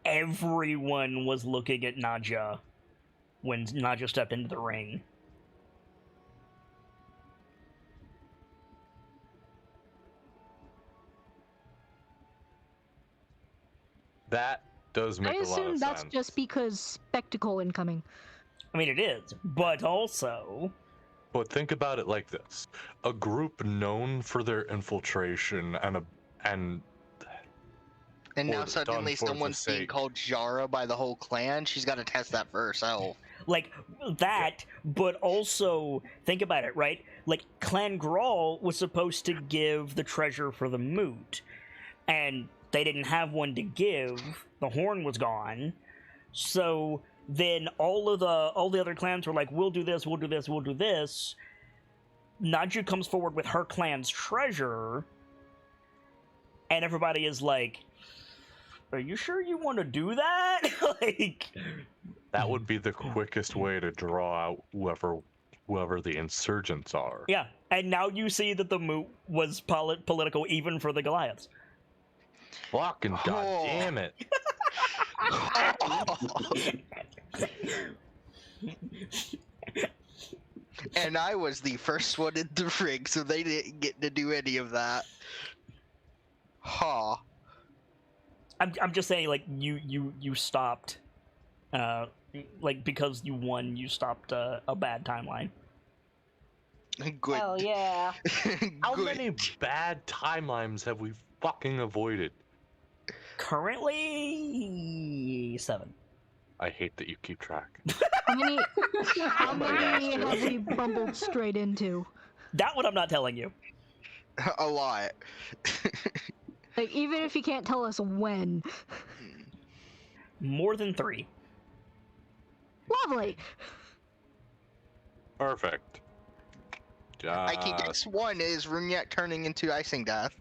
everyone was looking at Nadja when Nadja stepped into the ring. That does make I a lot of assume sense. that's just because spectacle incoming. I mean, it is, but also... But think about it like this. A group known for their infiltration and now done suddenly for the someone's being sake. called Jara by the whole clan. She's got to test that for herself. Like, that, but also, think about it, right? Like, Clan Grawl was supposed to give the treasure for the moot, and they didn't have one to give. The horn was gone. So then all the other clans were like, we'll do this, we'll do this, we'll do this. Nadja comes forward with her clan's treasure, and everybody is like, are you sure you want to do that? Like, That would be the quickest way to draw out whoever the insurgents are. yeah, and now you see that the moot was political even for the Goliaths. Fucking goddamn it! And I was the first one in the ring, so they didn't get to do any of that. Ha. I'm just saying, like, you stopped, like, because you won, you stopped a bad timeline. Good. Hell yeah. How Good. many bad timelines have we fucking avoided? Currently, 7. I hate that you keep track. How many have we bumbled straight into? That one I'm not telling you. A lot. Like, even if you can't tell us when. More than 3. Lovely! Perfect. I can guess one is Runyak turning into Icing Death.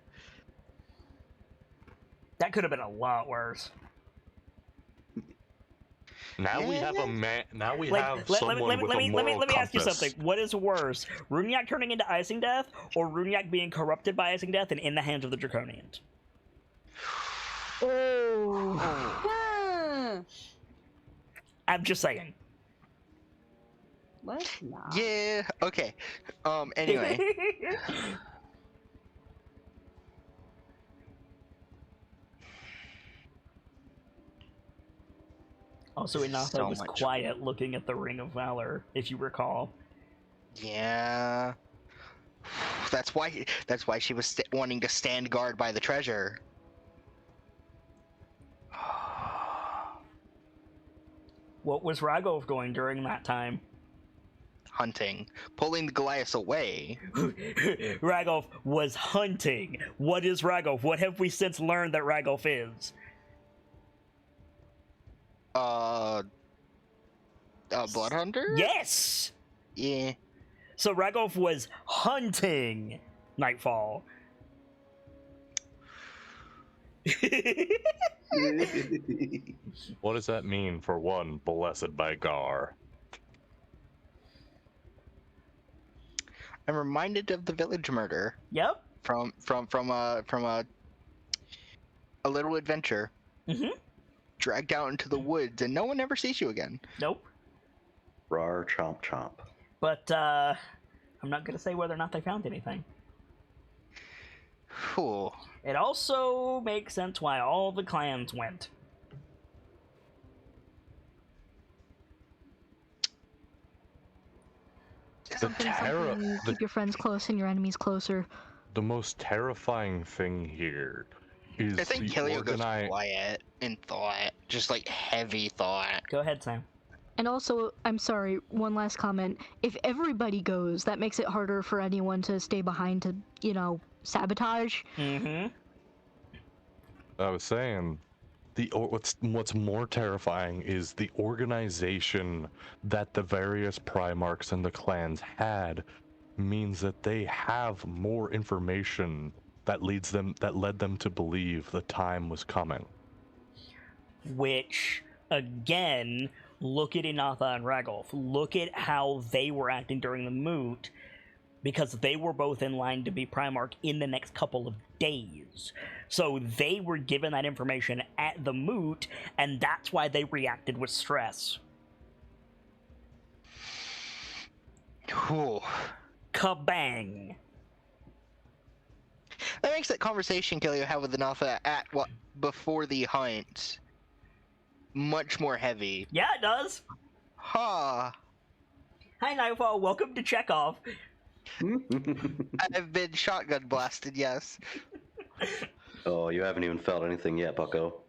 That could have been a lot worse. Now we have a man. Now we have someone with a moral let me ask you compass. something. What is worse, Runyak turning into Icing Death, or Runyak being corrupted by Icing Death and in the hands of the Draconians? Hmm. I'm just saying. Let's not. Yeah, okay. Anyway. Also, Inatha So was much quiet looking at the Ring of Valor, if you recall. Yeah. That's why she was wanting to stand guard by the treasure. What was Ragov doing during that time? Hunting. Pulling the Goliaths away. Ragov was hunting. What is Ragov? What have we since learned that Ragov is? A blood hunter? Yes! Yeah. So Ragov was hunting Nightfall. What does that mean for one blessed by Gar? I'm reminded of the village murder Yep. from a little adventure. Mm-hmm. Dragged out into the woods and no one ever sees you again. Nope. Rar chomp chomp. But, I'm not gonna say whether or not they found anything. Cool. It also makes sense why all the clans went. Keep your friends close and your enemies closer. The most terrifying thing here is I think the Kilio goes quiet in thought. Just like heavy thought. Go ahead, Sam. And also, I'm sorry, one last comment. If everybody goes, that makes it harder for anyone to stay behind to, sabotage. Mm-hmm. I was saying, what's more terrifying is the organization that the various Primarchs and the clans had means that they have more information that led them to believe the time was coming. Which, again, look at Inatha and Ragolf. Look at how they were acting during the moot. because they were both in line to be Primarch in the next couple of days. So they were given that information at the moot, and that's why they reacted with stress. Cool. Kabang. That makes that conversation Kelly had with the Naltha at what before the hunt much more heavy. Yeah, it does. Ha! Hi, Nightfall. Welcome to Chekhov. I've been shotgun blasted, yes. Oh, you haven't even felt anything yet, bucko.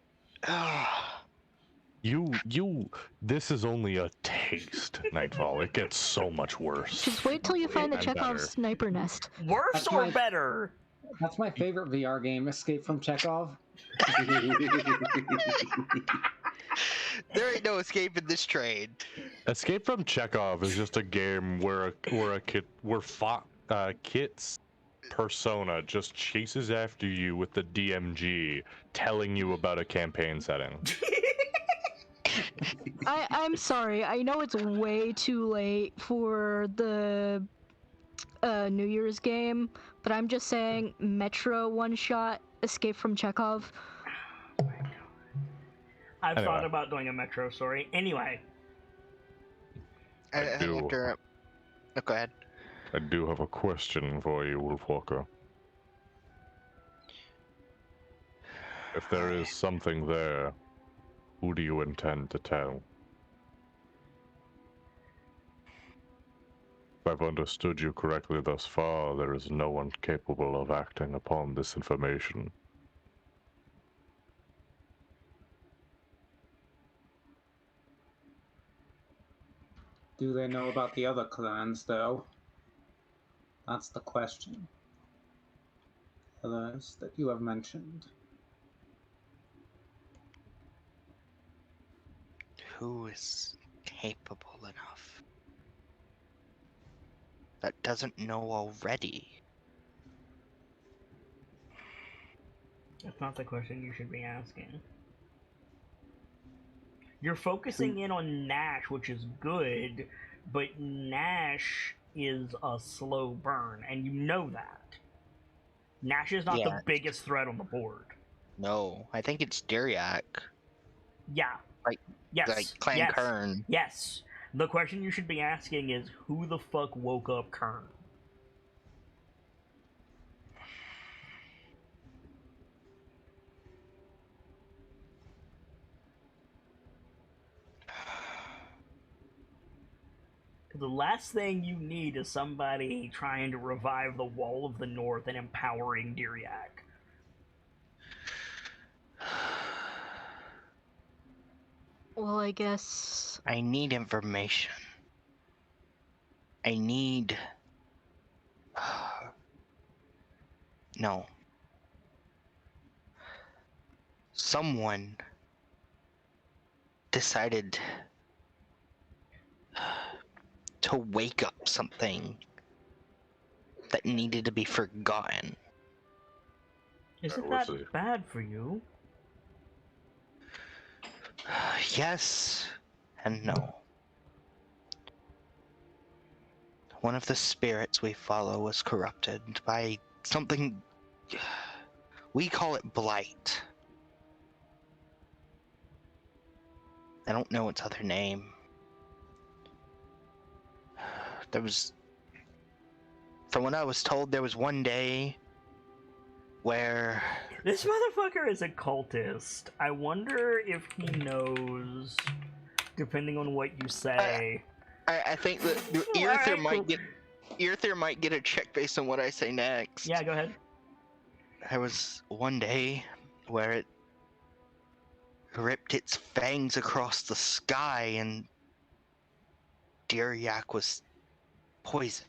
This is only a taste, Nightfall. It gets so much worse. Just wait till you find the And Chekhov better. sniper nest. Worse That's or my- better? That's my favorite VR game, Escape from Chekhov. There ain't no escaping this train. Escape from Chekhov is just a game where Kit's persona just chases after you with the DMG, telling you about a campaign setting. I'm sorry. I know it's way too late for the New Year's game, but I'm just saying Metro one-shot Escape from Chekhov. I've Anyway. thought about doing a Metro story. Anyway. I do. After... Oh, go ahead. I do have a question for you, Wolfwalker. If there is something there, who do you intend to tell? If I've understood you correctly thus far, there is no one capable of acting upon this information. Do they know about the other clans, though? That's the question. Others that you have mentioned. Who is capable enough? That doesn't know already. That's not the question you should be asking. You're focusing in on Nash, which is good, but Nash is a slow burn, and you know that. Nash is not the Yeah. biggest threat on the board. No, I think it's Diriak. Yeah. Like- yes. Like Clan yes. Kern. Yes. The question you should be asking is, who the fuck woke up Kern? The last thing you need is somebody trying to revive the Wall of the North and empowering Diriak. Well, I guess... I need information. I need... No. Someone decided to wake up something that needed to be forgotten. Isn't we'll that see. bad for you? Yes and no. One of the spirits we follow was corrupted by something... We call it blight. I don't know its other name. There was... From what I was told, there was one day where... This motherfucker is a cultist. I wonder if he knows, depending on what you say. I think that Earther might get a check based on what I say next. Yeah, go ahead. There was one day where it ripped its fangs across the sky and Diriak was poisoned.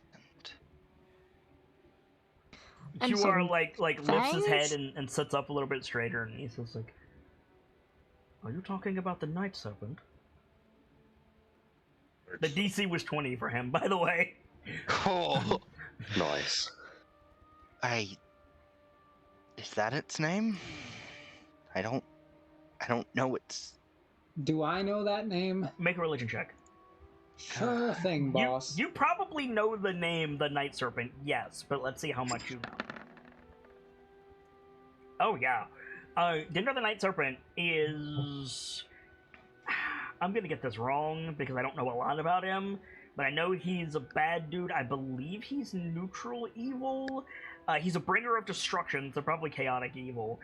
And You so are like lifts his head fangs? and sits up a little bit straighter, and he says like, "Are you talking about the Night Serpent?" The DC was 20 for him, by the way. Oh, Nice. Is that its name? I don't know its... Do I know that name? Make a religion check. Sure thing, boss. You probably know the name, the Night Serpent, yes, but let's see how much you know. Oh, yeah. Dendar the Night Serpent is... I'm gonna get this wrong because I don't know a lot about him, but I know he's a bad dude. I believe he's neutral evil. He's a bringer of destruction, so probably chaotic evil.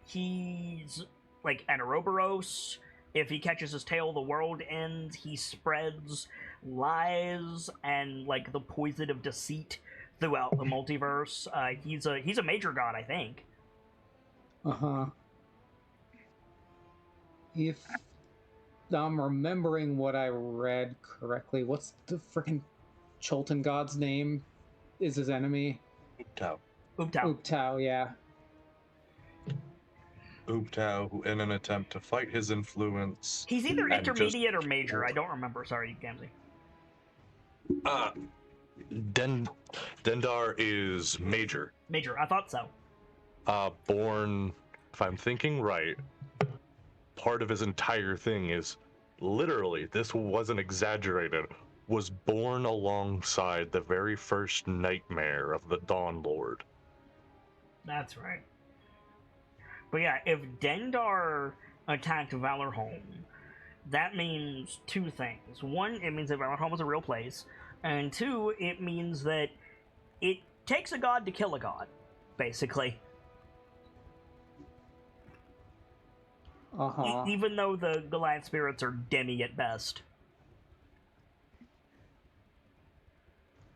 He's like an Ouroboros. If he catches his tail, the world ends. He spreads lies and like the poison of deceit throughout the multiverse. He's a major god, I think. Uh-huh. If I'm remembering what I read correctly, what's the freaking Cholton god's name? Is his enemy? Ooptao. Ooptao, yeah. Ooptao, in an attempt to fight his influence. He's either intermediate or major. I don't remember. Sorry, Gamzee. Dendar is major. Major, I thought so. Born, if I'm thinking right, part of his entire thing is literally, this wasn't exaggerated, was born alongside the very first nightmare of the Dawn Lord. That's right. But yeah, if Dendar attacked Valorholm, that means two things. One, it means that Valorholm is a real place, and two, it means that it takes a god to kill a god, basically. Uh-huh. Even though the Goliath spirits are demi at best.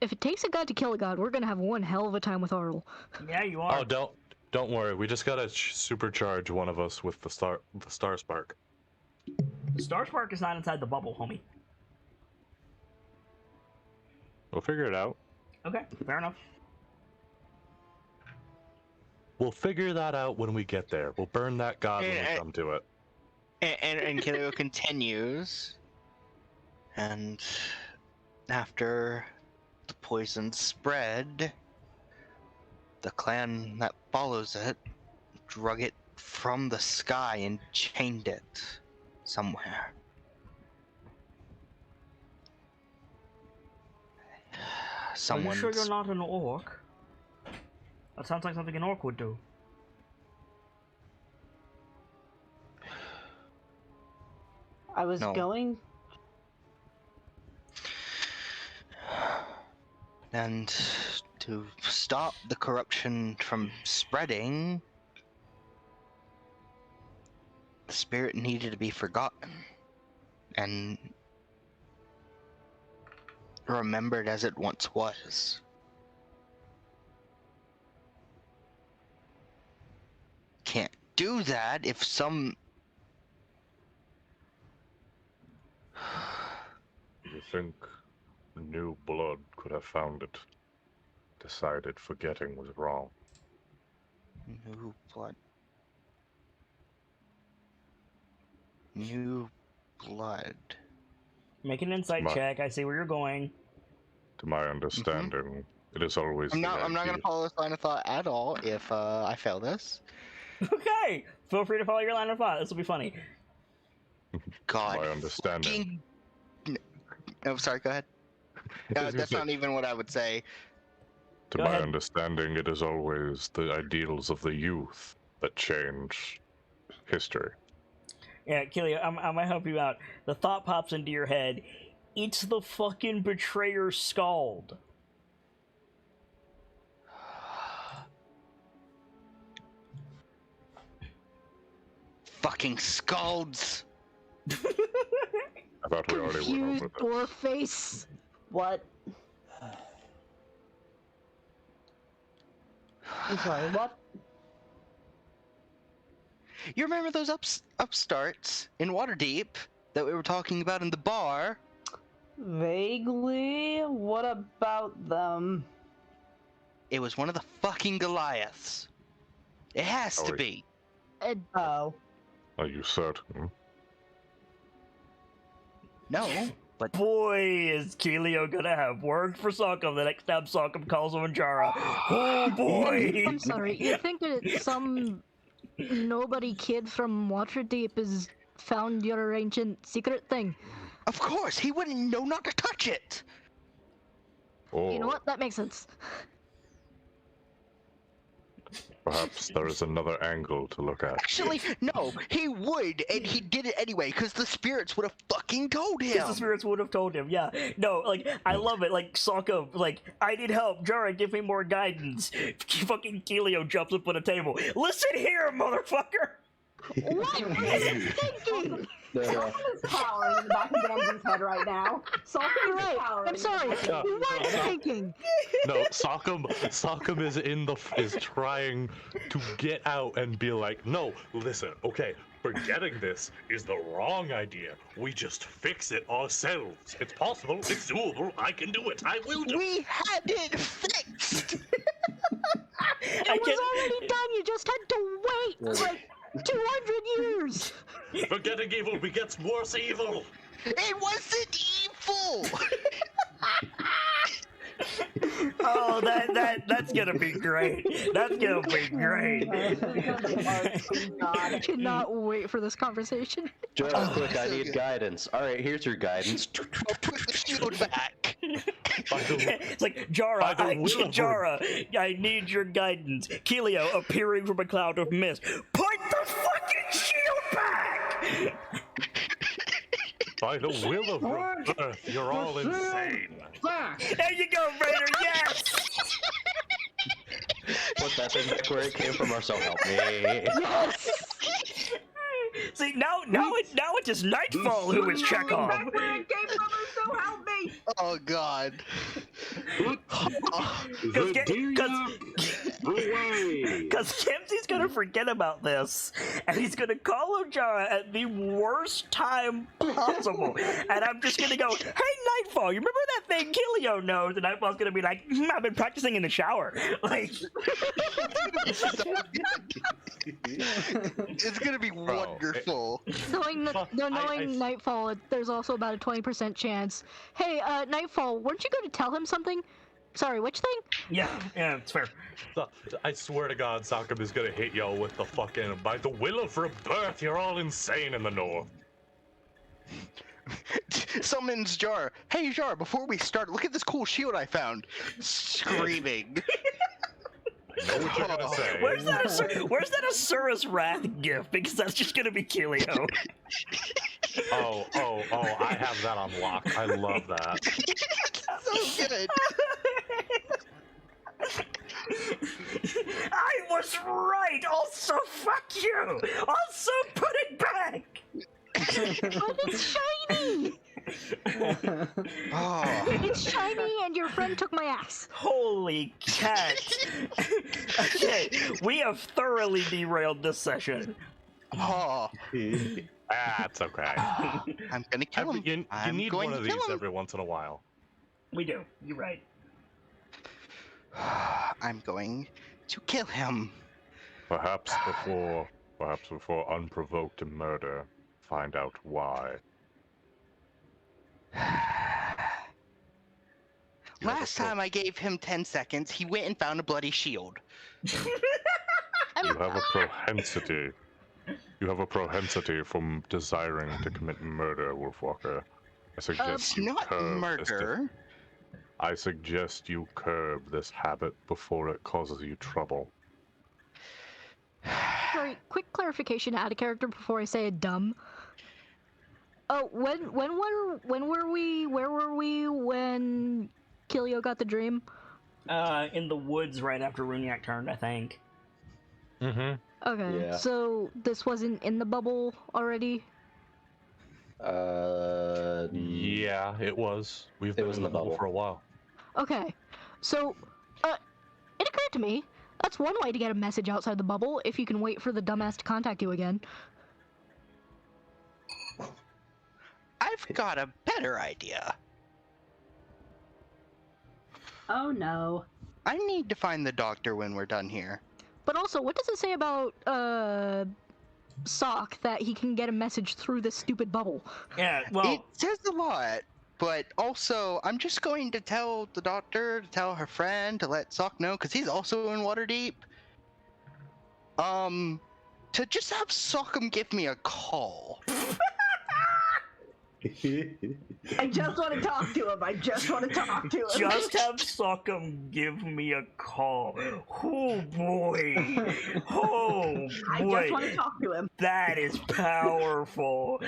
If it takes a god to kill a god, we're gonna have one hell of a time with Arl. Yeah, you are. Oh, don't worry. We just gotta supercharge one of us with the star spark. The Star Spark is not inside the bubble, homie. We'll figure it out. Okay, fair enough. We'll figure that out when we get there. We'll burn that god when we come to it. And Kilio continues, and after the poison spread, the clan that follows it drug it from the sky and chained it somewhere. Are you sure you're not an orc? That sounds like something an orc would do. I was going... And to stop the corruption from spreading, the spirit needed to be forgotten and remembered as it once was. Can't do that if some... You think new blood could have found it? Decided forgetting was wrong. New blood. New blood. Make an insight check. I see where you're going. To my understanding, it is always. I'm not going to follow this line of thought at all if I fail this. Okay, feel free to follow your line of thought. This will be funny. God. My understanding. Oh, sorry. Go ahead. That's not even what I would say. To my understanding, it is always the ideals of the youth that change history. Yeah, Killia, I might help you out. The thought pops into your head. It's the fucking betrayer Scald. Fucking Scalds. I thought we already went over this. Dwarf face. What? I'm sorry, what? You remember those upstarts in Waterdeep that we were talking about in the bar? Vaguely. What about them? It was one of the fucking Goliaths. It has to be. Oh. Are you certain? No, but... Boy, is Keelio gonna have word for Sockum the next time Sockum calls him Anjara. Oh boy! I'm sorry, you think that some nobody kid from Waterdeep has found your ancient secret thing? Of course, he wouldn't know not to touch it. You know what? That makes sense. Perhaps there is another angle to look at. Actually, no, he would, and he did it anyway, because the spirits would have fucking told him. Because the spirits would have told him, yeah. No, like, I love it, like, Sokka, like, I need help, Jara, give me more guidance. Fucking Kelio jumps up on a table. Listen here, motherfucker! What are you thinking? Solomon is powering in the back of Danzy's head right now. Solomon You're is right. powering. I'm sorry. What are you thinking? No, Sokkum is trying to get out and be like, no, listen, okay, forgetting this is the wrong idea. We just fix it ourselves. It's possible, it's doable, I can do it, I will do it. We had it fixed! It was already done. You just had to wait like 200 years. Forgetting evil begets worse evil. It wasn't evil! Oh, that's gonna be great. That's gonna be great. I cannot wait for this conversation. Just quick, I need guidance. Alright, here's your guidance. I'll put the shield back. It's like, Jara, I need your guidance. Kelio appearing from a cloud of mist. Put the fucking shield back! By the will of Rebirth, you're all insane. There you go, Raider, yes! Put that thing back where it came from, or so help me. Yes. See, now it's just Nightfall who is Chekhov. Where it came from, so help me! Oh god. Because Kimsey's gonna forget about this, and he's gonna call Ojara at the worst time possible, and I'm just gonna go, hey Nightfall, you remember that thing Kelio knows? And Nightfall's gonna be like, I've been practicing in the shower. Like, It's gonna be wonderful. Knowing Nightfall, there's also about a 20% chance. Hey, Nightfall, weren't you going to tell him something? Sorry, which thing? yeah, it's fair. I swear to God, Sokkum is gonna hit y'all with the fucking, by the will of Rebirth, you're all insane in the north. Summons Jar. Hey Jar, before we start, look at this cool shield I found. Screaming. I know what you're gonna say. Where's that Asuras Wrath gift? Because that's just gonna be Kelio. Oh, I have that on lock. I love that. So good. I was right! Also, fuck you! Also, put it back! But it's shiny! Oh. It's shiny and your friend took my ass. Holy cat! Okay, we have thoroughly derailed this session. Oh. That's okay. I'm gonna kill him. You need one of these every once in a while. We do, you're right. I'm going to kill him. Perhaps before unprovoked murder, find out why. Last time I gave him 10 seconds, he went and found a bloody shield. You have a propensity. You have a propensity from desiring to commit murder, Wolfwalker. I suggest you not curb murder. I suggest you curb this habit before it causes you trouble. Sorry, quick clarification out of character before I say it dumb. Oh, where were we when Kelio got the dream? In the woods right after Runyak turned, I think. Mm-hmm. Okay, Yeah. so this wasn't in the bubble already? Yeah, it was. We've been was in the bubble for a while. Okay, so, it occurred to me, that's one way to get a message outside the bubble, if you can wait for the dumbass to contact you again. I've got a better idea. Oh no. I need to find the doctor when we're done here. But also, what does it say about, Sock, that he can get a message through this stupid bubble? Yeah, well, It says a lot, but also, I'm just going to tell the doctor, to tell her friend, to let Sock know, because he's also in Waterdeep. To just have Sockum give me a call. I just want to talk to him. I just want to talk to him. Just have Sockham give me a call. Oh boy. Oh I boy. just want to talk to him. That is powerful.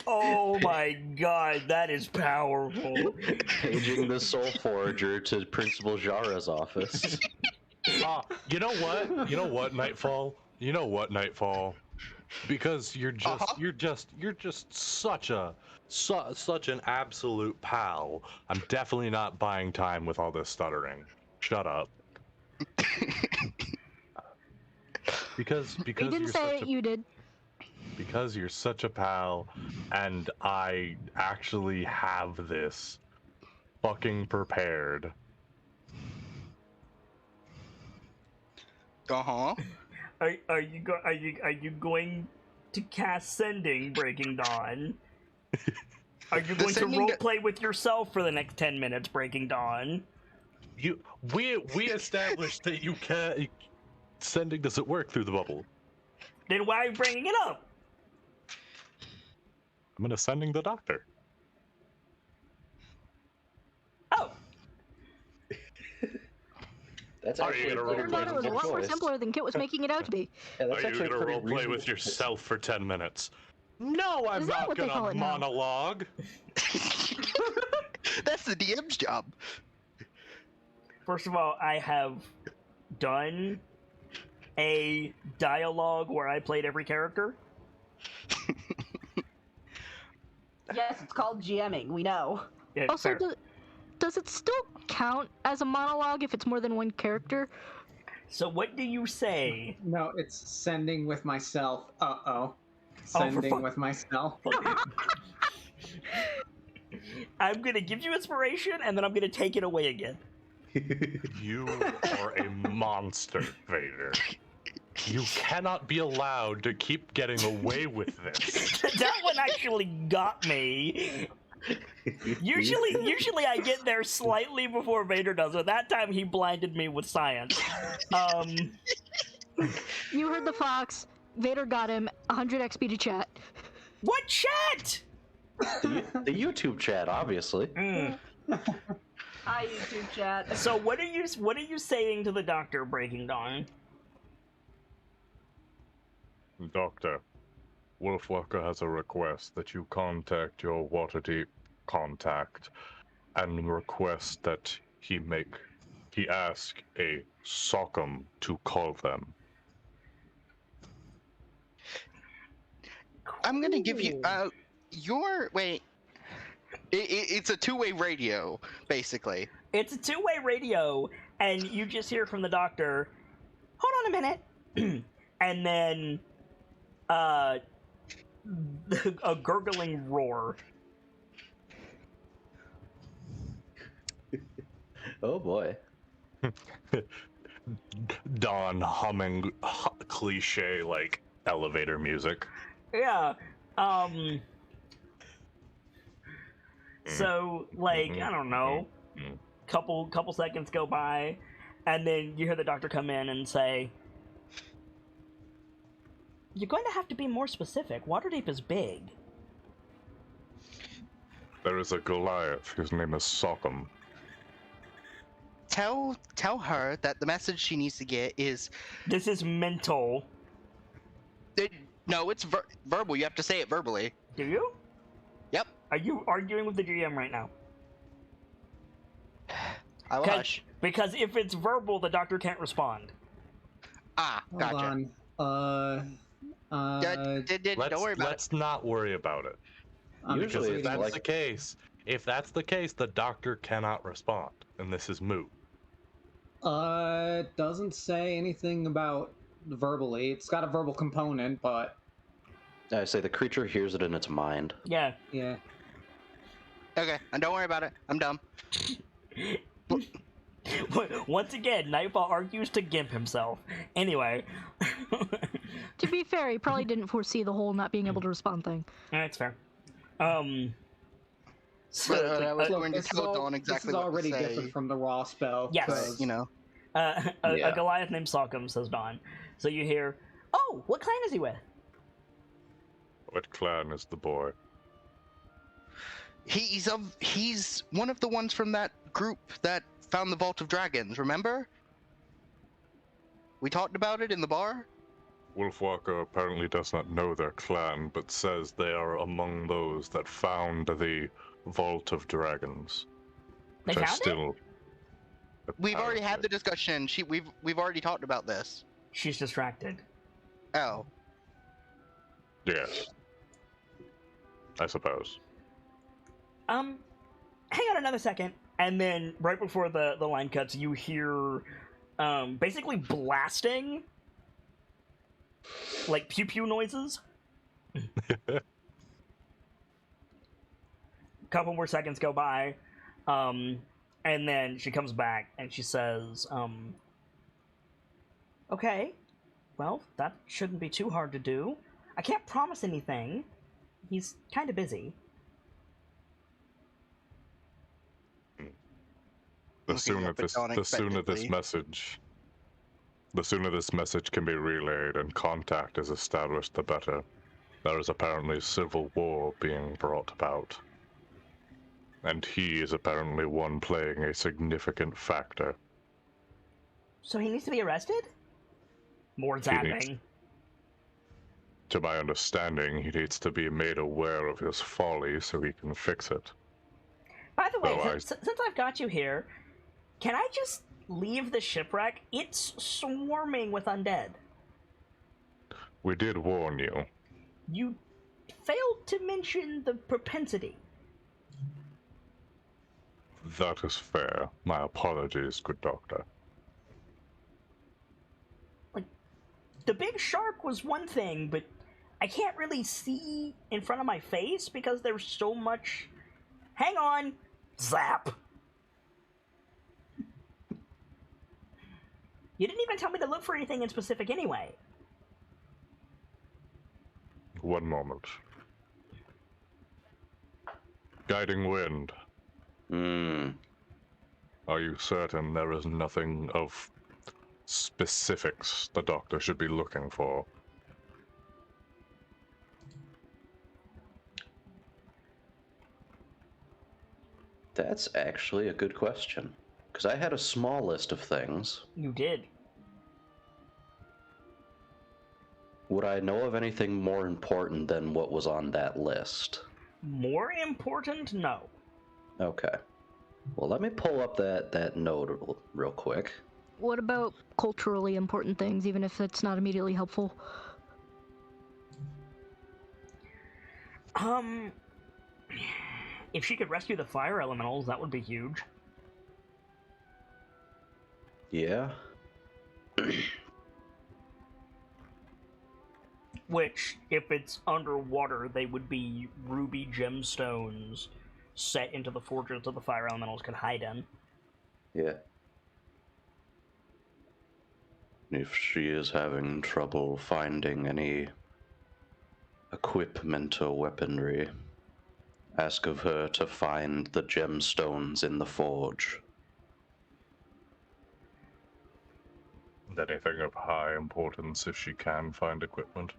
Oh my god, that is powerful. Paging the Soul Forager to Principal Jara's office. You know what, Nightfall? You know what, Nightfall? Because you're just such an absolute pal. I'm definitely not buying time with all this stuttering. Shut up. Because He didn't say it, you did. Because you're such a pal, and I actually have this fucking prepared. Uh-huh. Are you going to cast Sending Breaking Dawn? Are you going to roleplay with yourself for the next 10 minutes, Breaking Dawn? We established that you can't. Sending doesn't work through the bubble. Then why are you bringing it up? I'm gonna sending the doctor. Oh. That's Are you actually gonna a pretty Turned out it was a lot more choice. simpler than Kit was making it out to be. Yeah, that's Are you actually gonna a pretty roleplay with reasonable yourself for 10 minutes? No, I'm Is that not what they call gonna it now? monologue. That's the DM's job. First of all, I have done a dialogue where I played every character. Yes, it's called GMing. We know. Yeah, Also, fair. does it still count as a monologue if it's more than one character? So what do you say? No, it's sending with myself. for Sending fuck- with myself. I'm gonna give you inspiration, and then I'm gonna take it away again. You are a monster, Vader. You cannot be allowed to keep getting away with this. That one actually got me. Usually I get there slightly before Vader does, but that time he blinded me with science. You heard the fox. Vader got him 100 XP to chat. What chat? The YouTube chat, obviously. Hi, YouTube chat. So what are you saying to the doctor, Breaking Dawn? Doctor, Wolfwalker has a request that you contact your Waterdeep contact and request that he ask a Sockham to call them. I'm gonna give you it's a two-way radio, basically. It's a two-way radio, and you just hear from the doctor, hold on a minute, and then a gurgling roar. Oh boy. Dawn humming cliche like elevator music. Yeah, so, like, I don't know, couple seconds go by, and then you hear the doctor come in and say, you're going to have to be more specific. Waterdeep is big. There is a Goliath. His name is Sockham. Tell her that the message she needs to get is... This is mental. No, it's verbal. You have to say it verbally. Do you? Yep. Are you arguing with the GM right now? I will hush. Because if it's verbal, the doctor can't respond. Ah, gotcha. Hold on. Don't worry about it. Let's not worry about it. Usually If it's that's like the case, the doctor cannot respond, and this is moot. It doesn't say anything about verbally. It's got a verbal component, but I say the creature hears it in its mind. Yeah. yeah. Okay, and don't worry about it. I'm dumb. Once again, Nightfall argues to gimp himself. Anyway. To be fair, he probably didn't foresee the whole not being able to respond thing. That's fair. So, But I was going to This is tell all- Dawn exactly this is what already to say. different from the raw spell. Yes. 'cause- You know. a Yeah. Goliath named Sockham, says Dawn. So you hear, oh, what clan is he with? What clan is the boy? He's one of the ones from that group that found the Vault of Dragons, remember? We talked about it in the bar? Wolfwalker apparently does not know their clan, but says they are among those that found the Vault of Dragons. They Which I found it? still... We've already had the discussion. We've already talked about this. She's distracted. Oh. Yes. I suppose. Hang on another second. And then right before the line cuts, you hear basically blasting, like pew pew noises. Couple more seconds go by, and then she comes back and she says, "Okay, well, that shouldn't be too hard to do. I can't promise anything. He's kind of busy." The sooner this message can be relayed and contact is established, the better. There is apparently civil war being brought about. And he is apparently one playing a significant factor. So he needs to be arrested? More zapping. To my understanding, he needs to be made aware of his folly so he can fix it. By the way, since I've got you here, can I just leave the shipwreck? It's swarming with undead. We did warn you. You failed to mention the propensity. That is fair. My apologies, good doctor. Like, the big shark was one thing, but I can't really see in front of my face because there's so much... Hang on! Zap! You didn't even tell me to look for anything in specific anyway. One moment. Guiding wind. Are you certain there is nothing of specifics the doctor should be looking for? That's actually a good question. Because I had a small list of things. You did. Would I know of anything more important than what was on that list? More important? No. Okay. Well, let me pull up that note real quick. What about culturally important things, even if it's not immediately helpful? If she could rescue the fire elementals, that would be huge. Yeah. Which, if it's underwater, they would be ruby gemstones set into the forges that the fire elementals could hide in. Yeah. If she is having trouble finding any equipment or weaponry, ask of her to find the gemstones in the forge. Anything of high importance if she can find equipment?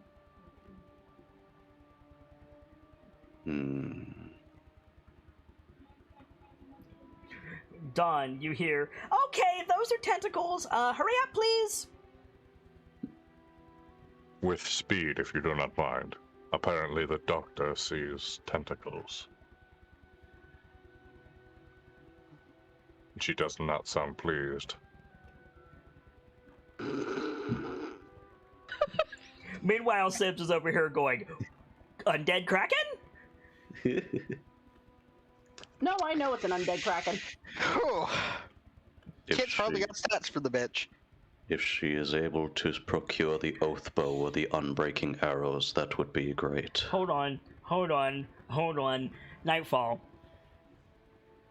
Done, you hear, "Okay, those are tentacles, hurry up, please!" With speed, if you do not mind. Apparently the doctor sees tentacles. She does not sound pleased. Meanwhile, Sims is over here going, "Undead Kraken?" No, I know it's an undead kraken. Kit's probably got stats for the bitch. If she is able to procure the oath bow or the unbreaking arrows, that would be great. Hold on. Nightfall.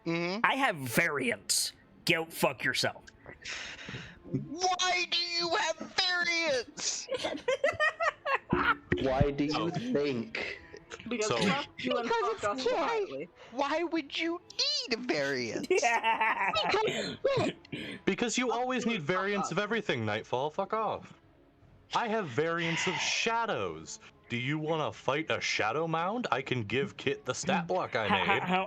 I have variants. Go fuck yourself. Why do you have variants? Why do you think? Because So- fuck you and fuck us quietly. Why would you need a variant? Because you always need variants of everything, Nightfall. Fuck off. I have variants of shadows. Do you want to fight a shadow mound? I can give Kit the stat block I made. How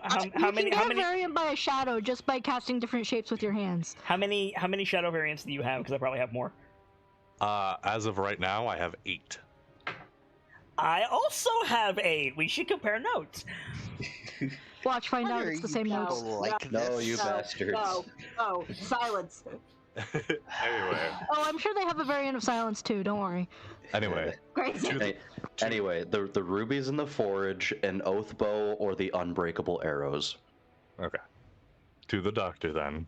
many? You can get a variant by a shadow just by casting different shapes with your hands. How many shadow variants do you have? Because I probably have more. As of right now, I have 8. I also have 8. We should compare notes. Watch, find out it's the same notes. No, you bastards. No, silence. Anyway. Oh, I'm sure they have a variant of silence too. Don't worry. Anyway. Crazy. Anyway, the rubies in the forage, an oath bow, or the unbreakable arrows. Okay. To the doctor then.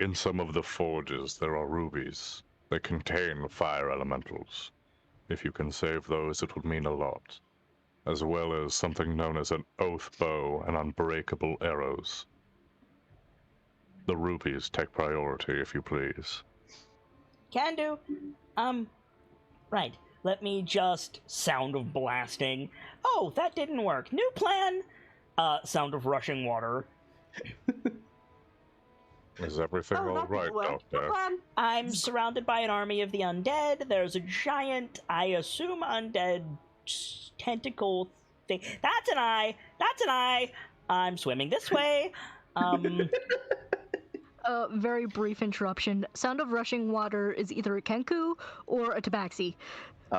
In some of the forges, there are rubies that contain fire elementals. If you can save those, it would mean a lot. As well as something known as an oath bow and unbreakable arrows. The rupees take priority, if you please. Can do. Right. Let me just sound of blasting. Oh, that didn't work. New plan. Sound of rushing water. Is everything all right, Doctor? I'm surrounded by an army of the undead. There's a giant, I assume, undead tentacle thing. That's an eye. That's an eye. I'm swimming this way. Very brief interruption. Sound of rushing water is either a kenku or a tabaxi.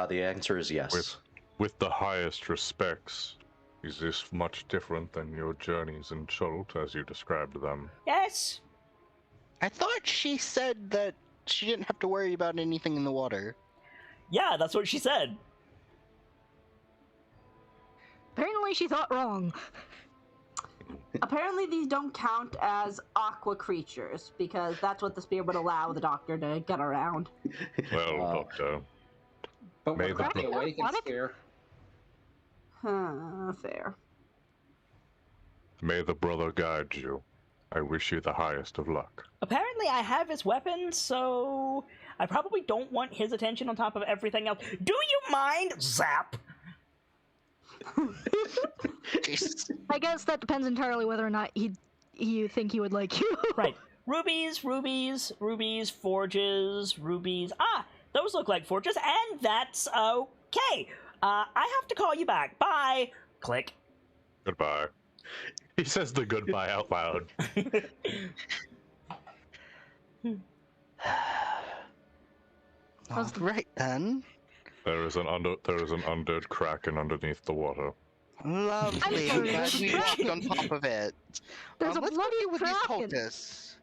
The answer is yes. With the highest respects, is this much different than your journeys in Chult as you described them? Yes. I thought she said that she didn't have to worry about anything in the water. Yeah, that's what she said. Apparently she thought wrong. Apparently these don't count as aqua creatures, because that's what the spear would allow the doctor to get around. Well, Doctor. But May what the about the awakened aquatic? spear? Fair. May the brother guide you. I wish you the highest of luck. Apparently I have his weapon, so I probably don't want his attention on top of everything else. Do you mind? Zap! I guess that depends entirely whether or not you think he would like you. Right. Rubies, forges, rubies. Ah, those look like forges, and that's okay. I have to call you back. Bye. Click. Goodbye. He says the goodbye out loud. All right then. There is an undead kraken underneath the water. Lovely. I'm glad we walked on top of it. There's a let's bloody go deal with these kraken. cultists.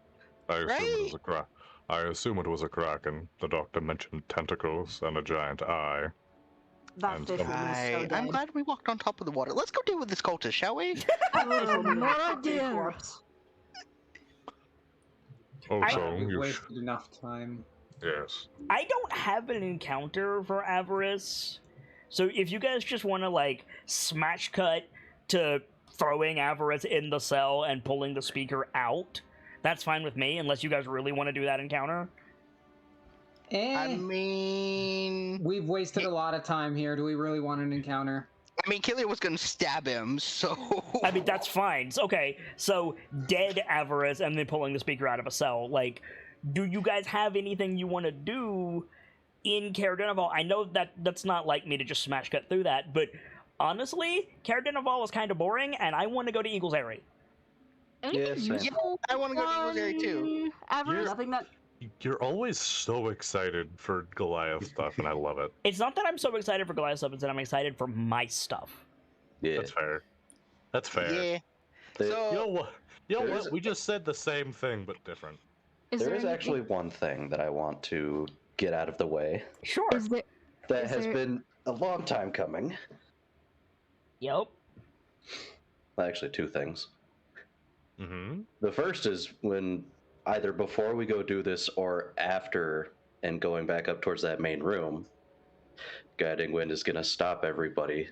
I assume it was a kraken. The doctor mentioned tentacles and a giant eye. That fish would be so I'm dead. glad we walked on top of the water. Let's go deal with this cultist, shall we? More dear. Also, We've you wasted enough time. yes. I don't have an encounter for Avarice, so if you guys just want to, like, smash cut to throwing Avarice in the cell and pulling the speaker out, that's fine with me, unless you guys really want to do that encounter. I mean... We've wasted a lot of time here. Do we really want an encounter? I mean, Killian was gonna stab him, so... I mean, that's fine. Okay, so dead Avarice and then pulling the speaker out of a cell. Like, do you guys have anything you want to do in Caradenival? I know that that's not like me to just smash cut through that, but honestly, Caradenival was kind of boring, and I want to go to Eagle's Airy. Anything same. useful? I want to go to Eagle's Airy too. Avarice? Nothing that. You're always so excited for Goliath stuff, and I love it. It's not that I'm so excited for Goliath stuff, it's that I'm excited for my stuff. Yeah. That's fair. That's fair. Yeah. There- So... You know what? There's- We just said the same thing, but different. Is There there is anything- actually one thing that I want to get out of the way Sure. Is there? that Is has there- been a long time coming. Yep. Well, actually, 2 things. Mm-hmm. The first is when either before we go do this or after and going back up towards that main room, Guiding Wind is going to stop everybody,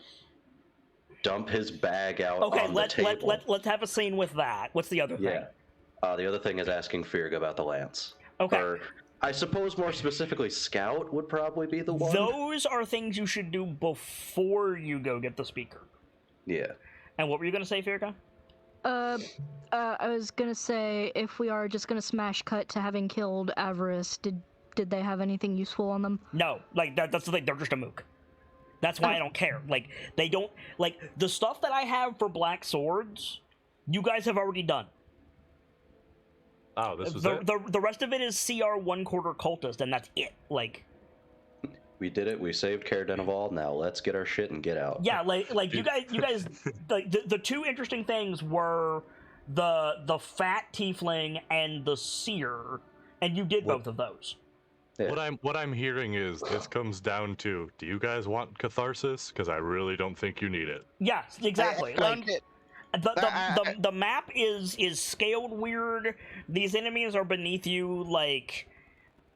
dump his bag out Okay, on the table. let's have a scene with that. What's the other thing? Yeah. The other thing is asking Firg about the lance. Okay. Or, I suppose more specifically, Scout would probably be the one. Those are things you should do before you go get the speaker. Yeah. And what were you going to say, Firka? I was gonna say, if we are just gonna smash cut to having killed Avarice, did they have anything useful on them? No, like that's the thing. They're just a mook. That's why I don't care. Like, they don't... Like, the stuff that I have for black swords, you guys have already done. Oh, this is the, it? the rest of it is CR 1/4 cultist, and that's it. Like... We did it. We saved Care Denival. Now let's get our shit and get out. Yeah, like you guys, like the two interesting things were the fat tiefling and the seer, and you did both of those. Yeah. What I'm hearing is this comes down to, do you guys want catharsis? Because I really don't think you need it. Yes, exactly. I found it. The map is scaled weird. These enemies are beneath you. Like,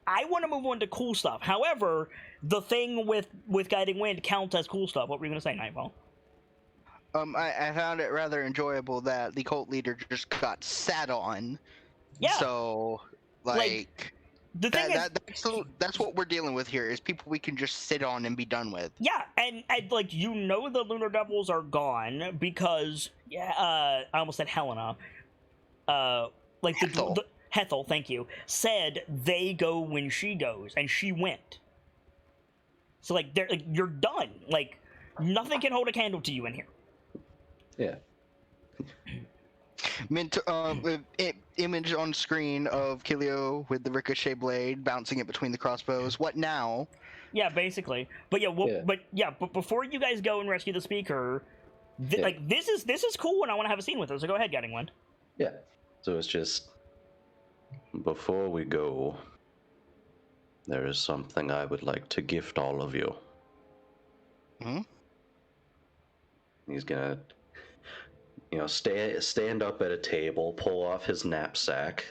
I want to move on to cool stuff. However, the thing with Guiding Wind counts as cool stuff. What were you going to say, Nightfall? I found it rather enjoyable that the cult leader just got sat on. Yeah. So, like the thing is, that's what we're dealing with here, is people we can just sit on and be done with. Yeah, and like, the Lunar Devils are gone because I almost said Helena. Like Hethel. Hethel, thank you, said they go when she goes, and she went. So like, you're done. Like, nothing can hold a candle to you in here. Yeah. Image on screen of Kilio with the ricochet blade bouncing it between the crossbows. What now? Yeah, basically. But but before you guys go and rescue the speaker, like, this is cool, and I want to have a scene with her. So go ahead, Guiding Wind. Yeah. So it's just, before we go, there is something I would like to gift all of you. He's gonna, stand up at a table, pull off his knapsack,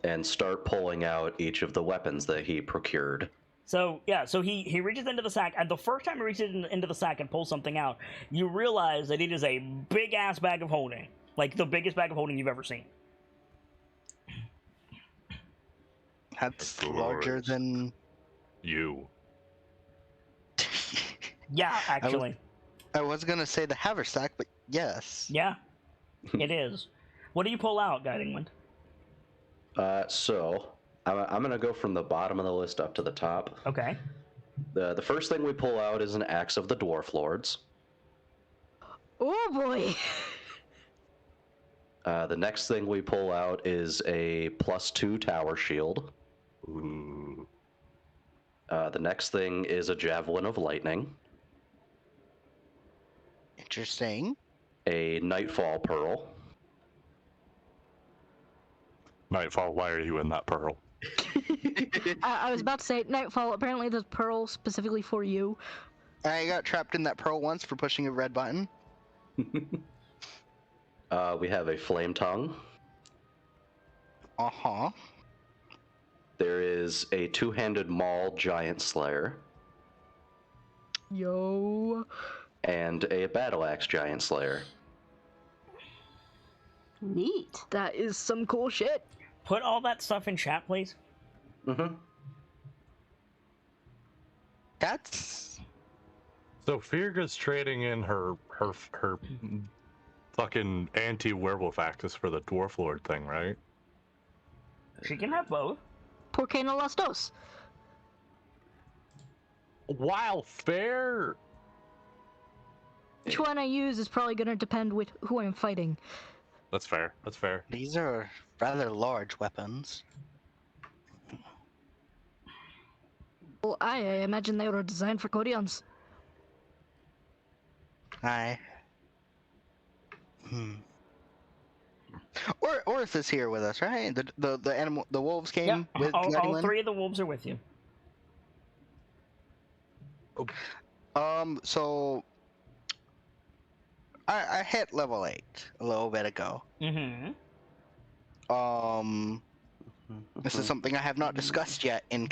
and start pulling out each of the weapons that he procured. So he reaches into the sack, and the first time he reaches into the sack and pulls something out, you realize that it is a big ass bag of holding, like the biggest bag of holding you've ever seen. That's larger than you. Yeah, actually. I was gonna say the haversack, but yes. Yeah, it is. What do you pull out, Guiding Wind? So I'm gonna go from the bottom of the list up to the top. Okay. The first thing we pull out is an axe of the Dwarf Lords. Oh boy. The next thing we pull out is a +2 tower shield. Ooh. The next thing is a javelin of lightning. Interesting. A nightfall pearl. Nightfall, why are you in that pearl? I was about to say, Nightfall, apparently there's pearl specifically for you. I got trapped in that pearl once for pushing a red button. We have a flame tongue. Uh-huh. There is a two-handed maul giant slayer. Yo. And a battle axe giant slayer. Neat. That is some cool shit. Put all that stuff in chat, please. Mm-hmm. That's... So Firga's trading in her fucking anti-werewolf axis for the Dwarf Lord thing, right? She can have both. Por qué no las dos? While fair, Which one I use is probably going to depend with who I'm fighting. that's fair. That's fair. These are rather large weapons. Well, I imagine they were designed for Kodians. Orth is here with us, right? The animal, the wolves came with all Guiding three of the wolves are with you. So I hit level 8 a little bit ago. Mm-hmm. This is something I have not discussed yet in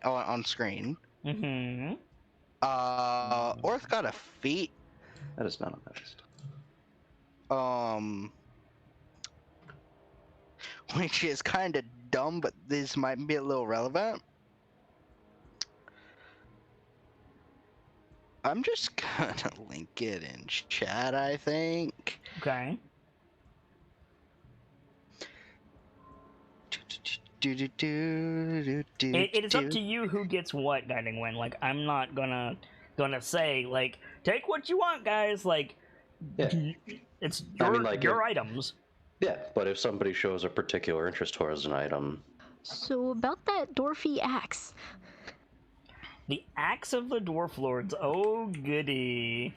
on screen. Mm-hmm. Orth got a feat. That is not on my list. Which is kind of dumb, but this might be a little relevant. I'm just gonna link it in chat, I think. Okay. It It is up to you who gets what, Guiding Wind. Like, I'm not gonna gonna say, like, take what you want, guys. Like, Yeah. it's I your, mean, like, your items. Yeah, but if somebody shows a particular interest towards an item, So about that dwarfy axe. The Axe of the Dwarf Lords. Oh, goody.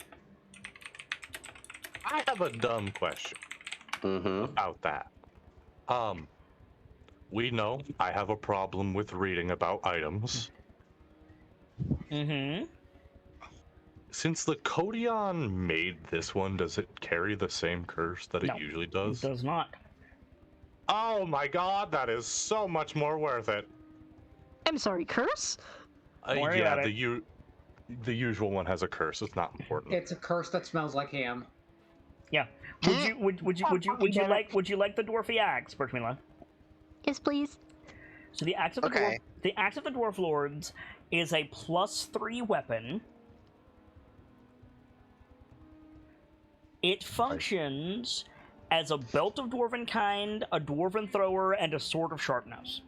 I have a dumb question about that. We know I have a problem with reading about items. Since the Codion made this one, does it carry the same curse that it No, usually does? It does not. Oh my god, that is so much more worth it. I'm sorry, curse? Don't worry Yeah, about it. the usual one has a curse. It's not important. It's a curse that smells like ham. Yeah. Would you like the dwarfy axe, Berkmila? Yes, please. So the axe of the dwarf lords is a +3 weapon. It functions as a belt of dwarven kind, a dwarven thrower, and a sword of sharpness.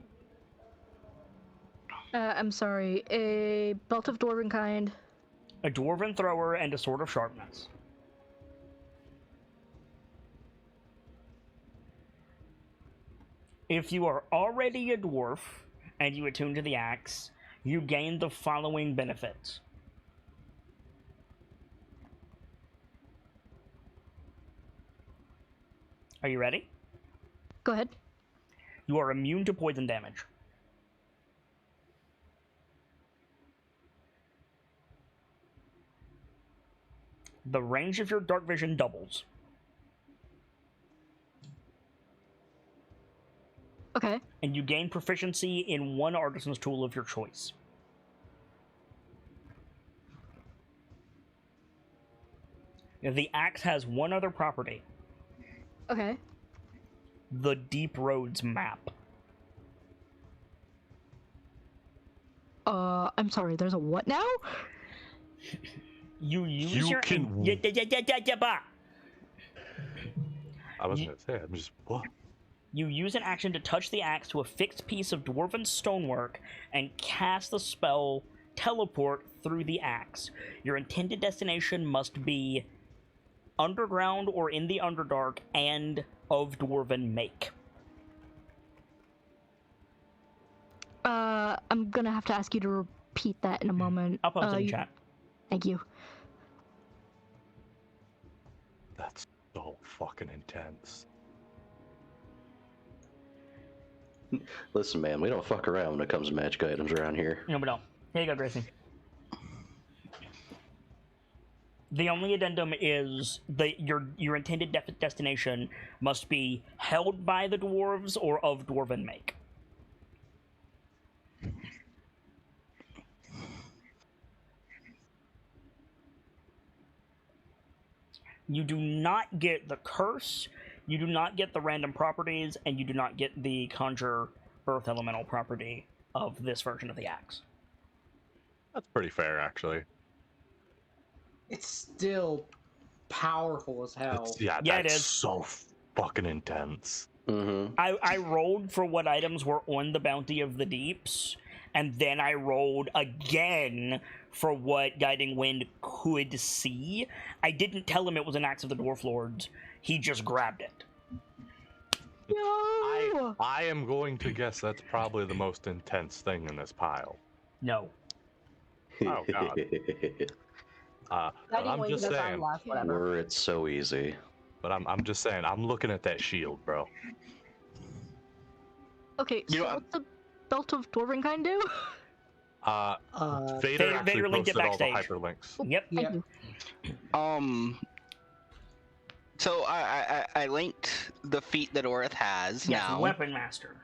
I'm sorry. A belt of dwarven kind. A dwarven thrower and a sword of sharpness. If you are already a dwarf and you attune to the axe, you gain the following benefits. Are you ready? Go ahead. You are immune to poison damage. The range of your dark vision doubles. Okay. And you gain proficiency in one artisan's tool of your choice. The axe has one other property. Okay. The Deep Roads map. I'm sorry, there's a what now? You use You your... can- bah. I was gonna say, I'm just what? You use an action to touch the axe to a fixed piece of dwarven stonework and cast the spell Teleport through the axe. Your intended destination must be underground or in the Underdark and of dwarven make. I'm gonna have to ask you to repeat that in a moment. I'll post it in chat. Thank you. That's so fucking intense. listen, man, we don't fuck around when it comes to magic items around here. No, but no. Here you go, Gracie. The only addendum is that your intended destination must be held by the dwarves or of dwarven make. You do not get the curse, you do not get the random properties, and you do not get the conjure earth elemental property of this version of the axe. That's pretty fair, actually. It's still powerful as hell. Yeah, That's it is. so fucking intense. Mm-hmm. I rolled for what items were on the Bounty of the Deeps, and then I rolled again for what Guiding Wind could see. I didn't tell him it was an Axe of the Dwarf Lords. He just grabbed it. No! I am going to guess that's probably the most intense thing in this pile. No. Oh, God. But I'm just saying. Were it so easy. But I'm just saying, I'm looking at that shield, bro. Okay, so what's the belt of dwarven kind do? Vader actually Vader linked it posted all the backstage. hyperlinks. Yep. Thank you. So I linked the feat that Orith has Yes, now. Weapon Master.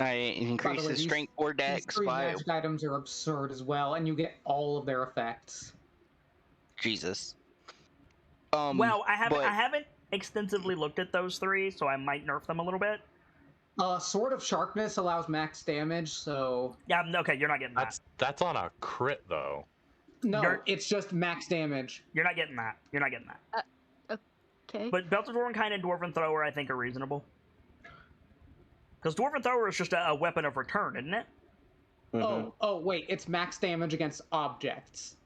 I increase his strength or These dex three by magic items are absurd as well, and you get all of their effects. Jesus. Well, I haven't extensively looked at those three, so I might nerf them a little bit. Sword of Sharpness allows max damage, so... Yeah, okay, you're not getting that. That's on a crit, though. No, it's just max damage. You're not getting that. You're not getting that. Okay. But Belt of Dwarven Kind and Dwarven Thrower, I think, are reasonable. Because Dwarven Thrower is just a weapon of return, isn't it? Mm-hmm. Oh, wait, it's max damage against objects.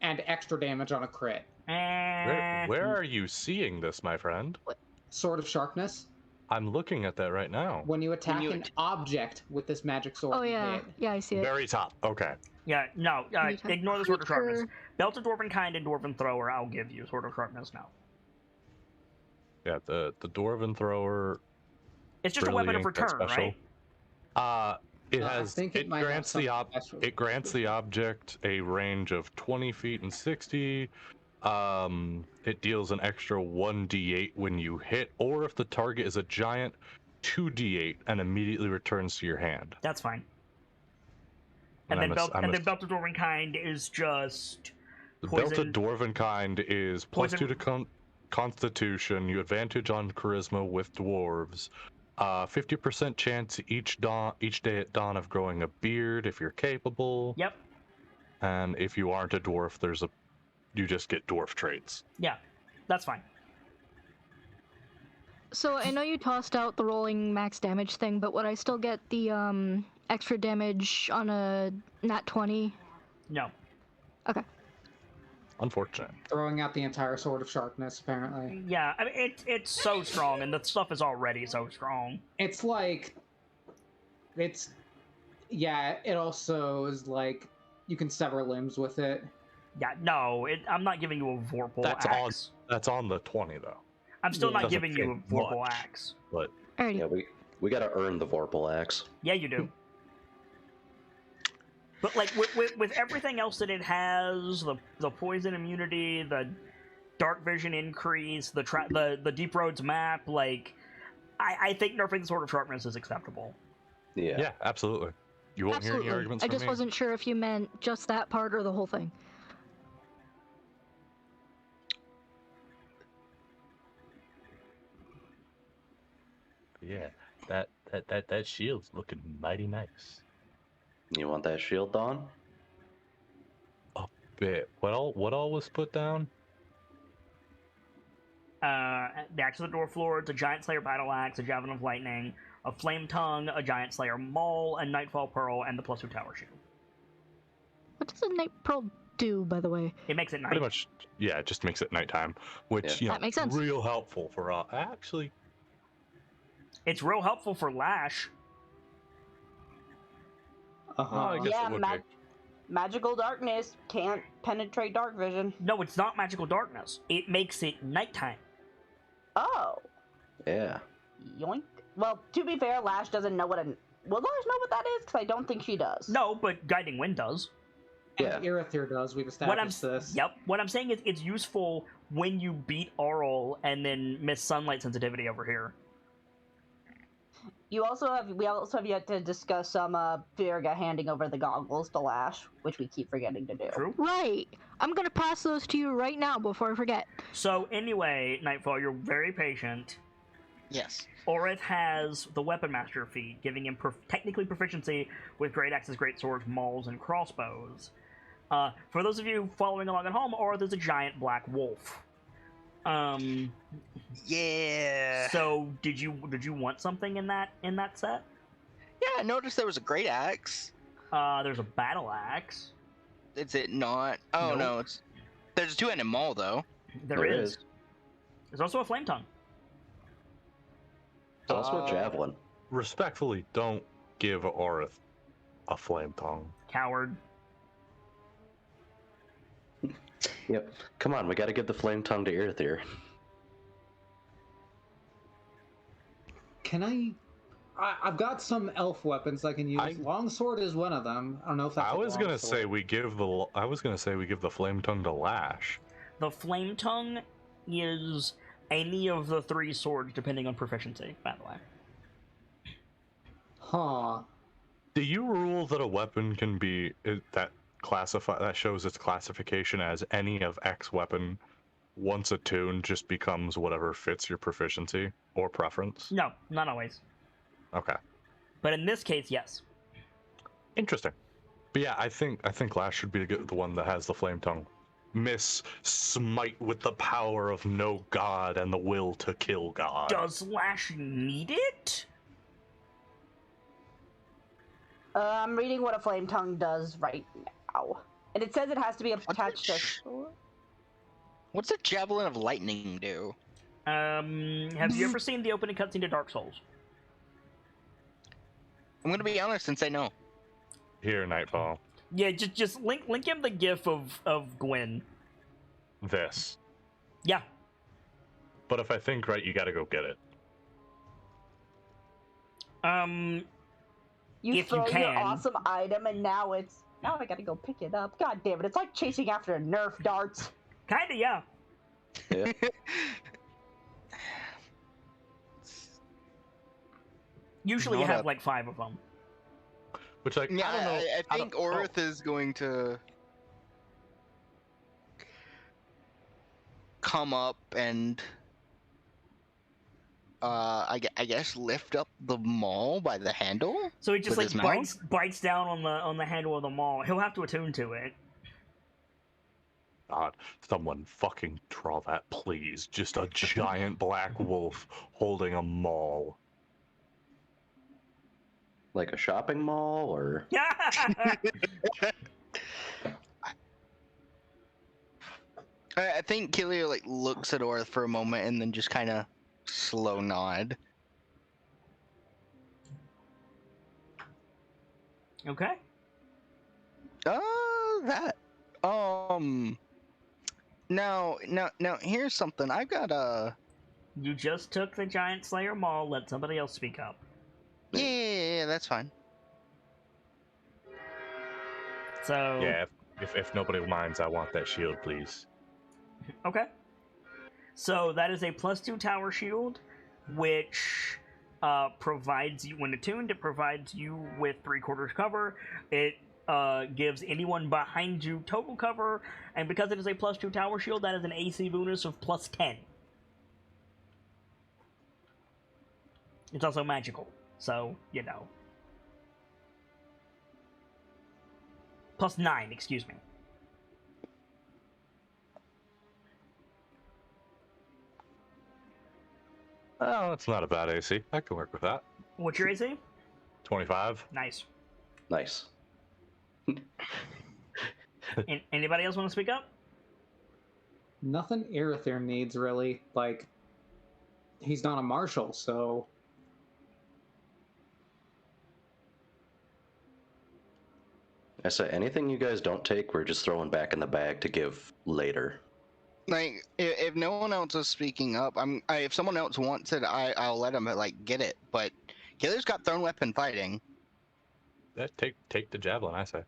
and extra damage on a crit. Where are you seeing this, my friend? Sword of Sharpness. I'm looking at that right now. When you attack an object with this magic sword, Oh yeah, hit. yeah, I see it. Very top. Okay. Yeah, no, ignore the Sword of Sharpness. Creature. Belted Dwarven Kind and Dwarven Thrower, I'll give you. Sword of Sharpness now. Yeah, the Dwarven Thrower. It's just a weapon of brilliant, return, special. right? It I has. think It might have grants something special. it grants the object a range of 20 feet and 60. It deals an extra 1d8 when you hit, or if the target is a giant, 2d8 and immediately returns to your hand. That's fine. And And then Belted Dwarven Kind is just the poison. Belted Dwarven Kind is plus Poison. 2 to Constitution. You advantage on Charisma with dwarves. 50% chance each day at dawn of growing a beard if you're capable. Yep. And if you aren't a dwarf, you just get dwarf traits. Yeah, that's fine. So I know you tossed out the rolling max damage thing, but would I still get the extra damage on a nat 20? No. Okay. Unfortunate. Throwing out the entire Sword of Sharpness, apparently. Yeah, I mean, it's so strong, and the stuff is already so strong. It's like... It's... Yeah, it also is like... You can sever limbs with it. Yeah, no, I'm not giving you a Vorpal axe. That's on the 20 though. I'm still not Doesn't giving you a take Vorpal much. axe. But Alrighty. Yeah, we gotta earn the Vorpal axe. Yeah, you do. But like with everything else that it has, the poison immunity, the dark vision increase, the Deep Roads map, like I think nerfing the Sword of Sharpness is acceptable. yeah, absolutely. You won't hear any arguments I from just me. wasn't sure if you meant just that part or the whole thing. Yeah, that shield's looking mighty nice. You want that shield, Dawn? A bit. What all was put down? The Axe of the Dwarf Lords, a Giant Slayer Battle Axe, a Javelin of Lightning, a Flame Tongue, a Giant Slayer Maul, a Nightfall Pearl, and the +2 Tower Shield. What does a night pearl do, by the way? It makes it night. Pretty much, yeah, it just makes it nighttime, which That makes sense. real helpful for actually. It's real helpful for Lash. I guess it would be. Magical darkness can't penetrate dark vision. No, it's not magical darkness. It makes it nighttime. Oh. Yeah. Yoink. Well, to be fair, Lash doesn't know what a... Will Lash know what that is? Because I don't think she does. No, but Guiding Wind does. Yeah. And Irithyr does. We've What established this. Yep. What I'm saying is it's useful when you beat Aural and then miss sunlight sensitivity over here. We also have yet to discuss Virga handing over the goggles to Lash, which we keep forgetting to do. True. Right. I'm gonna pass those to you right now before I forget. So anyway, Nightfall, you're very patient. Yes. Orith has the Weapon Master feat, giving him technically proficiency with great axes, great swords, mauls, and crossbows. For those of you following along at home, Orith is a giant black wolf. Yeah. So did you want something in that set? Yeah, I noticed there was a great axe. There's a battle axe. Is it not? Oh Nope. no, there's a two-handed maul though. There is. There's also a flame tongue. It's also a javelin. Respectfully, don't give Orith a flame tongue. Coward. Yep. Come on, we gotta give the flame tongue to Irithyr. Can I've got some elf weapons I can use. Longsword is one of them. I don't know if that's I was gonna say longsword. we give the flame tongue to Lash. The flame tongue is any of the 3 swords, depending on proficiency, by the way. Huh. Do you rule that a weapon can be that shows its classification as any of X weapon once attuned just becomes whatever fits your proficiency or preference? No, not always. Okay. But in this case, yes. Interesting. But yeah, I think Lash should be the one that has the flame tongue. Miss smite with the power of no god and the will to kill god. Does Lash need it? I'm reading what a flame tongue does right now. And it says it has to be attached to. What's a javelin of lightning do? Have you ever seen the opening cutscene to Dark Souls? I'm gonna be honest and say no. Here, Nightfall. Yeah, just link him the gif of Gwen. This. Yeah. But if I think right, you gotta go get it. You if throw you can. your awesome item, and now I gotta go pick it up. God damn it! It's like chasing after Nerf darts. Kinda, yeah. Yeah. Usually you have like 5 of them. Which, like, Yeah, I don't know. I think Orith is going to come up and I guess lift up the maul by the handle. So he just with like his mouth? bites down on the handle of the maul. He'll have to attune to it. God, someone fucking draw that, please. Just a giant black wolf holding a maul. Like a shopping mall, or I think Killier like looks at Orith for a moment and then just kind of slow nod. Okay. That. Now, here's something. I've got a. You just took the giant slayer maul. Let somebody else speak up. Yeah, that's fine. So. Yeah, if nobody minds, I want that shield, please. Okay. So that is a +2 tower shield, which provides you, when attuned, it provides you with 3/4 cover. It gives anyone behind you total cover, and because it is a +2 tower shield, that is an AC bonus of +10. It's also magical, so, you know. +9, excuse me. Oh, that's not a bad AC. I can work with that. What's your AC? 25. Nice. nice. Anybody else want to speak up? Nothing Aerithir needs, really. Like, he's not a marshal, so... I say anything you guys don't take, we're just throwing back in the bag to give later. Like, if no one else is speaking up, if someone else wants it, I'll let them like get it. But Killer's got thrown weapon fighting. Take the javelin, I say.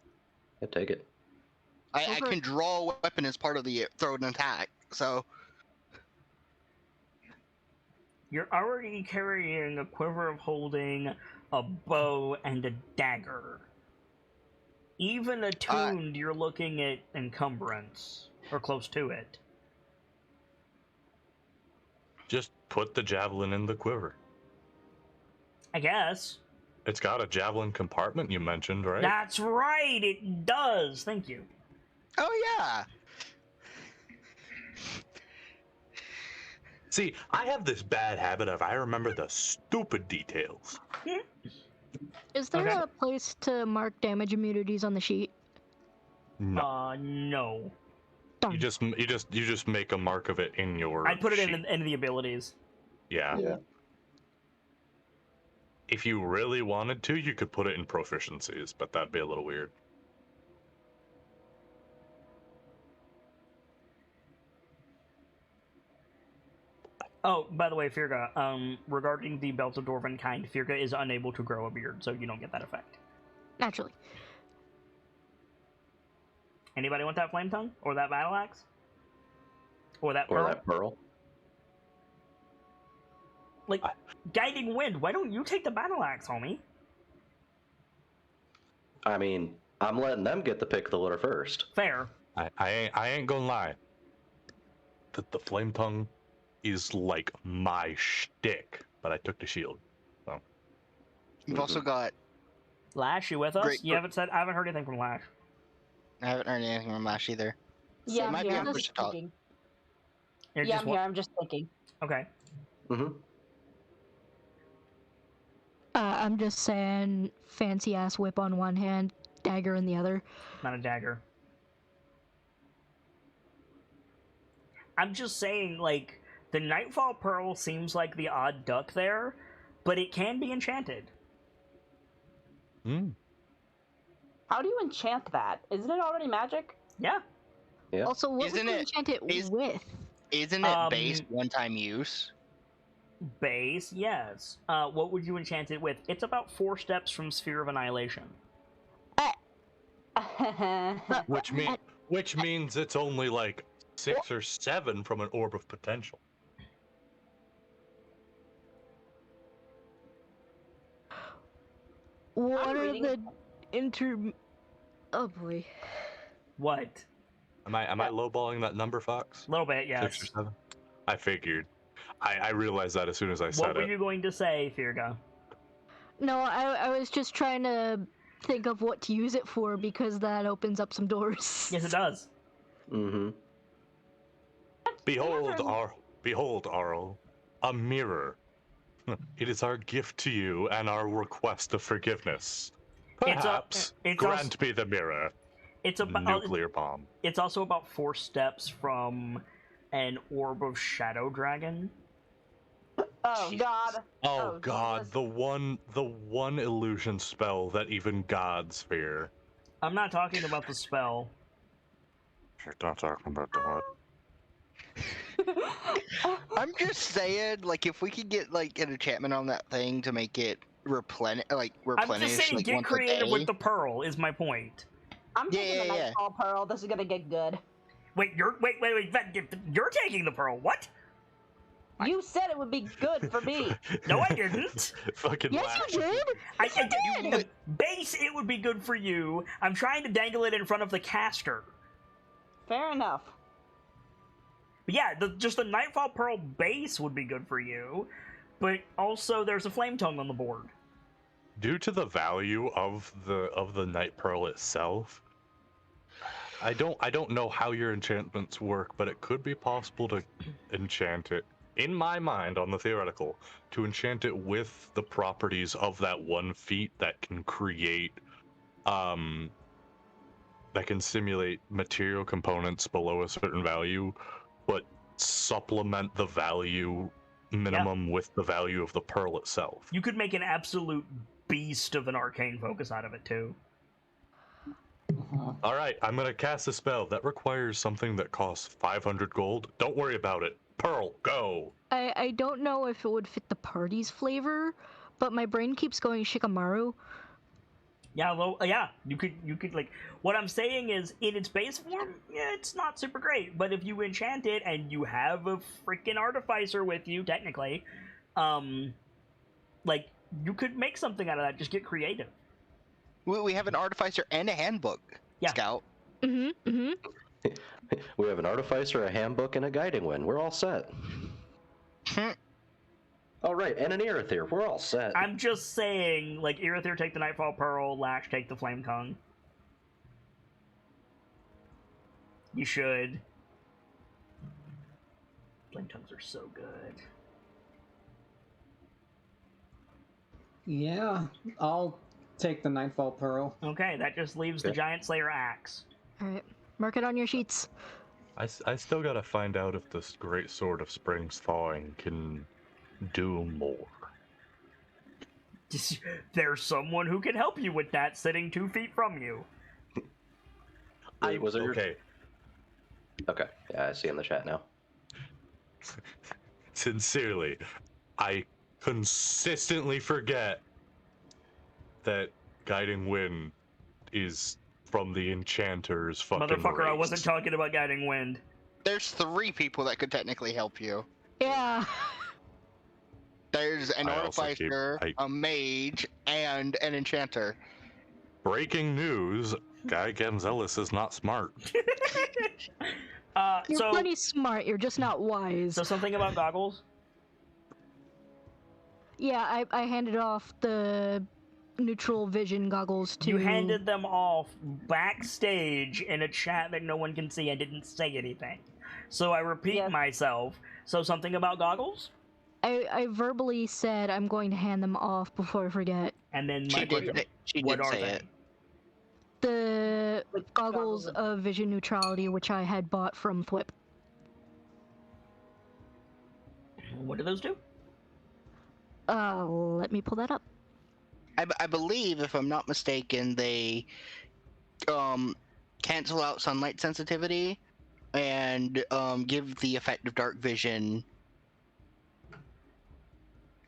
Yeah, take it. I can draw a weapon as part of the thrown attack, so. You're already carrying a quiver of holding, a bow, and a dagger. Even attuned, you're looking at encumbrance, or close to it. Just put the javelin in the quiver. I guess. It's got a javelin compartment you mentioned, right? That's right, it does. Thank you. Oh yeah. See, I have this bad habit of I remember the stupid details. Is there Okay. a place to mark damage immunities on the sheet? No. No. Darn. You just make a mark of it in your I'd put it sheet. in the abilities. Yeah. Yeah. If you really wanted to, you could put it in proficiencies, but that'd be a little weird. Oh, by the way, Firga, regarding the Belt of Dwarven kind, Firga is unable to grow a beard, so you don't get that effect. Naturally. Anybody want that flame tongue? Or that battle axe? Or that Or pearl? that pearl. Like, guiding wind, why don't you take the battle axe, homie? I mean, I'm letting them get the pick of the litter first. Fair. I ain't gonna lie. The flame tongue is like my shtick, but I took the shield. So You've also got. Lash, you with us? Great. You haven't said. I haven't heard anything from Lash. I haven't heard anything from Lash either. Yeah, it I'm might here. be I'm a just push talk. thinking. You're Yeah, just I'm wa- here. I'm just thinking. Okay. Mm-hmm. I'm just saying, fancy ass whip on one hand, dagger in the other. Not a dagger. I'm just saying, like, the Nightfall Pearl seems like the odd duck there, but it can be enchanted. Hmm. How do you enchant that? Isn't it already magic? Yeah. Yeah. Also, what Isn't would you it- enchant it is- with? Isn't it based one-time use? Base, yes. What would you enchant it with? It's about 4 steps from Sphere of Annihilation. Which means it's only like 6 or 7 from an orb of potential. What are reading the Oh boy. What? Am I lowballing that number, Fox? A little bit, 6 yes. or 7? I figured. I realized that as soon as I said What were it. you going to say, Firga? No, I was just trying to think of what to use it for because that opens up some doors. Yes, it does. Mm-hmm. Behold, Arl, a mirror. It is our gift to you and our request of forgiveness. Perhaps grant me the mirror. It's about nuclear bomb. It's also about 4 steps from an orb of Shadow Dragon. Oh God. Oh God, Jesus. the one illusion spell that even gods fear. I'm not talking about the spell. You're not talking about the what? I'm just saying, like, if we could get like an enchantment on that thing to make it replenish, I'm just saying, like get once a creative day. with the pearl. Is my point. I'm taking the yeah. Nightfall Pearl. This is gonna get good. Wait, you're taking the pearl. What? You said it would be good for me. No, I didn't. Fucking Yes, laugh. you did. I did. Base, it would be good for you. I'm trying to dangle it in front of the caster. Fair enough. But yeah, just the Nightfall Pearl base would be good for you. But also, there's a Flame Tongue on the board. Due to the value of the Night Pearl itself, I don't know how your enchantments work, but it could be possible to enchant it. In my mind, on the theoretical, to enchant it with the properties of that one feat that can create, that can simulate material components below a certain value, but supplement the value minimum with the value of the pearl itself. You could make an absolute beast of an arcane focus out of it, too. All right, I'm gonna cast a spell that requires something that costs 500 gold. Don't worry about it. Pearl, go. I don't know if it would fit the party's flavor, but my brain keeps going Shikamaru. Yeah, well, yeah, you could like. What I'm saying is, in its base form, yeah, it's not super great. But if you enchant it and you have a freaking artificer with you, technically, like you could make something out of that. Just get creative. We have an artificer and a handbook. Yeah. Scout. We have an artificer, a handbook, and a guiding wind. We're all set. All right, and an Irithyr. We're all set. I'm just saying, like, Irithyr take the Nightfall Pearl, Lash take the Flame Tongue. You should. Flame Tongues are so good. Yeah, I'll take the Nightfall Pearl. Okay, that just leaves the Giant Slayer Axe. Alright, mark it on your sheets. I still gotta find out if this Great Sword of Spring's Thawing can do more. There's someone who can help you with that sitting 2 feet from you. Wait, was it your... Okay. Okay, yeah, I see in the chat now. Sincerely, I consistently forget that Guiding Wind is from the Enchanter's fucking Motherfucker, race. I wasn't talking about Guiding Wind. There's 3 people that could technically help you. Yeah. There's an I also artificer, a mage, and an enchanter. Breaking news, Guy Gamzelis is not smart. You're pretty smart, you're just not wise. So something about goggles? Yeah, I handed off the neutral vision goggles to... You handed them off backstage in a chat that no one can see and didn't say anything. So I repeat myself. So something about goggles? I verbally said I'm going to hand them off before I forget. And then She did say it. The goggles of vision neutrality, which I had bought from Thwip. What do those do? Let me pull that up. I believe, if I'm not mistaken, they cancel out sunlight sensitivity and give the effect of dark vision.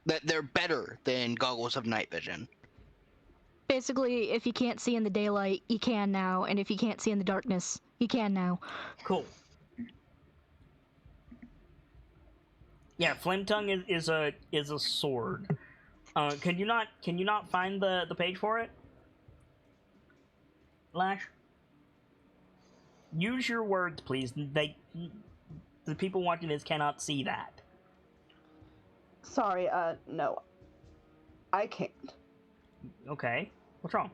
That they're better than goggles of night vision. Basically, if you can't see in the daylight, you can now, and if you can't see in the darkness, you can now. Cool. Yeah, Flame Tongue is a sword. Can you not find the page for it? Lash? Use your words, please. The people watching this cannot see that. Sorry, no. I can't. Okay. What's wrong?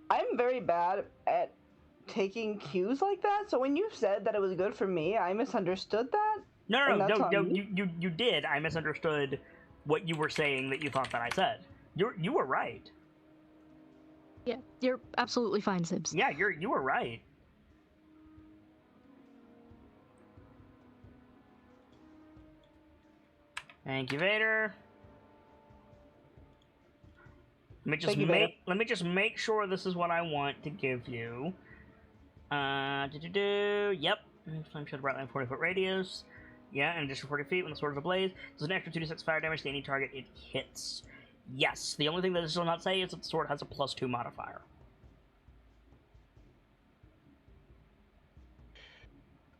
I'm very bad at taking cues like that, so when you said that it was good for me, I misunderstood that. No, you did. I misunderstood what you were saying that you thought that I said. You were right. Yeah, you're absolutely fine, Sibs. Yeah, you were right. Thank you, Vader. Let me just make sure this is what I want to give you. Yep. Flame shield bright line 40-foot radius. Yeah, and additional 40 feet when the sword is ablaze. Does an extra 2d6 fire damage to any target it hits. Yes. The only thing that this will not say is that the sword has a +2 modifier.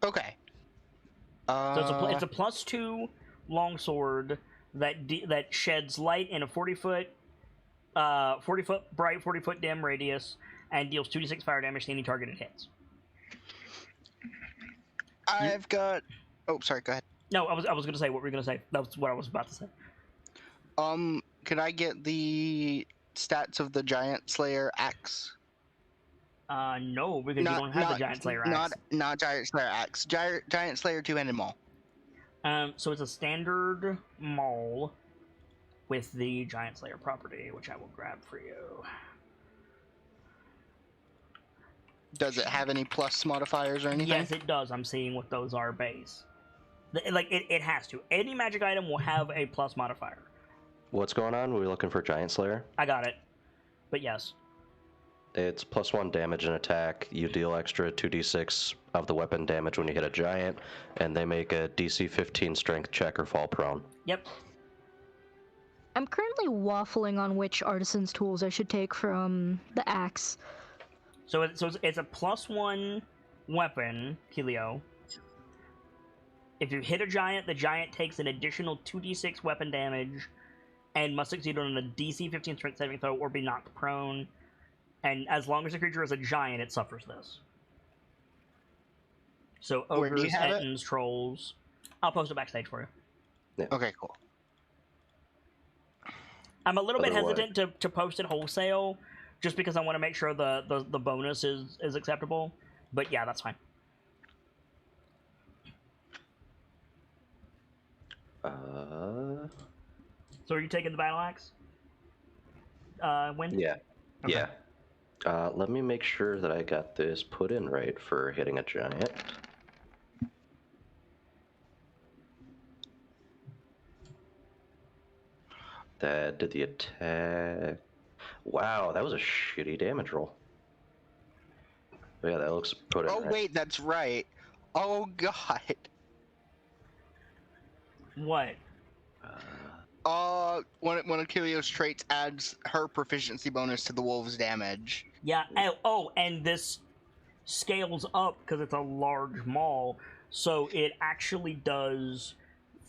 Okay. So it's a +2 longsword that sheds light in a 40-foot bright, 40-foot dim radius, and deals 2d6 fire damage to any target it hits. I've got. Oh, sorry. Go ahead. No, I was going to say what we were going to say. That was what I was about to say. Could I get the stats of the Giant Slayer axe? No, because you don't have the Giant Slayer axe. Not Giant Slayer axe. Giant Slayer two-handed maul. So it's a standard maul with the Giant Slayer property, which I will grab for you. Does it have any plus modifiers or anything? Yes, it does. I'm seeing what those are base. It has to. Any magic item will have a plus modifier. What's going on? We're looking for Giant Slayer. I got it. But yes. It's +1 damage and attack. You deal extra 2d6 of the weapon damage when you hit a giant, and they make a DC 15 strength check or fall prone. Yep. I'm currently waffling on which artisan's tools I should take from the axe. So it's a +1 weapon, Helio. If you hit a giant, the giant takes an additional 2d6 weapon damage and must succeed on a DC 15 strength saving throw or be knocked prone. And as long as the creature is a giant, it suffers this. So ogres, ettins, trolls. I'll post it backstage for you. Yeah. Okay, cool. I'm a little bit hesitant to post it wholesale, just because I want to make sure the bonus is acceptable. But yeah, that's fine. So are you taking the battle axe? When? Yeah. Okay. Yeah. Let me make sure that I got this put in right for hitting a giant. That did the attack. Wow, that was a shitty damage roll. But yeah, that looks put in right. Oh, wait, that's right. Oh, God. What? One of Kilio's traits adds her proficiency bonus to the wolf's damage. Yeah, and this scales up because it's a large maul, so it actually does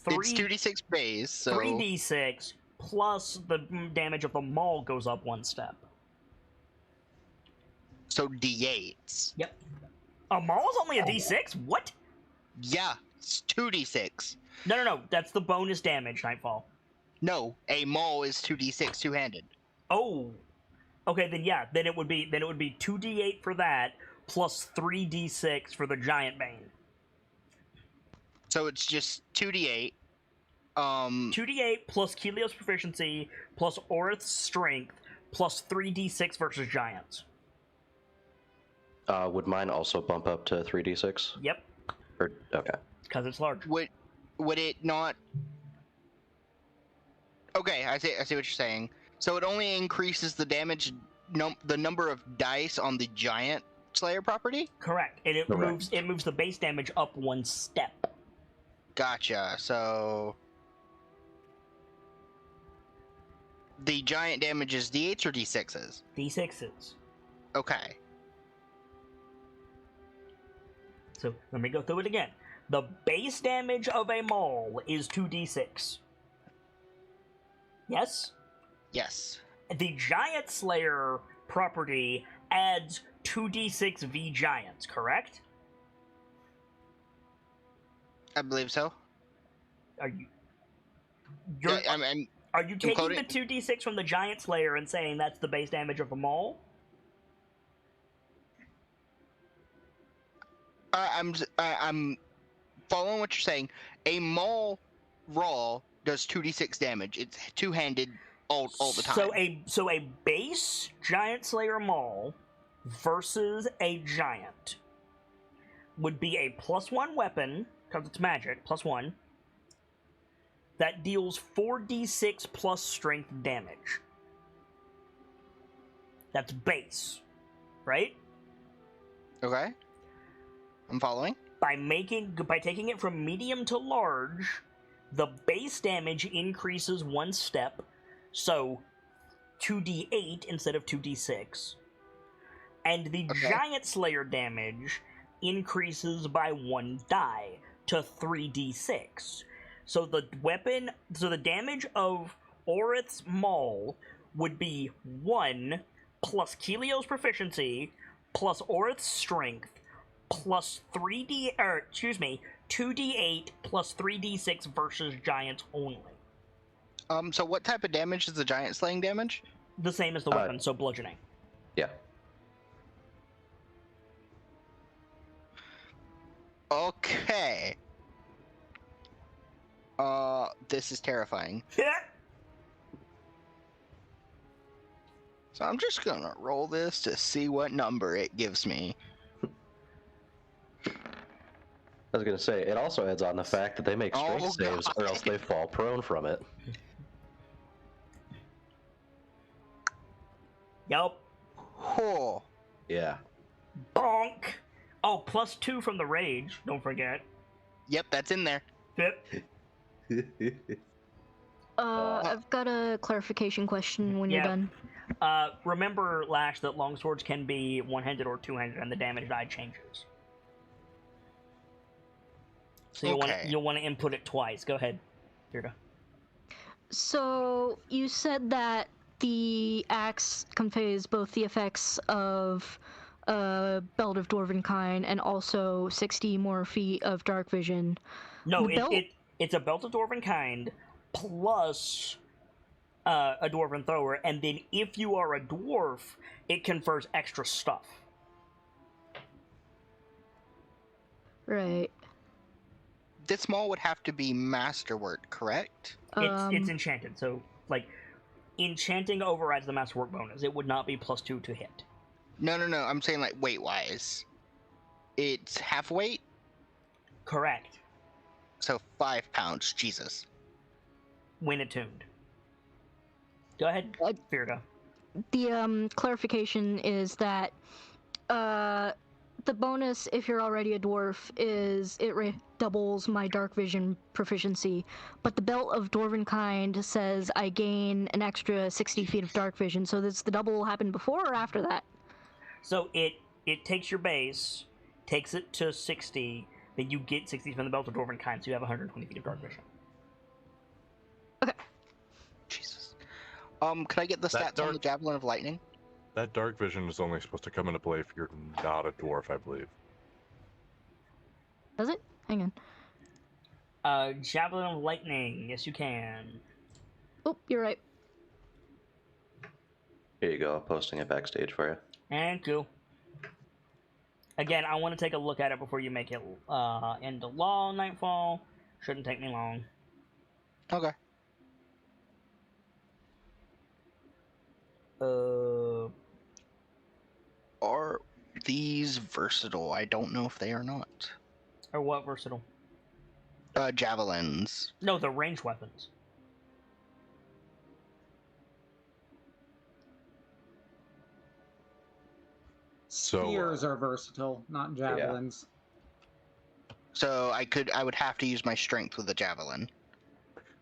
It's 2d6 base, so 3d6 plus the damage of the maul goes up one step. So d8s. Yep. A maul is only a d6? What? Yeah, it's 2d6. No. That's the bonus damage, Nightfall. No, a maul is 2d6 two-handed. Oh. Okay, then yeah. Then it would be 2d8 for that plus 3d6 for the giant bane. So it's just 2d8. 2d8 plus Kelio's proficiency plus Orith's strength plus 3d6 versus giants. Would mine also bump up to 3d6? Yep, Or, okay. because it's large. Would it not? Okay, I see what you're saying. So it only increases the damage, the number of dice on the giant Slayer property. Correct. And it Correct. moves the base damage up 1 step. Gotcha. So the giant damage is d8s or d6s? D6s. Okay. So let me go through it again. The base damage of a maul is 2d6. Yes? Yes. The Giant Slayer property adds 2d6 V giants, correct? I believe so. Are you I'm taking quoting- the 2d6 from the Giant Slayer and saying that's the base damage of a maul? I'm following what you're saying. A maul raw does 2d6 damage. It's two-handed all the time. So a base Giant Slayer maul versus a giant would be a +1 weapon, because it's magic, +1, that deals 4d6 plus strength damage. That's base, right? Okay. I'm following. By taking it from medium to large, the base damage increases 1 step, so 2d8 instead of 2d6. And the Giant Slayer damage increases by 1 die to 3d6. So the damage of Orith's Maul would be 1 plus Kelio's proficiency plus Orith's strength plus 2d8 plus 3d6 versus giants only. So what type of damage is the giant slaying damage? The same as the weapon, so bludgeoning. Yeah. Okay. This is terrifying. So I'm just gonna roll this to see what number it gives me. I was gonna say, it also adds on the fact that they make strength saves or else they fall prone from it. Yup. Oh. Yeah. Bonk! Oh, +2 from the rage, don't forget. Yep, that's in there. Yep. I've got a clarification question when you're done. Remember, Lash, that longswords can be one-handed or two-handed, and the damage die changes. So you'll want to input it twice. Go ahead, Firda. So you said that the axe conveys both the effects of Belt of Dwarvenkind and also 60 more feet of dark vision. No, it's a Belt of Dwarvenkind plus a Dwarven Thrower, and then if you are a dwarf, it confers extra stuff. Right. This maul would have to be masterwork, correct? It's enchanted, so like enchanting overrides the masterwork bonus. It would not be +2 to hit. No. I'm saying like weight-wise. It's half weight? Correct. So 5 pounds. Jesus. When attuned. Go ahead, Firda. The clarification is that the bonus, if you're already a dwarf, is it doubles my dark vision proficiency. But the Belt of Dwarvenkind says I gain an extra 60 feet of dark vision. So does the double happen before or after that? So it takes your base, takes it to 60, then you get 60 from the Belt of Dwarvenkind, so you have 120 feet of dark vision. Okay. Jesus. Can I get the stats on the Javelin of Lightning? That dark vision is only supposed to come into play if you're not a dwarf, I believe. Does it? Hang on. Javelin of Lightning, yes you can. Oh, you're right. Here you go, posting it backstage for you. And cool. Again, I want to take a look at it before you make it into law nightfall. Shouldn't take me long. Okay. these versatile? I don't know if they are not. Or what versatile? Javelins. No, they're ranged weapons. So Spears are versatile, not javelins. So I would have to use my strength with a javelin.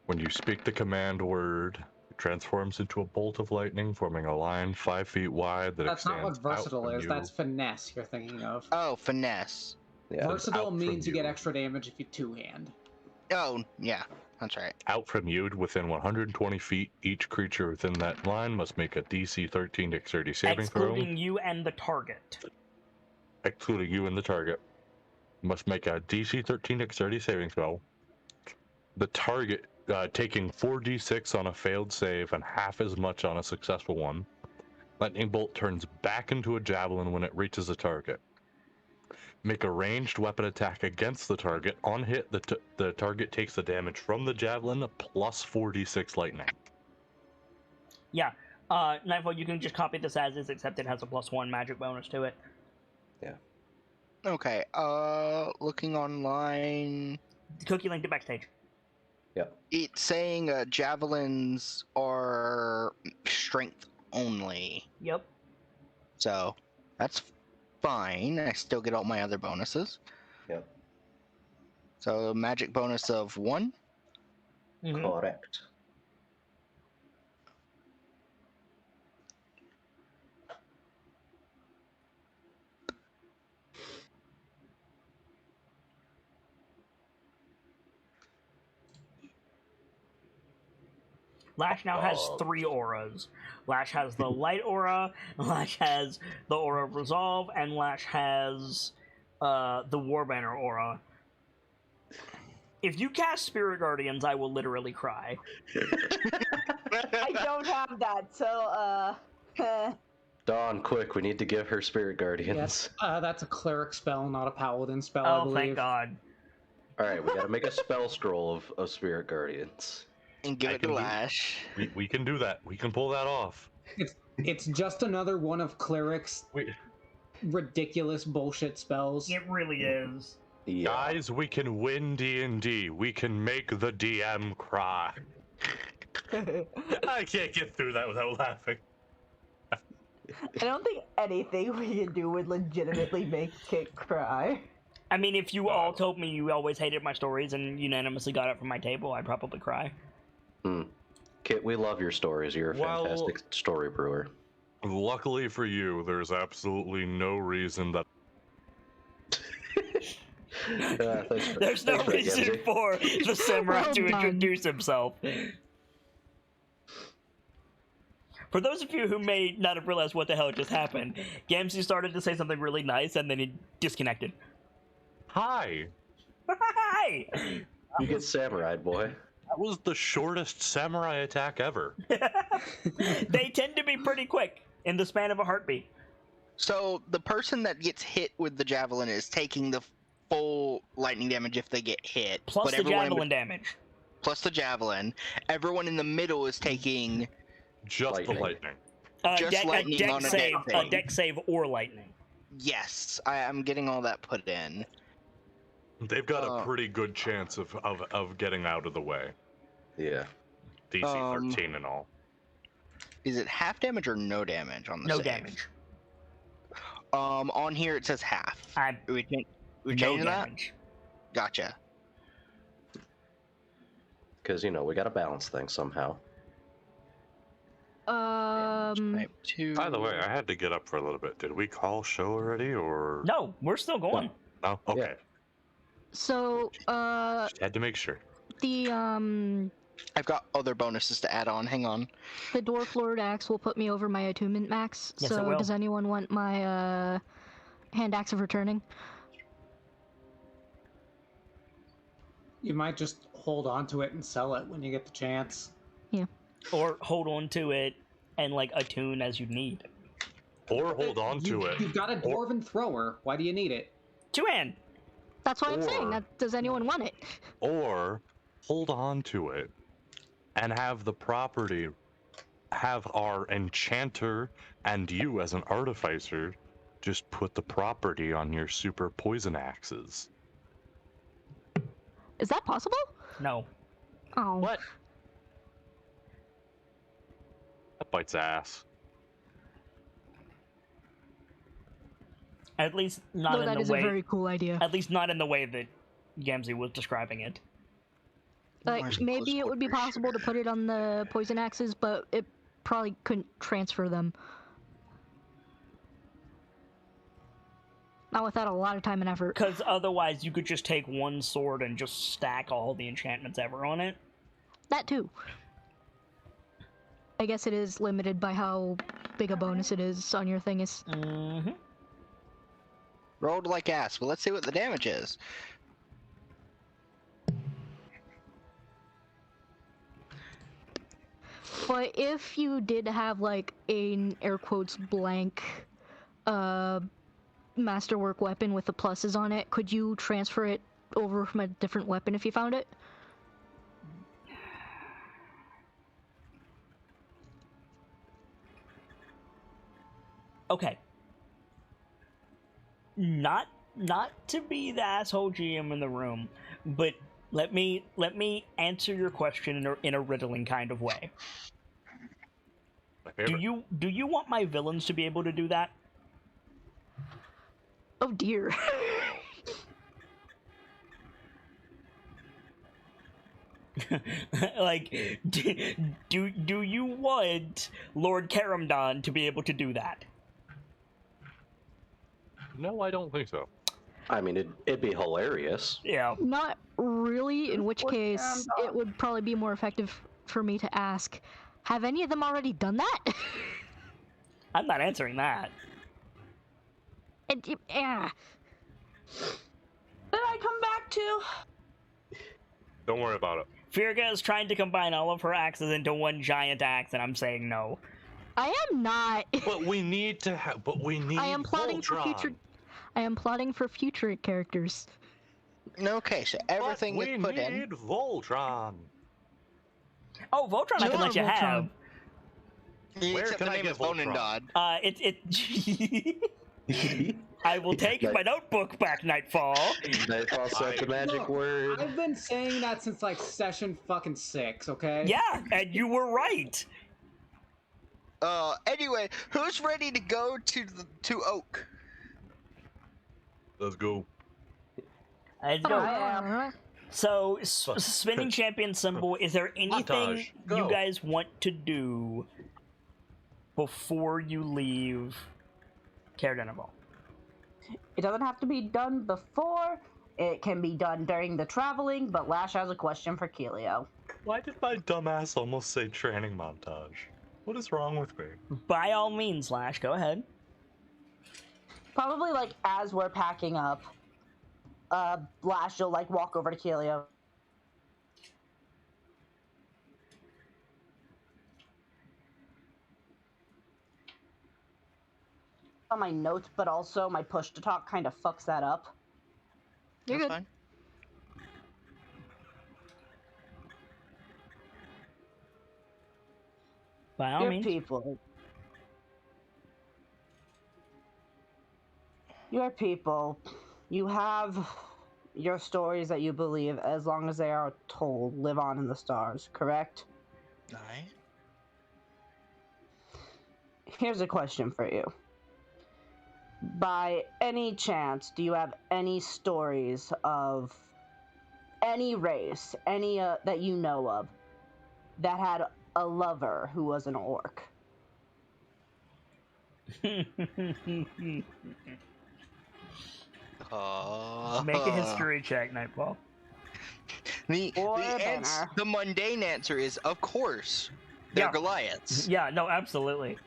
when you speak the command word, it transforms into a bolt of lightning, forming a line 5 feet wide that That's not extends what out versatile from is. you. That's finesse you're thinking of. Oh, finesse. Yeah. Versatile out means from you get you. extra damage if you two-hand. Oh, yeah, that's right. Out from you within 120 feet, each creature within that line must make a DC 13 dexterity saving throw. Excluding you and the target. Excluding you and the target. Must make a DC 13 dexterity saving throw. The target taking 4d6 on a failed save and half as much on a successful one. Lightning bolt turns back into a javelin when it reaches the target. Make a ranged weapon attack against the target. On hit, the target takes the damage from the javelin plus 4d6 lightning. Yeah. Nightfall, you can just copy this as is, except it has a +1 magic bonus to it. Okay, looking online, Cookie linked it backstage. Yep. it's saying javelins are strength only. Yep. So, that's fine. I still get all my other bonuses. Yep. So, a magic bonus of 1. Mhm. Correct. Lash now has 3 auras. Lash has the light aura, Lash has the aura of resolve, and Lash has the Warbanner aura. If you cast Spirit Guardians, I will literally cry. I don't have that, so Dawn, quick, we need to give her Spirit Guardians. Yes, that's a cleric spell, not a paladin spell, I Oh, believe. thank God. Alright, we gotta make a spell scroll of Spirit Guardians. And give I it to can do- Lash. We can do that. We can pull that off. It's just another one of cleric's ridiculous bullshit spells. It really is. Yeah. Guys, we can win D&D. We can make the DM cry. I can't get through that without laughing. I don't think anything we can do would legitimately make Kit cry. I mean, if you all told me you always hated my stories and unanimously got it from my table, I'd probably cry. Kit, we love your stories. You're a Well- fantastic story brewer. Luckily for you, there's absolutely no reason that There's no reason for the samurai Well to done. introduce himself. For those of you who may not have realized what the hell just happened, Gamsey started to say something really nice and then he disconnected. Hi! Hi! You get samurai, boy. That was the shortest samurai attack ever. They tend to be pretty quick, in the span of a heartbeat. So, the person that gets hit with the javelin is taking the full lightning damage if they get hit. Plus but the everyone javelin damage. Plus the javelin. Everyone in the middle is taking Just Lightning. the lightning. Just lightning on a deck a save. deck save or lightning. Yes, I'm getting all that put in. They've got a pretty good chance of getting out of the way. Yeah. DC 13 and all. Is it half damage or no damage on the No save? damage. On here it says half. We No changing that? damage. Gotcha. Because, we gotta balance things somehow. Type 2. By the way, I had to get up for a little bit. Did we call show already, or? No, we're still going. No? Okay. So, Just had to make sure. I've got other bonuses to add on. Hang on. the Dwarf Lord Axe will put me over my attunement max. Yes, it So, will. does anyone want my Hand Axe of Returning? You might just hold on to it and sell it when you get the chance. Or hold on to it and attune as you need. Or hold on to it. You've got a dwarven thrower. Why do you need it? 2-hand. That's what I'm saying. Or- Does anyone want it? Or hold on to it and have the property have our enchanter and you as an artificer just put the property on your super poison axes. Is that possible? No. Oh. What? That bites ass. At least not Though in that the is way. a very cool idea. At least not in the way that Gamzee was describing it. Like, Where's maybe it close would be quarters possible to put it on the poison axes, but it probably couldn't transfer them. Not without a lot of time and effort. Because otherwise, you could just take one sword and just stack all the enchantments ever on it. That too. I guess it is limited by how big a bonus it is on your thing is. Mm-hmm. Rolled like ass, but let's see what the damage is. But if you did have like an air quotes blank masterwork weapon with the pluses on it, could you transfer it over from a different weapon if you found it? Okay. Not to be the asshole GM in the room, but let me answer your question in a riddling kind of way. My favorite. Do you want my villains to be able to do that? Oh dear. Like, do you want Lord Karamdan to be able to do that? No, I don't think so. I mean, it'd be hilarious. Yeah. Not really, in which case it would probably be more effective for me to ask, have any of them already done that? I'm not answering that. Yeah. Did I come back to? Don't worry about it. Firga is trying to combine all of her axes into one giant axe, and I'm saying no. I am not. But we need to have. But we need. I am plotting for Voltron. future. I am plotting for future characters. Okay, so everything but is we put need in. Voltron. Oh, Voltron, I can let you have. Where Except can the I name get is Bone and Voltron? It. I will take my notebook back, Nightfall. Nightfall said the magic Look, word. I've been saying that since like session fucking 6, okay? Yeah, and you were right. Anyway, who's ready to go to Oak? Let's go. Let's go. I am. So, spinning champion symbol, is there anything Montage, you go. guys want to do before you leave Karadenival? It doesn't have to be done before. It can be done during the traveling, but Lash has a question for Keelio. Why did my dumbass almost say training montage? What is wrong with me? By all means, Lash, go ahead. Probably like as we're packing up, Lash will like walk over to Keelio. On my notes, but also my push to talk kind of fucks that up. You're That's good. fine. By all Your means. people. Your people. You have your stories that you believe, as long as they are told, live on in the stars, correct? Aye. Here's a question for you. By any chance, do you have any stories of any race, any that you know of, that had a lover who was an orc? Make a history check, Nightfall. The mundane answer is, of course, they're Yeah. Goliaths. Yeah, no, absolutely.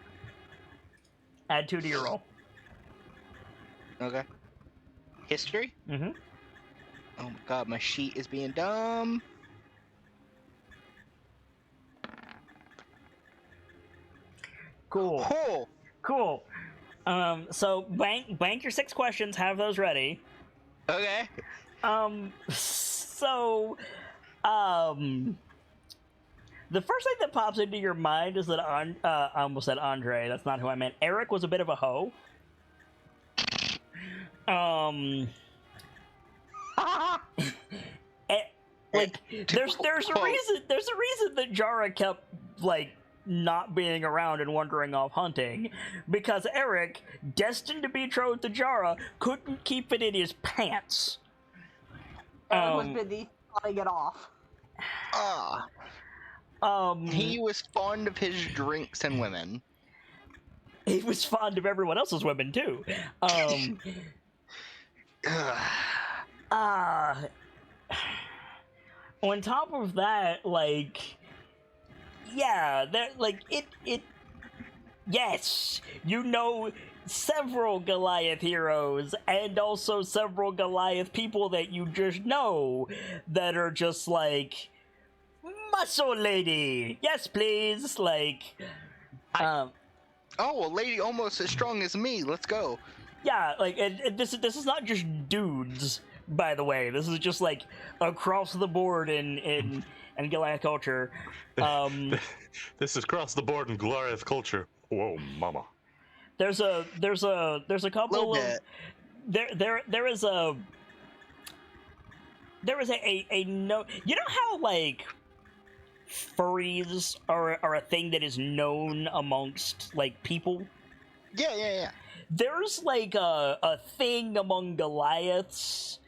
Add 2 to your roll. Okay. History? Mm-hmm. Oh my god, my sheet is being dumb. Cool. Oh, Cool. So bank your 6 questions, have those ready. okay. The first thing that pops into your mind is that I almost said Andre, that's not who I meant. Eric was a bit of a hoe. Like there's a reason that Jara kept like not being around and wandering off hunting, because Eric, destined to be betrothed to Jara, couldn't keep it in his pants. Was busy cutting it off. He was fond of his drinks and women. He was fond of everyone else's women too. On top of that, like, yeah, that like it. Yes, you know several Goliath heroes, and also several Goliath people that you just know that are just like, muscle lady, yes please, like, Oh, a lady almost as strong as me. Let's go. Yeah, like, and this is not just dudes, by the way. This is just like across the board in Goliath culture. This is across the board in Goliath culture. Whoa, mama. There's a couple of there is a no. You know how like furries are a thing that is known amongst like people? Yeah. There's like a thing among Goliaths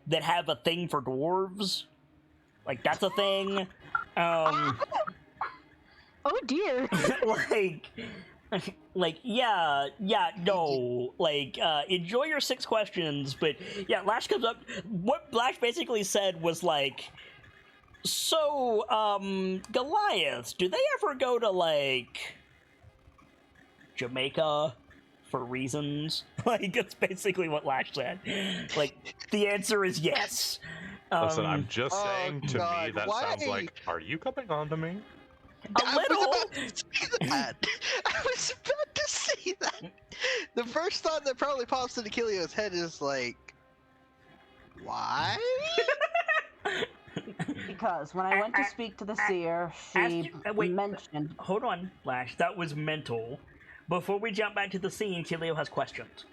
that have a thing for dwarves. Like that's a thing. Oh dear. No. Like, enjoy your 6 questions, but yeah, Lash comes up. What Lash basically said was like, so, Goliaths, do they ever go to like Jamaica for reasons? Like, that's basically what Lash said. Like, the answer is yes. Listen, I'm just saying, to God, me, that sounds like, are you coming on to me? A little. I was about to say that. The first thought that probably pops into Kilio's head is like, why? Because when I went to speak to the seer, she mentioned... Hold on, Lash. That was mental. Before we jump back to the scene, Kilio has questions.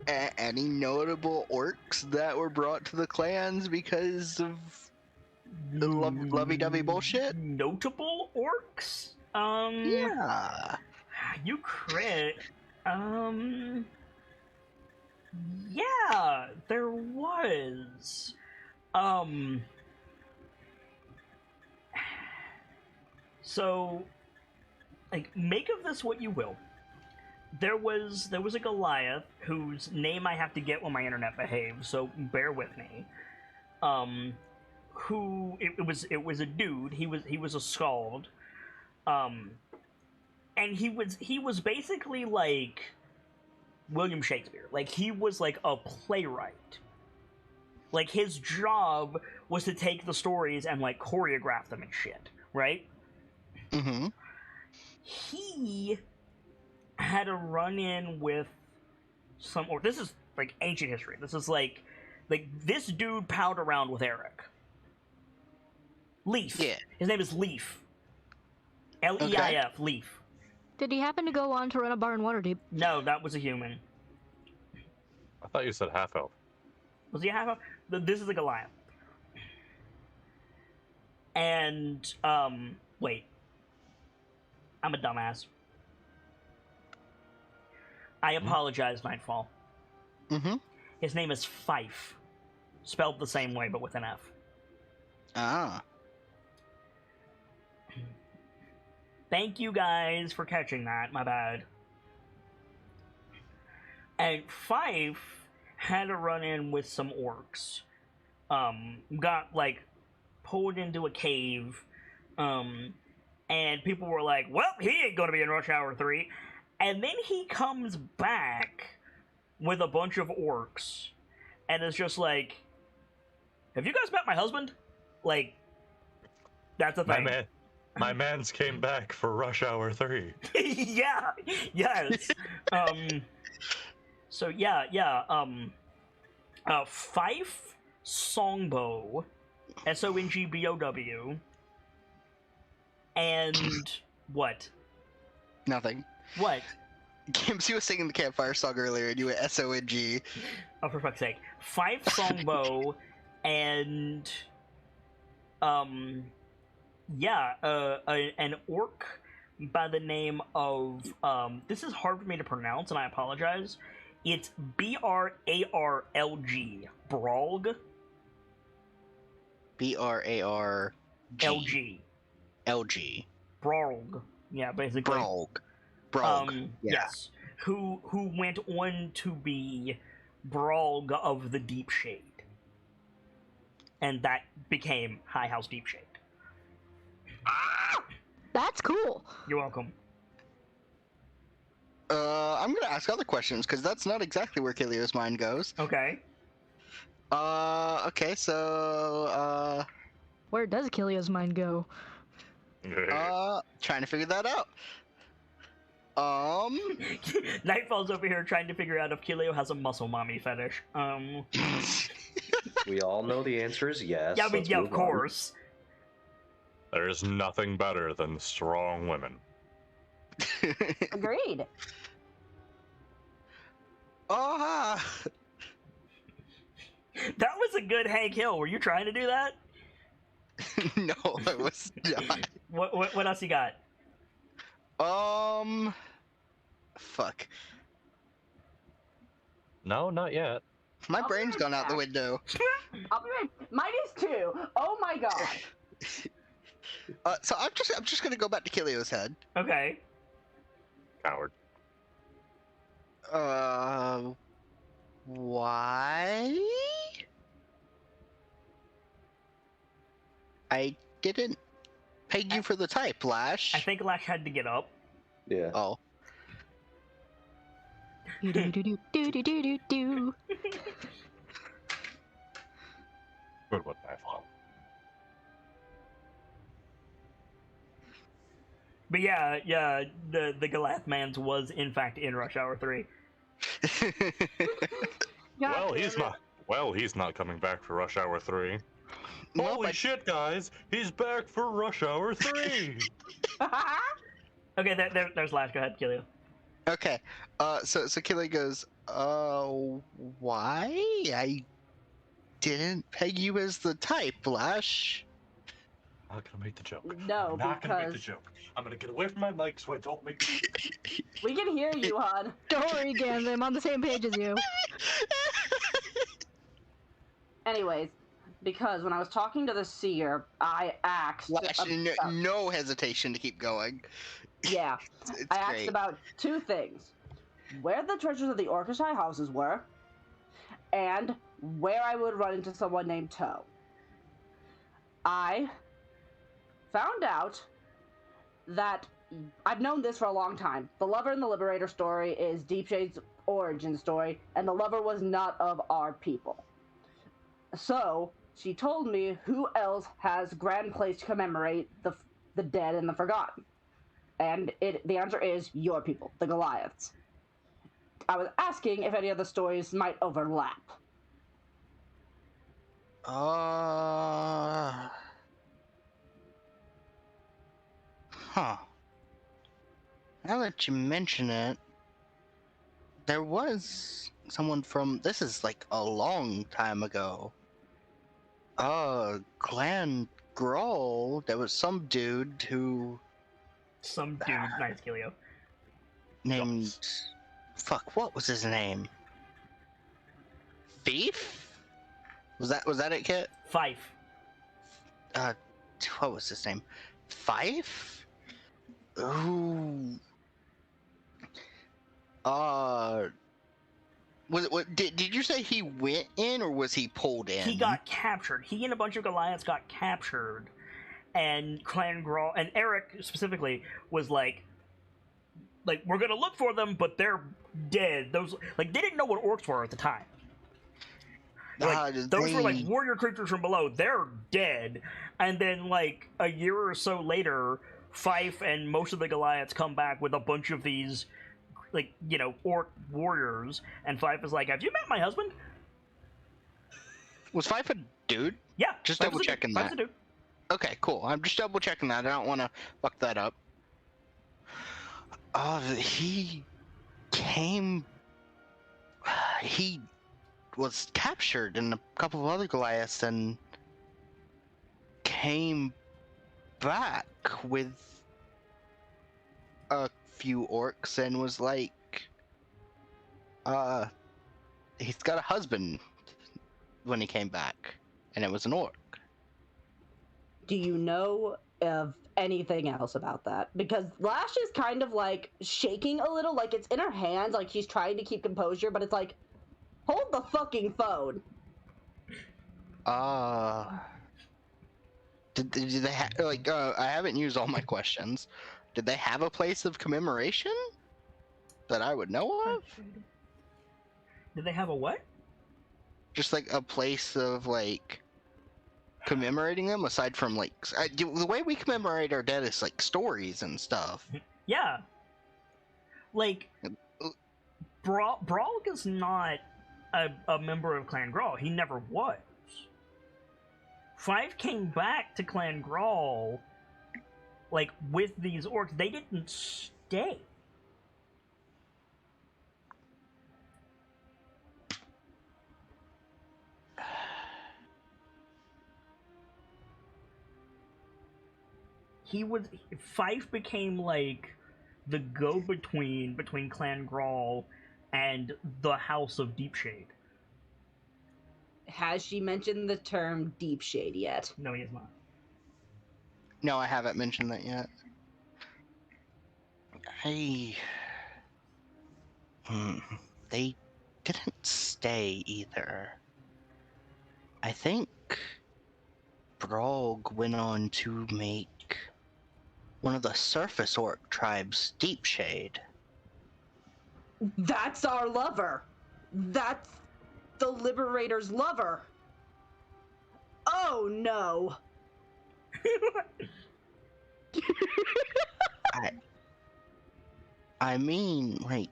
Any notable orcs that were brought to the clans because of the lovey-dovey bullshit? Notable orcs? Yeah. You crit. Yeah, there was. So, like, make of this what you will. There was a Goliath whose name I have to get when my internet behaves, so bear with me. Who it was a dude. He was a skald. And he was basically like William Shakespeare. Like, he was like a playwright. Like, his job was to take the stories and like choreograph them and shit, right? Mm-hmm. He had a run-in with some, or this is like ancient history. This is like this dude palled around with Eric. Leaf. Yeah. His name is Leaf. Leif. Leaf. Did he happen to go on to run a bar in Waterdeep? No, that was a human. I thought you said half-elf. Was he a half-elf? This is a Goliath. And, wait. I'm a dumbass. I apologize, Nightfall. Mm-hmm. His name is Fife. Spelled the same way, but with an F. Ah. Thank you guys for catching that. My bad. And Fife had a run-in with some orcs. Got, like, pulled into a cave. And people were like, well, he ain't gonna be in Rush Hour 3. And then he comes back with a bunch of orcs. And is just like, have you guys met my husband? Like, that's a thing. My mans came back for Rush Hour 3. Yeah, yes. So yeah. Fife Songbow, Songbow, and what? Nothing. What? Gibbs, you was singing the campfire song earlier, and you went SONG. Oh, for fuck's sake. Fife Songbow and an orc by the name of this is hard for me to pronounce and I apologize. It's BRARLG. Bralg. BRAR LG. LG. Bralg. Yeah, basically. Bralg. Yeah. Yes. Who went on to be Bralg of the Deep Shade. And that became High House Deep Shade. That's cool. You're welcome. I'm gonna ask other questions, because that's not exactly where Kilio's mind goes. Okay. Okay, so, Where does Kilio's mind go? trying to figure that out. Nightfall's over here trying to figure out if Kilio has a muscle mommy fetish. We all know the answer is yes. Yeah, I mean, Let's yeah, move of on. course. There's nothing better than strong women. Agreed. That was a good Hank Hill. Were you trying to do that? No, I was not. What else you got? Fuck. No, not yet. My I'll be brain's right gone out the back. window. I'll be right. Mine is 2. Oh my god. So I'm just gonna go back to Kilio's head. Okay. Coward. Why? I didn't peg you for the type, Lash. I think Lash had to get up. Yeah. Oh. Do do do do do do do do. Good one, Nightfall. But yeah, the Galath Mans was in fact in Rush Hour 3. Well, he's not coming back for Rush Hour 3. No, Holy but- shit, guys! He's back for Rush Hour 3! Okay, there's Lash. Go ahead, Kilio. Okay. So Kilio goes, why? I didn't peg you as the type, Lash. I'm not gonna make the joke. No, I'm not gonna make the because- joke. I'm gonna get away from my mic so I don't make the We can hear you, hon. Don't worry, Gans, I'm on the same page as you. Anyways, because when I was talking to the seer, I asked. Lash, about- no hesitation to keep going. Yeah, It's I asked great. about 2 things: where the treasures of the Orcish High houses were, and where I would run into someone named Toe. I found out that I've known this for a long time. The Lover and the Liberator story is Deepshade's origin story, and the Lover was not of our people. So she told me who else has grand place to commemorate the dead and the forgotten, and the answer is your people, the Goliaths. I was asking if any of the stories might overlap. Huh. Now that you mention it, there was someone from. This is like a long time ago. Clan Groll. There was some dude who Some dude, nice Kilio. named. Fuck, what was his name? Thief? Was that it, Kit? Fife. What was his name? Fife? Ooh. Did you say he went in or was he pulled in? He got captured. He and a bunch of Goliaths got captured, and Clan Grawl and Eric specifically was like we're gonna look for them, but they're dead. Those they didn't know what orcs were at the time. Those were like warrior creatures from below. They're dead. And then a year or so later, Fife and most of the Goliaths come back with a bunch of these orc warriors, and Fife is like, "Have you met my husband?" Was Fife a dude? Yeah, Just Fife was double a dude. checking Fife's that. a dude. Okay, cool. I'm just double checking that. I don't want to fuck that up. He came. He was captured in a couple of other Goliaths and came back with a few orcs and was like, he's got a husband when he came back, and it was an orc. Do you know of anything else about that? Because Lash is kind of like shaking a little, like it's in her hands, like she's trying to keep composure, but it's like, hold the fucking phone. Did they have, like, I haven't used all my questions. Did they have a place of commemoration that I would know of? Did they have a what? Just like a place of, like, commemorating them, aside from, like, the way we commemorate our dead is, like, stories and stuff. Yeah. Like, Brawl is not a member of Clan Grawl. He never was. Five came back to Clan Grawl, like, with these orcs. They didn't stay. Five became, like, the go-between between Clan Grawl and the House of Deepshade. Has she mentioned the term Deep Shade yet? No, he has not. No, I haven't mentioned that yet. They didn't stay either. I think Brog went on to make one of the surface orc tribes Deepshade. That's our lover. That's the Liberator's lover. Oh no. I mean, like,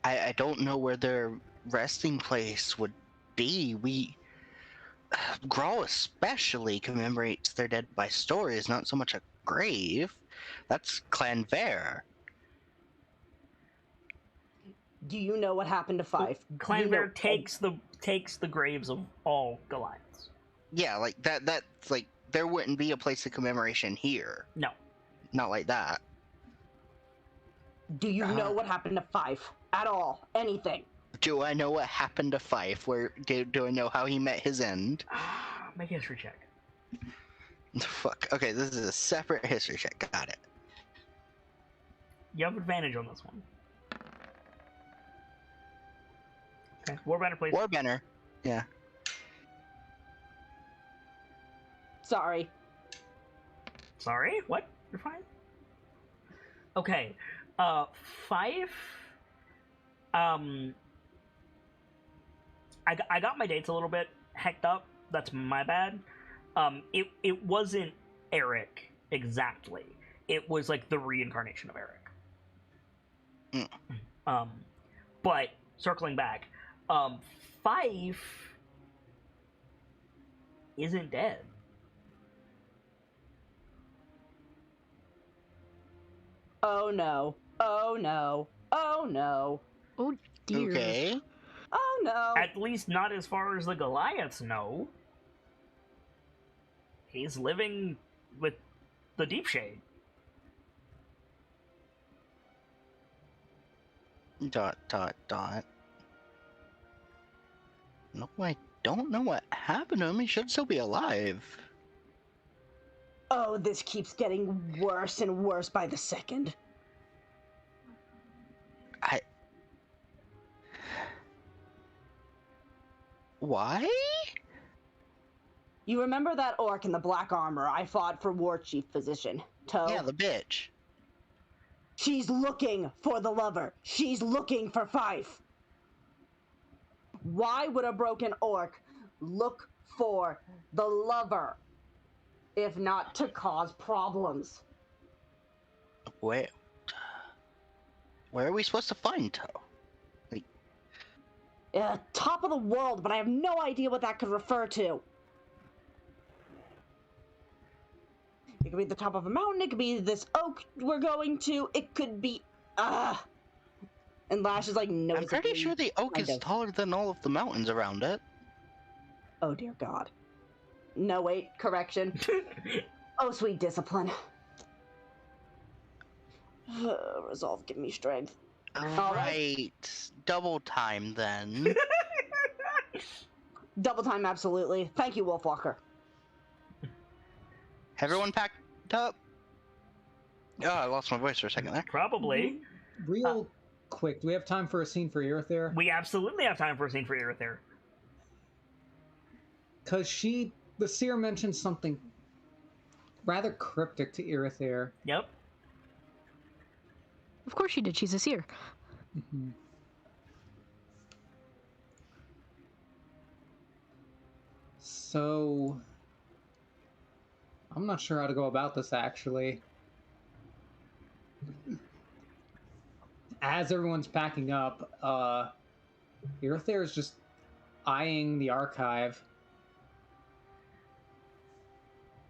I don't know where their resting place would be. Grawl especially commemorates their dead by stories, not so much a grave. That's Clan Vare. Do you know what happened to Five? Clan Vare takes the graves of all Goliaths. Yeah, like that's like, there wouldn't be a place of commemoration here. No. Not like that. Do you know what happened to Five? At all? Anything? Do I know what happened to Fife? Do I know how he met his end? Make a history check. Fuck. Okay, this is a separate history check. Got it. You have advantage on this one. Okay, Warbanner, please. Warbanner. Yeah. Sorry. Sorry? What? You're fine? Okay. Five. I got my dates a little bit hecked up. That's my bad. It wasn't Eric exactly. It was like the reincarnation of Eric. But circling back, Five isn't dead. Oh no. Oh no. Oh no. Oh dear. Okay. Oh no. At least not as far as the Goliaths know. He's living with the Deepshade. Dot. No, I don't know what happened to him. He should still be alive. Oh, this keeps getting worse and worse by the second. Why? You remember that orc in the black armor I fought for war chief position? Toe? Yeah, the bitch. She's looking for the lover. She's looking for Five. Why would a broken orc look for the lover, if not to cause problems? Where are we supposed to find Toe? Top of the world, but I have no idea what that could refer to. It could be the top of a mountain. It could be this oak we're going to. It could be And Lash is like noticeably. I'm pretty sure the oak is taller than all of the mountains around it. Oh dear God. No, wait. Correction. Oh, sweet discipline. Resolve, give me strength. Right. Double time then. Double time, absolutely. Thank you, Wolfwalker. Everyone packed up? Oh, I lost my voice for a second there. Probably. Real quick, do we have time for a scene for Irithyr? We absolutely have time for a scene for Irithyr. Because the seer mentioned something rather cryptic to Irithyr. Yep. Of course she did. She's a seer. Mm-hmm. So, I'm not sure how to go about this, actually. As everyone's packing up, Irithyr is just eyeing the archive.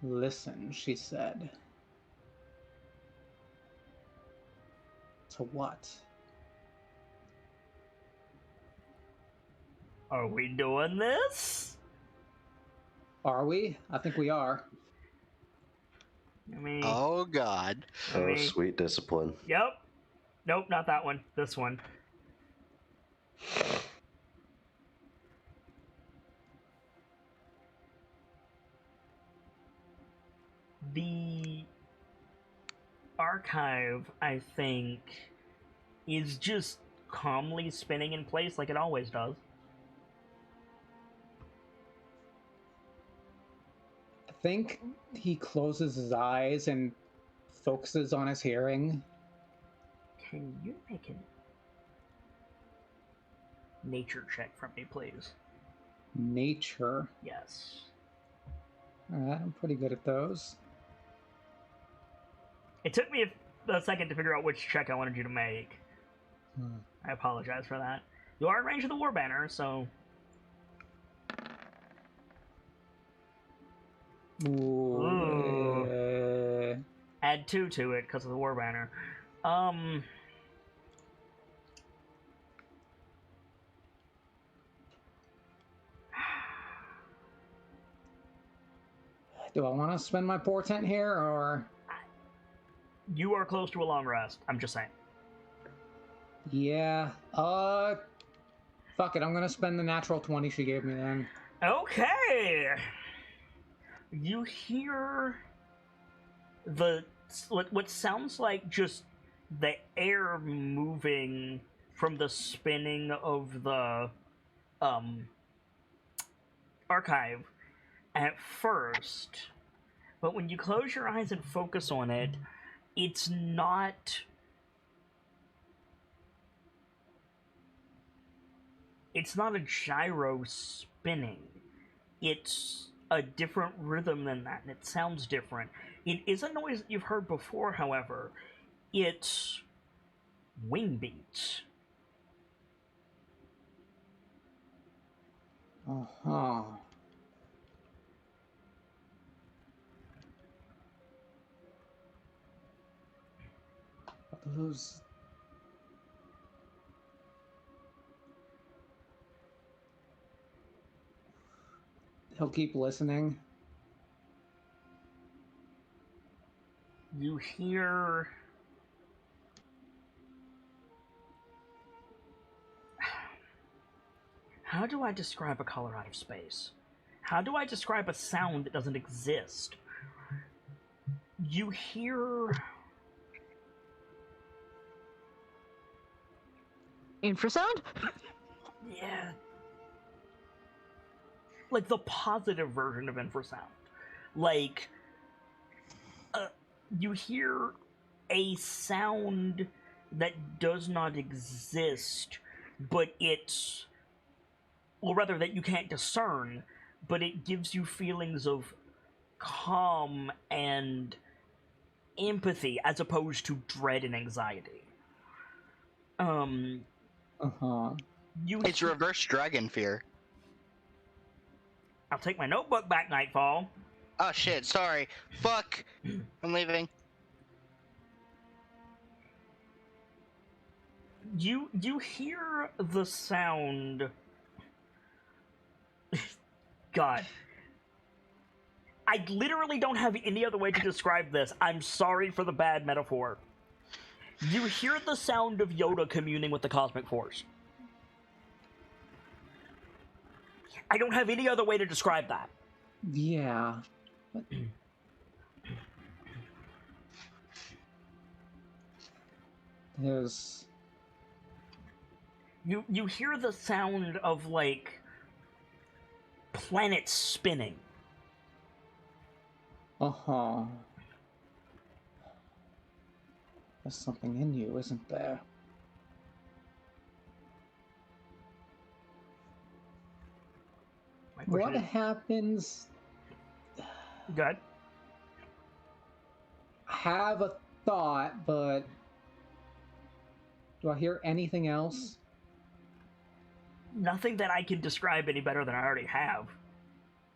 Listen, she said. To what? Are we doing this? Are we? I think we are. I mean, oh God. Oh, sweet discipline. Yep. Nope, not that one. This one. The archive, I think, is just calmly spinning in place like it always does. I think he closes his eyes and focuses on his hearing. Can you make a nature check for me, please? Nature. Yes. I'm pretty good at those. It took me a second to figure out which check I wanted you to make. I apologize for that. You are in range of the war banner, so... Ooh. Add 2 to it because of the war banner. Do I want to spend my portent here, or...? You are close to a long rest. I'm just saying. Yeah. Fuck it. I'm gonna spend the natural 20 she gave me then. Okay. You hear what sounds like just the air moving from the spinning of the archive at first, but when you close your eyes and focus on it, it's not a gyro spinning. It's a different rhythm than that, and it sounds different. It is a noise that you've heard before, however. It's wing beats. Uh-huh. Those... He'll keep listening. You hear... How do I describe a color out of space? How do I describe a sound that doesn't exist? You hear... Infrasound? Yeah. Like the positive version of infrasound. Like, you hear a sound that does not exist, but it's... Well, rather, that you can't discern, but it gives you feelings of calm and empathy as opposed to dread and anxiety. Uh-huh. It's reverse dragon fear. I'll take my notebook back, Nightfall. Oh shit, sorry. Fuck. I'm leaving. You hear the sound. God. I literally don't have any other way to describe this. I'm sorry for the bad metaphor. You hear the sound of Yoda communing with the cosmic force. I don't have any other way to describe that. Yeah. There's... You hear the sound of, like, planets spinning. Uh-huh. There's something in you, isn't there? What happens? Good. I have a thought, but do I hear anything else? Nothing that I can describe any better than I already have.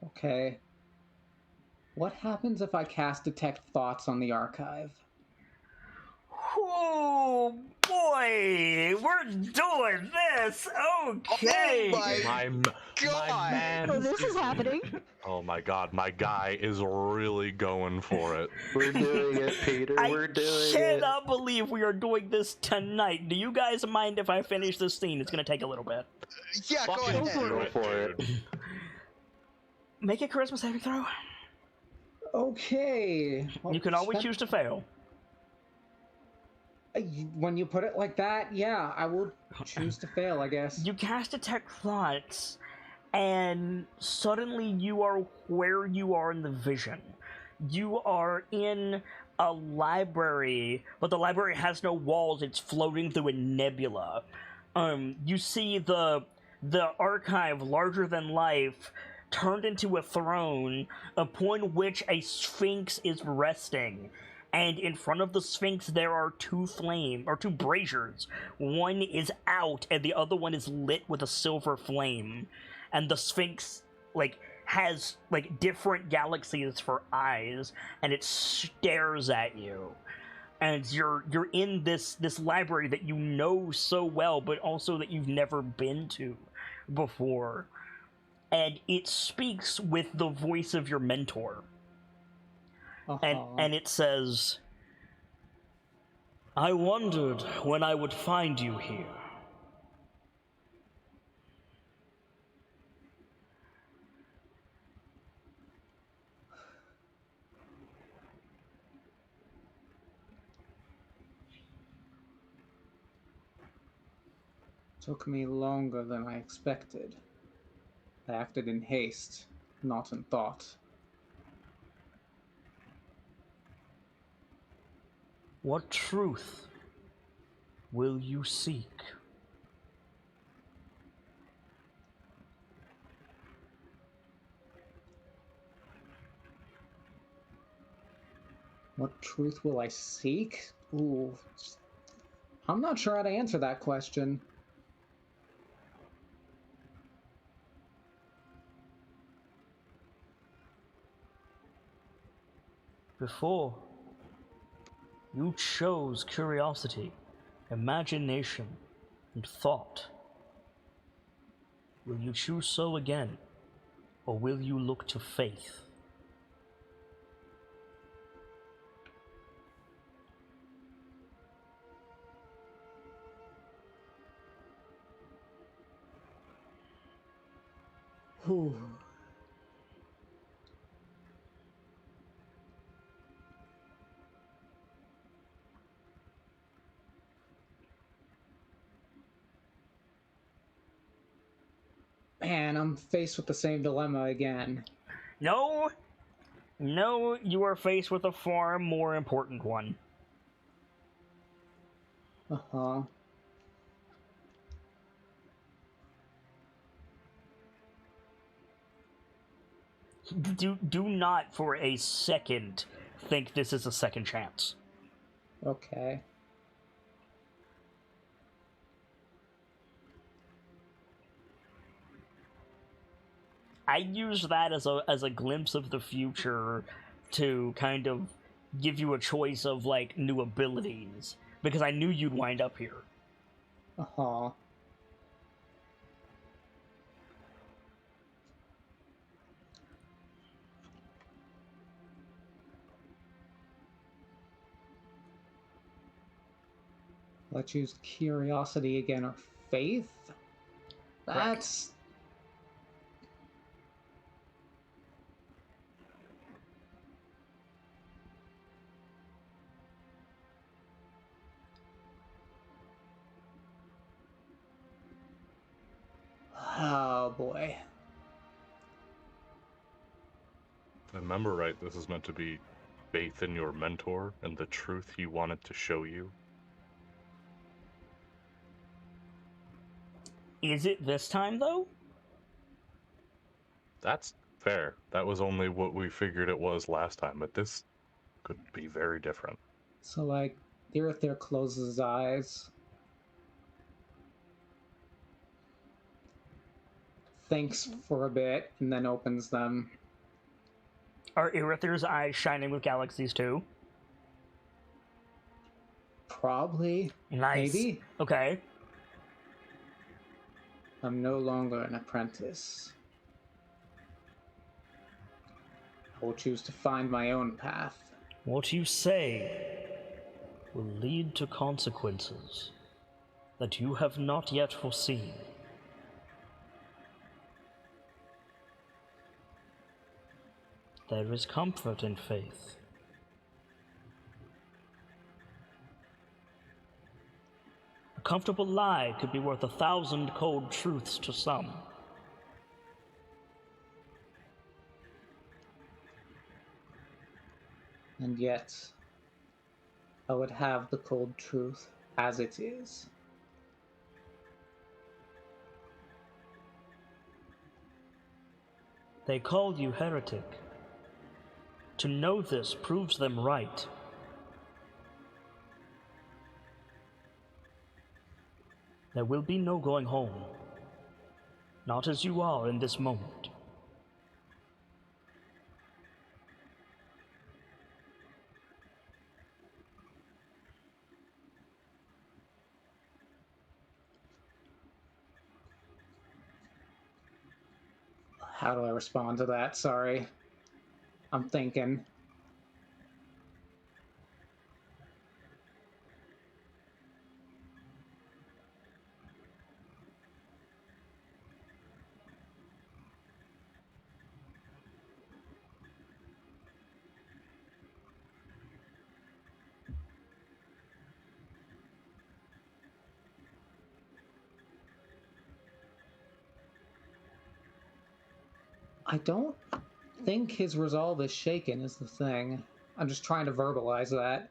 Okay. What happens if I cast Detect Thoughts on the archive? Oh boy, we're doing this. Okay. Oh my God. man. Oh, this is happening. Oh my god, my guy is really going for it. We're doing it, Peter. We're doing I cannot believe we are doing this tonight. Do you guys mind if I finish this scene? It's gonna take a little bit. Yeah, go Fucking ahead. Go for it. Make a charisma saving throw. Okay. You can always choose to fail. When you put it like that, yeah, I will choose to fail, I guess. You cast Detect Thoughts, and suddenly you are where you are in the vision. You are in a library, but the library has no walls. It's floating through a nebula. You see the archive, larger than life, turned into a throne upon which a sphinx is resting. And in front of the Sphinx, there are two braziers. One is out, and the other one is lit with a silver flame. And the Sphinx, has, different galaxies for eyes, and it stares at you. And you're in this library that you know so well, but also that you've never been to before. And it speaks with the voice of your mentor. And it says, I wondered when I would find you here. Took me longer than I expected. I acted in haste, not in thought. What truth will you seek? What truth will I seek? Ooh. I'm not sure how to answer that question. Before, you chose curiosity, imagination, and thought. Will you choose so again, or will you look to faith? Whew. Man, I'm faced with the same dilemma again. No, you are faced with a far more important one. Uh-huh. Do not for a second think this is a second chance. Okay. I use that as a glimpse of the future to kind of give you a choice of like new abilities because I knew you'd wind up here. Uh-huh. Let's use curiosity again or faith. That's... Oh boy. If I remember right, this is meant to be faith in your mentor and the truth he wanted to show you. Is it this time though? That's fair. That was only what we figured it was last time, but this could be very different. So like, Direthair closes his eyes, thinks for a bit, and then opens them. Are Irither's eyes shining with galaxies too? Probably. Nice. Maybe. Okay. I'm no longer an apprentice. I will choose to find my own path. What you say will lead to consequences that you have not yet foreseen. There is comfort in faith. A comfortable lie could be worth 1,000 cold truths to some. And yet, I would have the cold truth as it is. They call you heretic. To know this proves them right. There will be no going home. Not as you are in this moment. How do I respond to that? Sorry. I'm thinking. I don't think his resolve is shaken, is the thing. I'm just trying to verbalize that.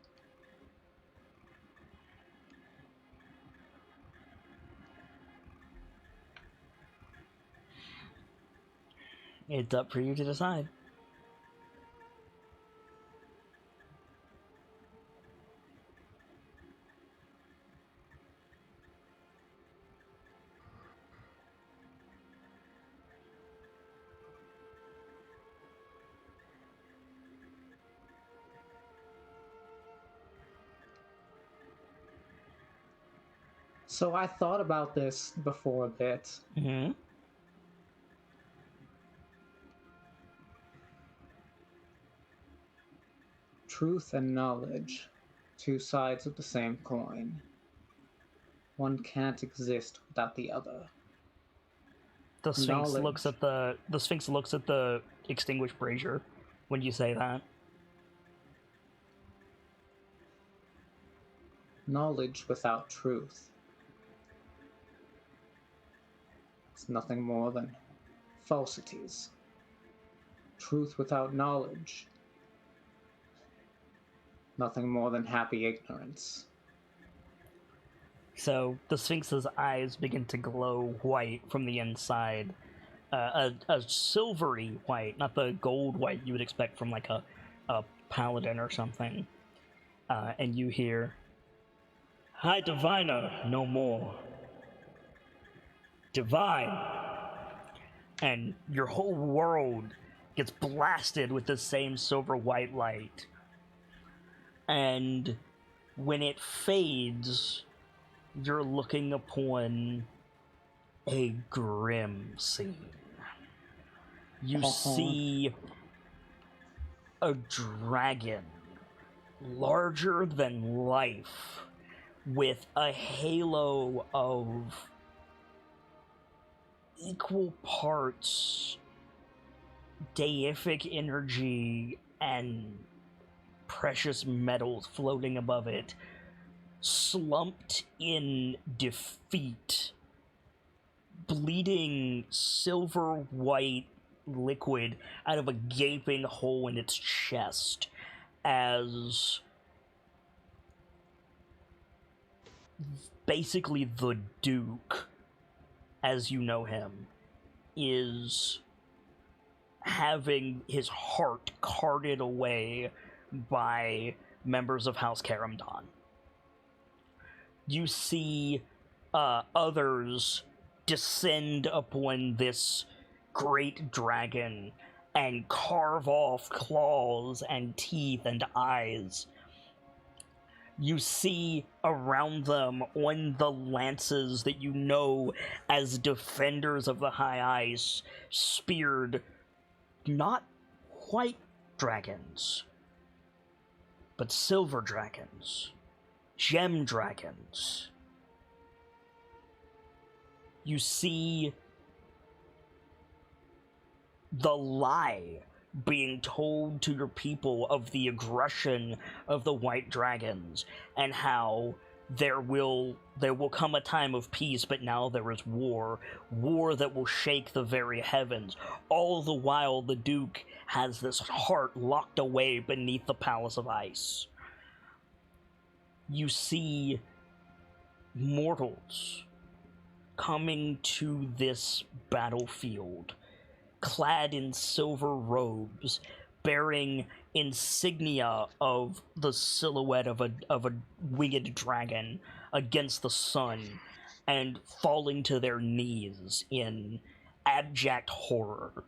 It's up for you to decide. So I thought about this before a bit. Mm-hmm. Truth and knowledge, two sides of the same coin. One can't exist without the other. The Sphinx looks at the Sphinx looks at the extinguished brazier when you say that. Knowledge without truth is nothing more than falsities. Truth without knowledge, nothing more than happy ignorance. So the Sphinx's eyes begin to glow white from the inside. A silvery white, not the gold white you would expect from like a paladin or something. And you hear, "High Diviner, no more. Divine, and your whole world gets blasted with the same silver white light. And when it fades, you're looking upon a grim scene. You see a dragon larger than life with a halo of equal parts deific energy and precious metals floating above it, slumped in defeat, bleeding silver white liquid out of a gaping hole in its chest as basically the Duke, as you know him, is having his heart carted away by members of House Karamdan. You see others descend upon this great dragon and carve off claws and teeth and eyes. You see around them on the lances that you know as defenders of the high ice, speared not white dragons, but silver dragons, gem dragons. You see the lie being told to your people of the aggression of the white dragons, and how there will come a time of peace, but now there is war that will shake the very heavens. All the while the Duke has this heart locked away beneath the Palace of Ice. You see mortals coming to this battlefield, clad in silver robes, bearing insignia of the silhouette of a winged dragon against the sun, and falling to their knees in abject horror.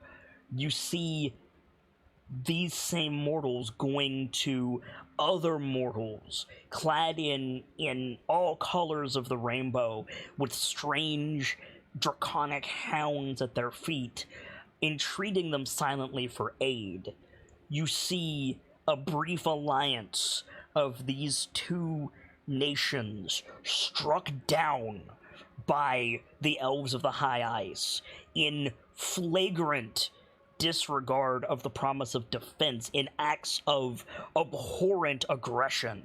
You see these same mortals going to other mortals, clad in all colors of the rainbow, with strange draconic hounds at their feet, entreating them silently for aid. You see a brief alliance of these two nations struck down by the elves of the high ice in flagrant disregard of the promise of defense, in acts of abhorrent aggression.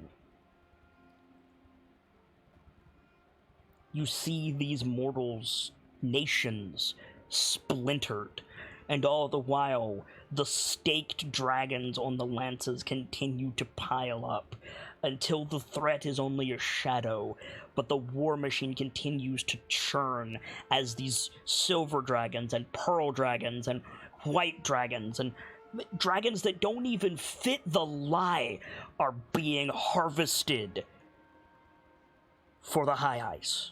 You see these mortals' nations splintered, and all the while, the staked dragons on the lances continue to pile up, until the threat is only a shadow, but the war machine continues to churn as these silver dragons and pearl dragons and white dragons and dragons that don't even fit the lie are being harvested for the high ice.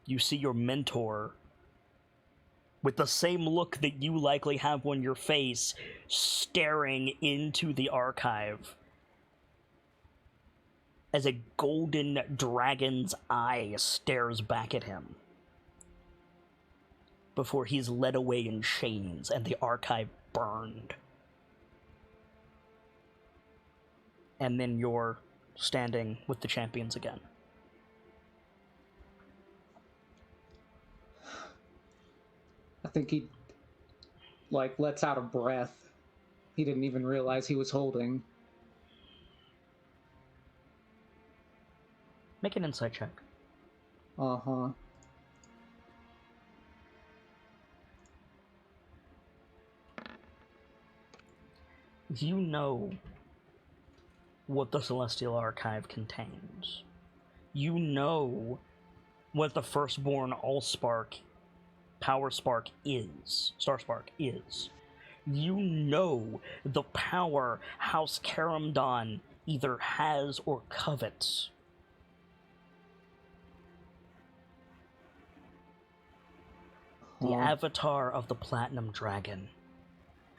You see your mentor, with the same look that you likely have on your face, staring into the archive as a golden dragon's eye stares back at him before he's led away in chains and the archive burned. And then you're standing with the champions again. I think he, lets out a breath. He didn't even realize he was holding. Make an insight check. Uh-huh. You know what the Celestial Archive contains. You know what the Firstborn Allspark Power Spark is. Star Spark is. You know the power House Karamdan either has or covets. The avatar of the Platinum Dragon.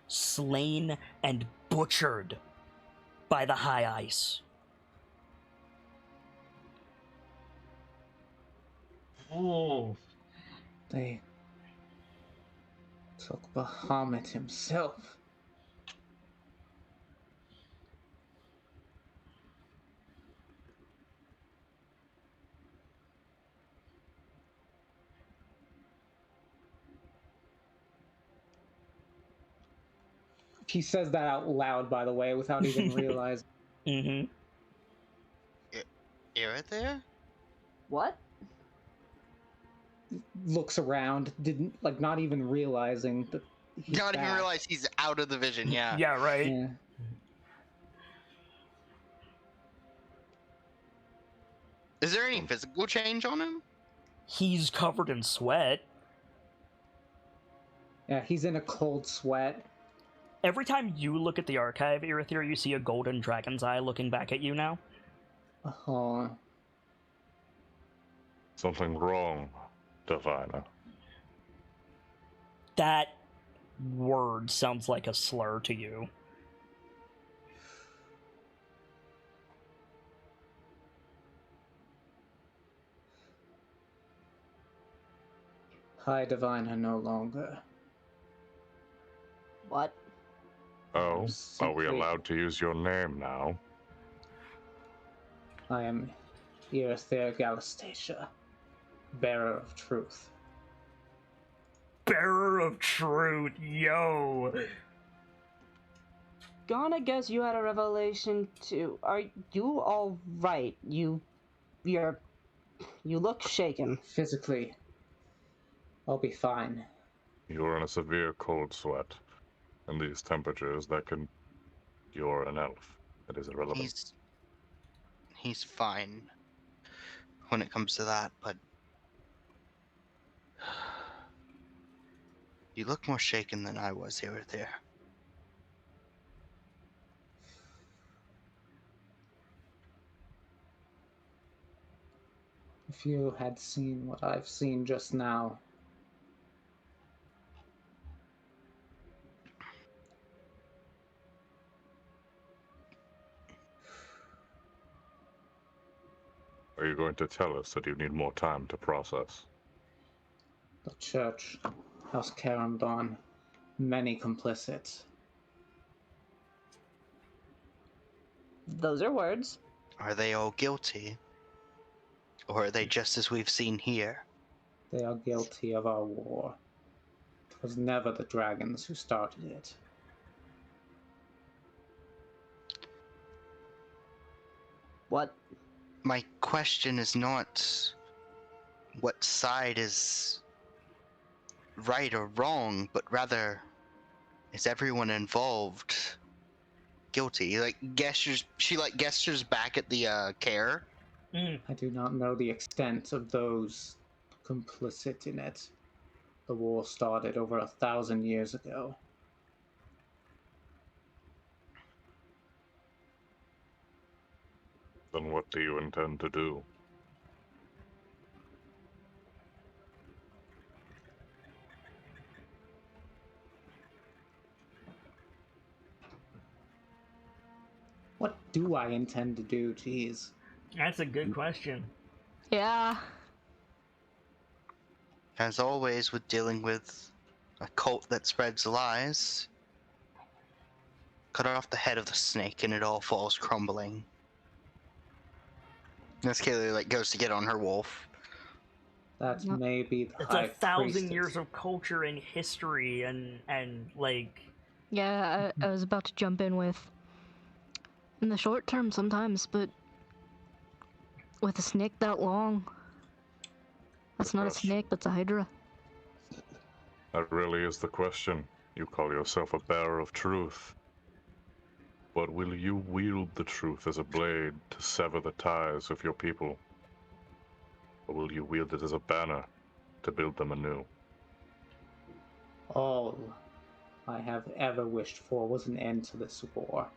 Slain and butchered by the High Ice. Oh. They took Bahamut himself. He says that out loud, by the way, without even realizing. Mm-hmm. Era there? What? Looks around, not even realizing that he's Not back. even realize he's out of the vision, yeah. Yeah, right? Yeah. Is there any physical change on him? He's covered in sweat. Yeah, he's in a cold sweat. Every time you look at the archive, Irithir, you see a golden dragon's eye looking back at you now. Uh-huh. Something wrong, Divina. That word sounds like a slur to you. High Diviner no longer. What? Oh, are we Simply- allowed to use your name now? I am Irithir Galastasia, bearer of truth. Bearer of truth, yo! Gonna guess you had a revelation too. Are you all right? You look shaken. Physically, I'll be fine. You're in a severe cold sweat. In these temperatures, you're an elf. It is irrelevant. He's fine when it comes to that, but you look more shaken than I was here or there. If you had seen what I've seen just now, Are you going to tell us that you need more time to process? the church, House Karamdon, many complicit. Those are words. Are they all guilty? Or are they just as we've seen here? They are guilty of our war. It was never the dragons who started it. What? My question is not what side is right or wrong, but rather, is everyone involved guilty? She gestures back at the care. I do not know the extent of those complicit in it. The war started over 1,000 years ago. Then what do you intend to do? What do I intend to do? Jeez. That's a good question. Yeah. As always, with dealing with a cult that spreads lies, cut off the head of the snake and it all falls crumbling. As Kaylee goes to get on her wolf. That may be the It's high 1,000 priestess. years of culture and history and like... Yeah, I was about to jump in with, in the short term sometimes, but with a snake that long, that's not a snake, that's a hydra. That really is the question. You call yourself a bearer of truth. But will you wield the truth as a blade to sever the ties of your people? Or will you wield it as a banner to build them anew? All I have ever wished for was an end to this war.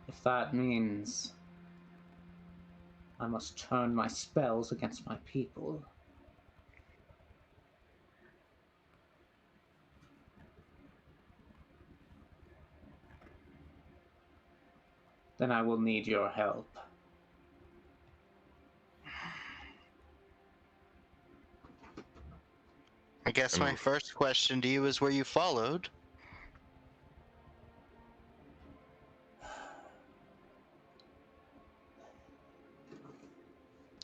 If that means I must turn my spells against my people. Then I will need your help. I guess my first question to you is were you followed?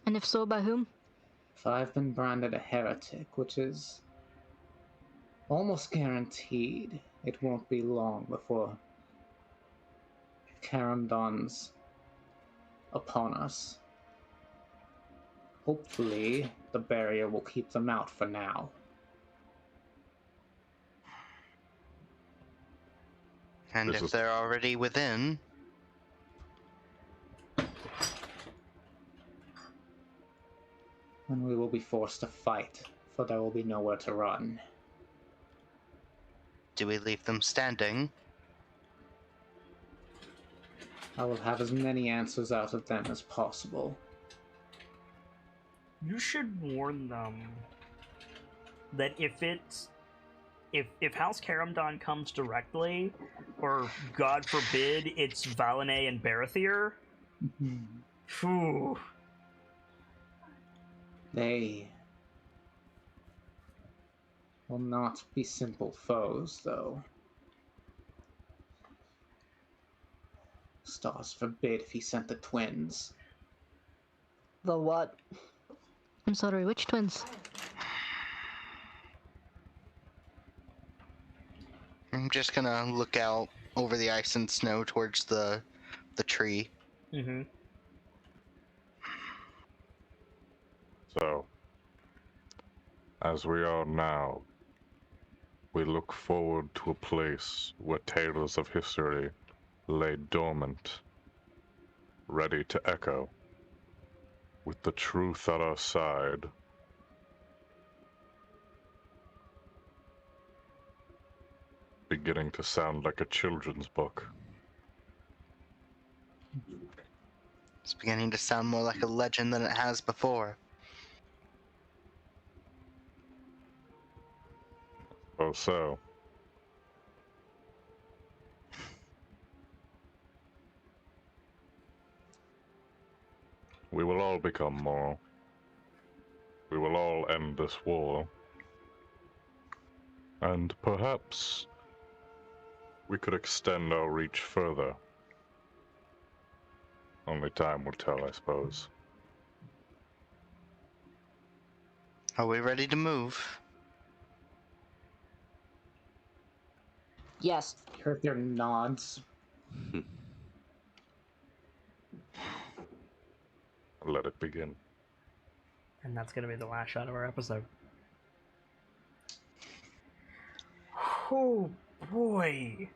And if so, by whom? If I've been branded a heretic, which is almost guaranteed, it won't be long before Karam dawns upon us. Hopefully, the barrier will keep them out for now. And if they're already within, then we will be forced to fight, for there will be nowhere to run. do we leave them standing? I will have as many answers out of them as possible. You should warn them that if House Karamdon comes directly, or God forbid, it's Valinay and Baratheer. Phew. They will not be simple foes, though. Stars forbid if he sent the twins. The what? I'm sorry, which twins? I'm just gonna look out over the ice and snow towards the tree. Mm-hmm. So, as we are now, we look forward to a place where tales of history lay dormant, ready to echo, with the truth at our side. Beginning to sound like a children's book. It's beginning to sound more like a legend than it has before. Oh, so. We will all become moral. We will all end this war. And perhaps we could extend our reach further. Only time will tell, I suppose. Are we ready to move? Yes. Heard their nods. Let it begin. And that's gonna be the last shot of our episode. Oh boy.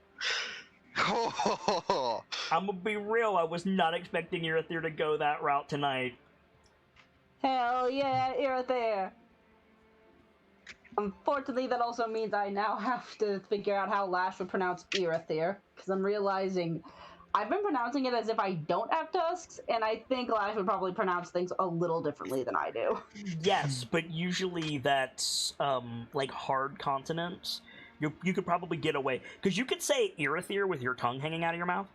I'm gonna be real, I was not expecting Irithyr to go that route tonight. Hell yeah, Irithyr! Unfortunately, that also means I now have to figure out how Lash would pronounce Irithyr, because I'm realizing I've been pronouncing it as if I don't have tusks, and I think Lash would probably pronounce things a little differently than I do. Yes, but usually that's, like, hard consonants. You could probably get away, because you could say Irithyr with your tongue hanging out of your mouth.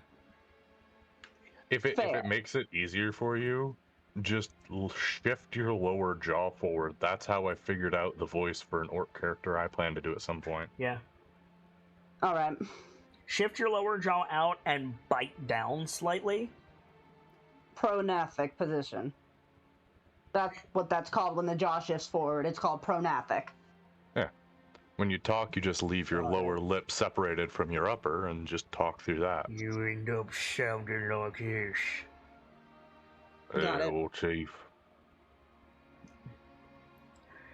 If it makes it easier for you, just shift your lower jaw forward. That's how I figured out the voice for an orc character I plan to do at some point. Yeah. Alright. Shift your lower jaw out and bite down slightly. Pronathic position. That's what that's called when the jaw shifts forward. It's called pronathic. Yeah. When you talk, you just leave your lower lip separated from your upper and just talk through that. You end up sounding like this. Got it. Old chief.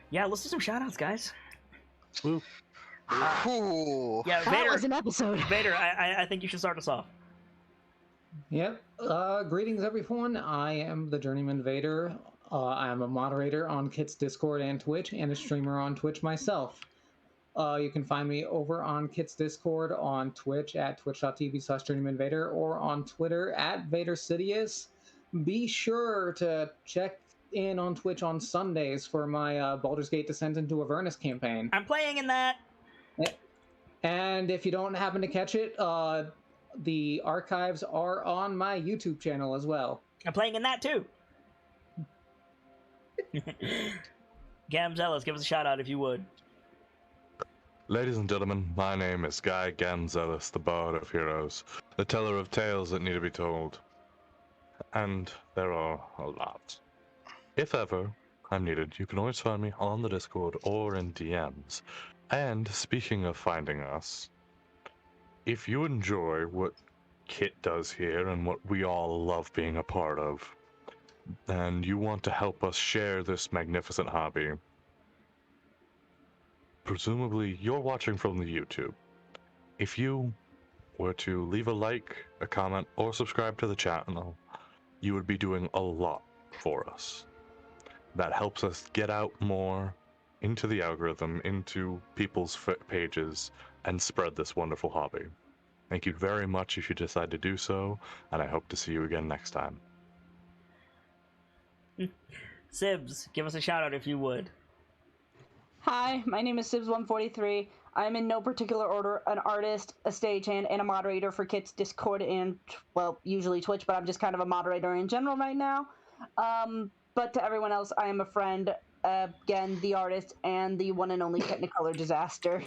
Yeah, let's do some shoutouts, guys. Woo. Yeah, That Vader. was an episode. Vader, I think you should start us off. Yep. Greetings, everyone. I am the Journeyman Vader. I am a moderator on Kit's Discord and Twitch, and a streamer on Twitch myself. You can find me over on Kit's Discord, on Twitch at twitch.tv/JourneymanVader, or on Twitter at VaderSidious. be sure to check in on Twitch on Sundays for my Baldur's Gate Descent into Avernus campaign. I'm playing in that. And if you don't happen to catch it, the archives are on my YouTube channel as well. I'm playing in that too. Gamzelis, give us a shout out if you would. Ladies and gentlemen, my name is Guy Gamzelis, the Bard of Heroes, the teller of tales that need to be told. And there are a lot. If ever I'm needed, you can always find me on the Discord or in DMs. And speaking of finding us, if you enjoy what Kit does here and what we all love being a part of, and you want to help us share this magnificent hobby, presumably you're watching from the YouTube. If you were to leave a like, a comment, or subscribe to the channel, you would be doing a lot for us. That helps us get out more into the algorithm, into people's pages, and spread this wonderful hobby. Thank you very much if you decide to do so, and I hope to see you again next time. Sibs, give us a shout out if you would. Hi, my name is Sibs143. I'm in no particular order an artist, a stagehand, and a moderator for Kit's Discord and, well, usually Twitch, but I'm just kind of a moderator in general right now. But to everyone else, I am a friend, again, the artist, and the one and only Technicolor Disaster.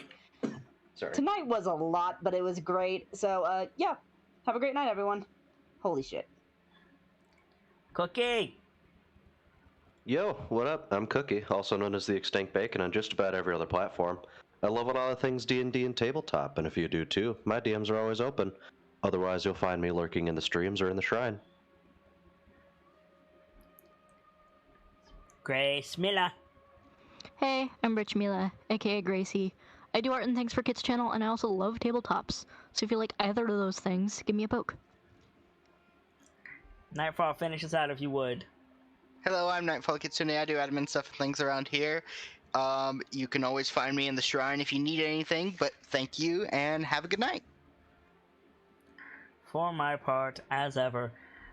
Sorry. Tonight was a lot, but it was great. So, yeah, have a great night, everyone. Holy shit. Cookie! Yo, what up? I'm Cookie, also known as the Extinct Bacon on just about every other platform. I love all the things D&D and tabletop, and if you do too, my DMs are always open. Otherwise, you'll find me lurking in the streams or in the shrine. Grace Miller. Hey, I'm Rich Mila, aka Gracie. I do art and things for Kit's channel, and I also love tabletops. So if you like either of those things, give me a poke. Nightfall, finish us out if you would. Hello, I'm Nightfall Kitsune. I do admin stuff and things around here. You can always find me in the shrine if you need anything, but thank you and have a good night. For my part, as ever,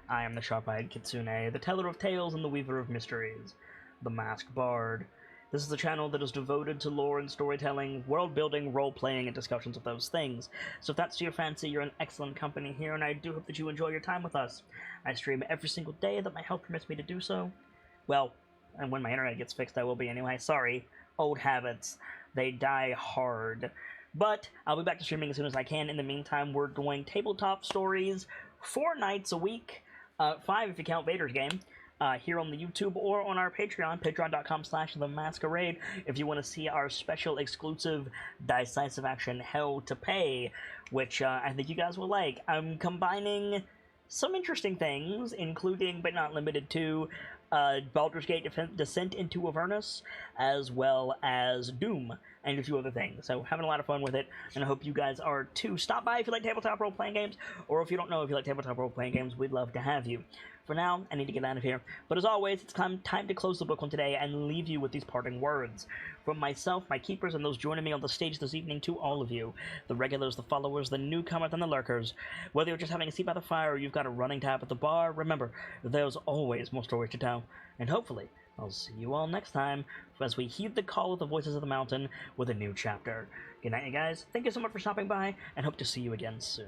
I am the Sharp-Eyed Kitsune, the teller of tales and the weaver of mysteries, the masked bard. This is a channel that is devoted to lore and storytelling, world-building, role-playing, and discussions of those things. So if that's to your fancy, you're in excellent company here, and I do hope that you enjoy your time with us. I stream every single day that my health permits me to do so. Well, and when my internet gets fixed, I will be anyway. Sorry. Old habits. They die hard. But I'll be back to streaming as soon as I can. In the meantime, we're doing tabletop stories 4 nights a week. 5 if you count Vader's game. Here on the YouTube or on our Patreon, patreon.com/themasquerade, if you want to see our special exclusive Dice-Icive action, Hell to Pay, which I think you guys will like. I'm combining some interesting things, including, but not limited to, Baldur's Gate Descent into Avernus, as well as Doom, and a few other things. So having a lot of fun with it, and I hope you guys are too. Stop by if you like tabletop role-playing games, or if you don't know if you like tabletop role-playing games, we'd love to have you. For now, I need to get out of here. But as always, it's time to close the book on today and leave you with these parting words. From myself, my keepers, and those joining me on the stage this evening, to all of you, the regulars, the followers, the newcomers, and the lurkers, whether you're just having a seat by the fire or you've got a running tab at the bar, remember, there's always more stories to tell. And hopefully, I'll see you all next time as we heed the call of the voices of the mountain with a new chapter. Good night, you guys. Thank you so much for stopping by, and hope to see you again soon.